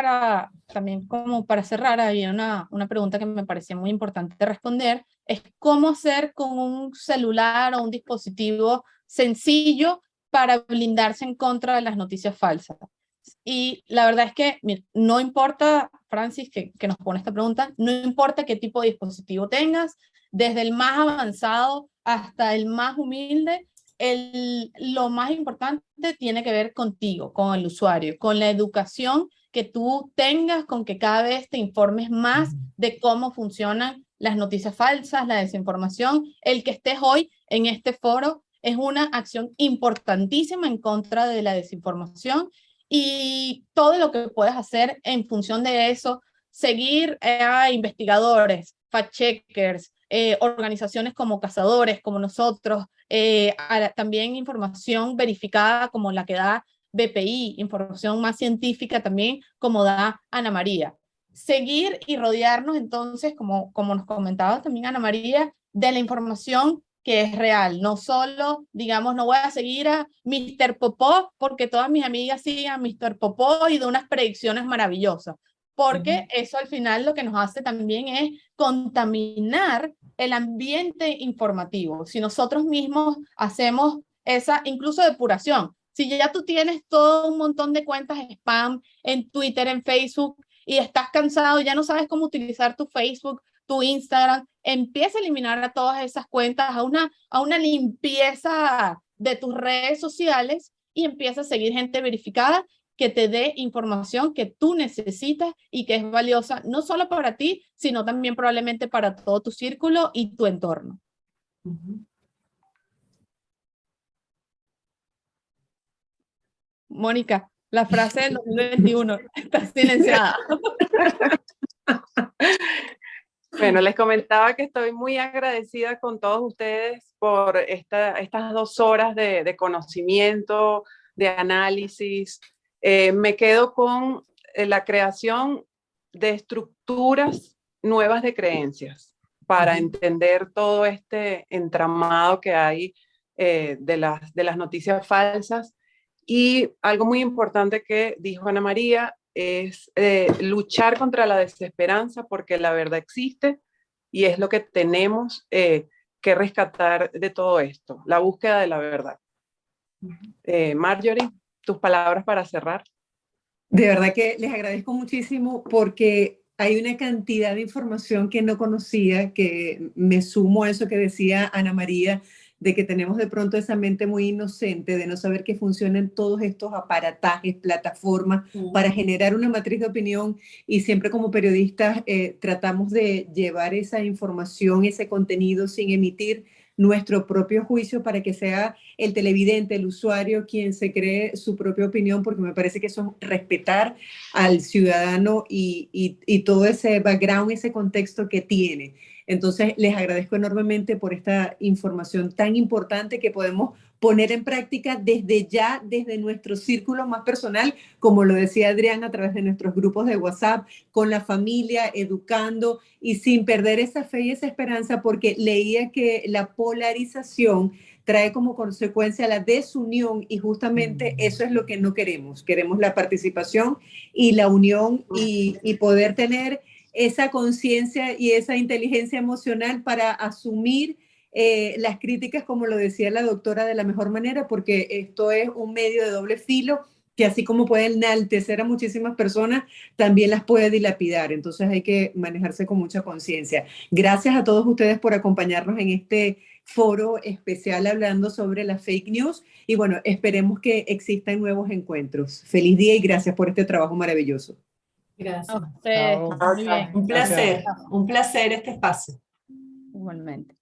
también como para cerrar, había una pregunta que me parecía muy importante responder, es cómo hacer con un celular o un dispositivo sencillo para blindarse en contra de las noticias falsas. Y la verdad es que mira, no importa, Francis, que nos pone esta pregunta, no importa qué tipo de dispositivo tengas, desde el más avanzado hasta el más humilde, lo más importante tiene que ver contigo, con el usuario, con la educación que tú tengas, con que cada vez te informes más de cómo funcionan las noticias falsas, la desinformación. El que estés hoy en este foro es una acción importantísima en contra de la desinformación y todo lo que puedes hacer en función de eso, seguir a investigadores, fact-checkers, organizaciones como Cazadores, como nosotros, también información verificada como la que da BPI, información más científica también como da Ana María. Seguir y rodearnos entonces, como nos comentaba también Ana María, de la información que es real, no solo, digamos, no voy a seguir a Mr. Popó porque todas mis amigas siguen a Mr. Popó y de unas predicciones maravillosas, porque eso al final lo que nos hace también es contaminar el ambiente informativo. Si nosotros mismos hacemos esa incluso depuración, si ya tú tienes todo un montón de cuentas spam en Twitter, en Facebook, y estás cansado, ya no sabes cómo utilizar tu Facebook, tu Instagram, empieza a eliminar a todas esas cuentas, a una limpieza de tus redes sociales y empieza a seguir gente verificada que te dé información que tú necesitas y que es valiosa no solo para ti, sino también probablemente para todo tu círculo y tu entorno. Mónica, la frase del 2021 está silenciada. Bueno, les comentaba que estoy muy agradecida con todos ustedes por estas 2 horas de conocimiento, de análisis. Me quedo con la creación de estructuras nuevas de creencias para entender todo este entramado que hay de las noticias falsas. Y algo muy importante que dijo Ana María es luchar contra la desesperanza porque la verdad existe y es lo que tenemos que rescatar de todo esto, la búsqueda de la verdad. Marjorie, tus palabras para cerrar. De verdad que les agradezco muchísimo porque hay una cantidad de información que no conocía, que me sumo a eso que decía Ana María, de que tenemos de pronto esa mente muy inocente, de no saber que funcionan todos estos aparatajes, plataformas, para generar una matriz de opinión, y siempre como periodistas tratamos de llevar esa información, ese contenido sin emitir nuestro propio juicio para que sea el televidente, el usuario, quien se cree su propia opinión, porque me parece que eso es respetar al ciudadano y todo ese background, ese contexto que tiene. Entonces, les agradezco enormemente por esta información tan importante que podemos poner en práctica desde ya, desde nuestro círculo más personal, como lo decía Adrián, a través de nuestros grupos de WhatsApp, con la familia, educando y sin perder esa fe y esa esperanza, porque leía que la polarización trae como consecuencia la desunión y justamente eso es lo que no queremos. Queremos la participación y la unión y poder tener esa conciencia y esa inteligencia emocional para asumir las críticas, como lo decía la doctora, de la mejor manera, porque esto es un medio de doble filo que así como puede enaltecer a muchísimas personas, también las puede dilapidar. Entonces hay que manejarse con mucha conciencia. Gracias a todos ustedes por acompañarnos en este foro especial hablando sobre las fake news y bueno, esperemos que existan nuevos encuentros. Feliz día y gracias por este trabajo maravilloso. Gracias. A ustedes, Chao. muy bien. Un placer este espacio. Igualmente.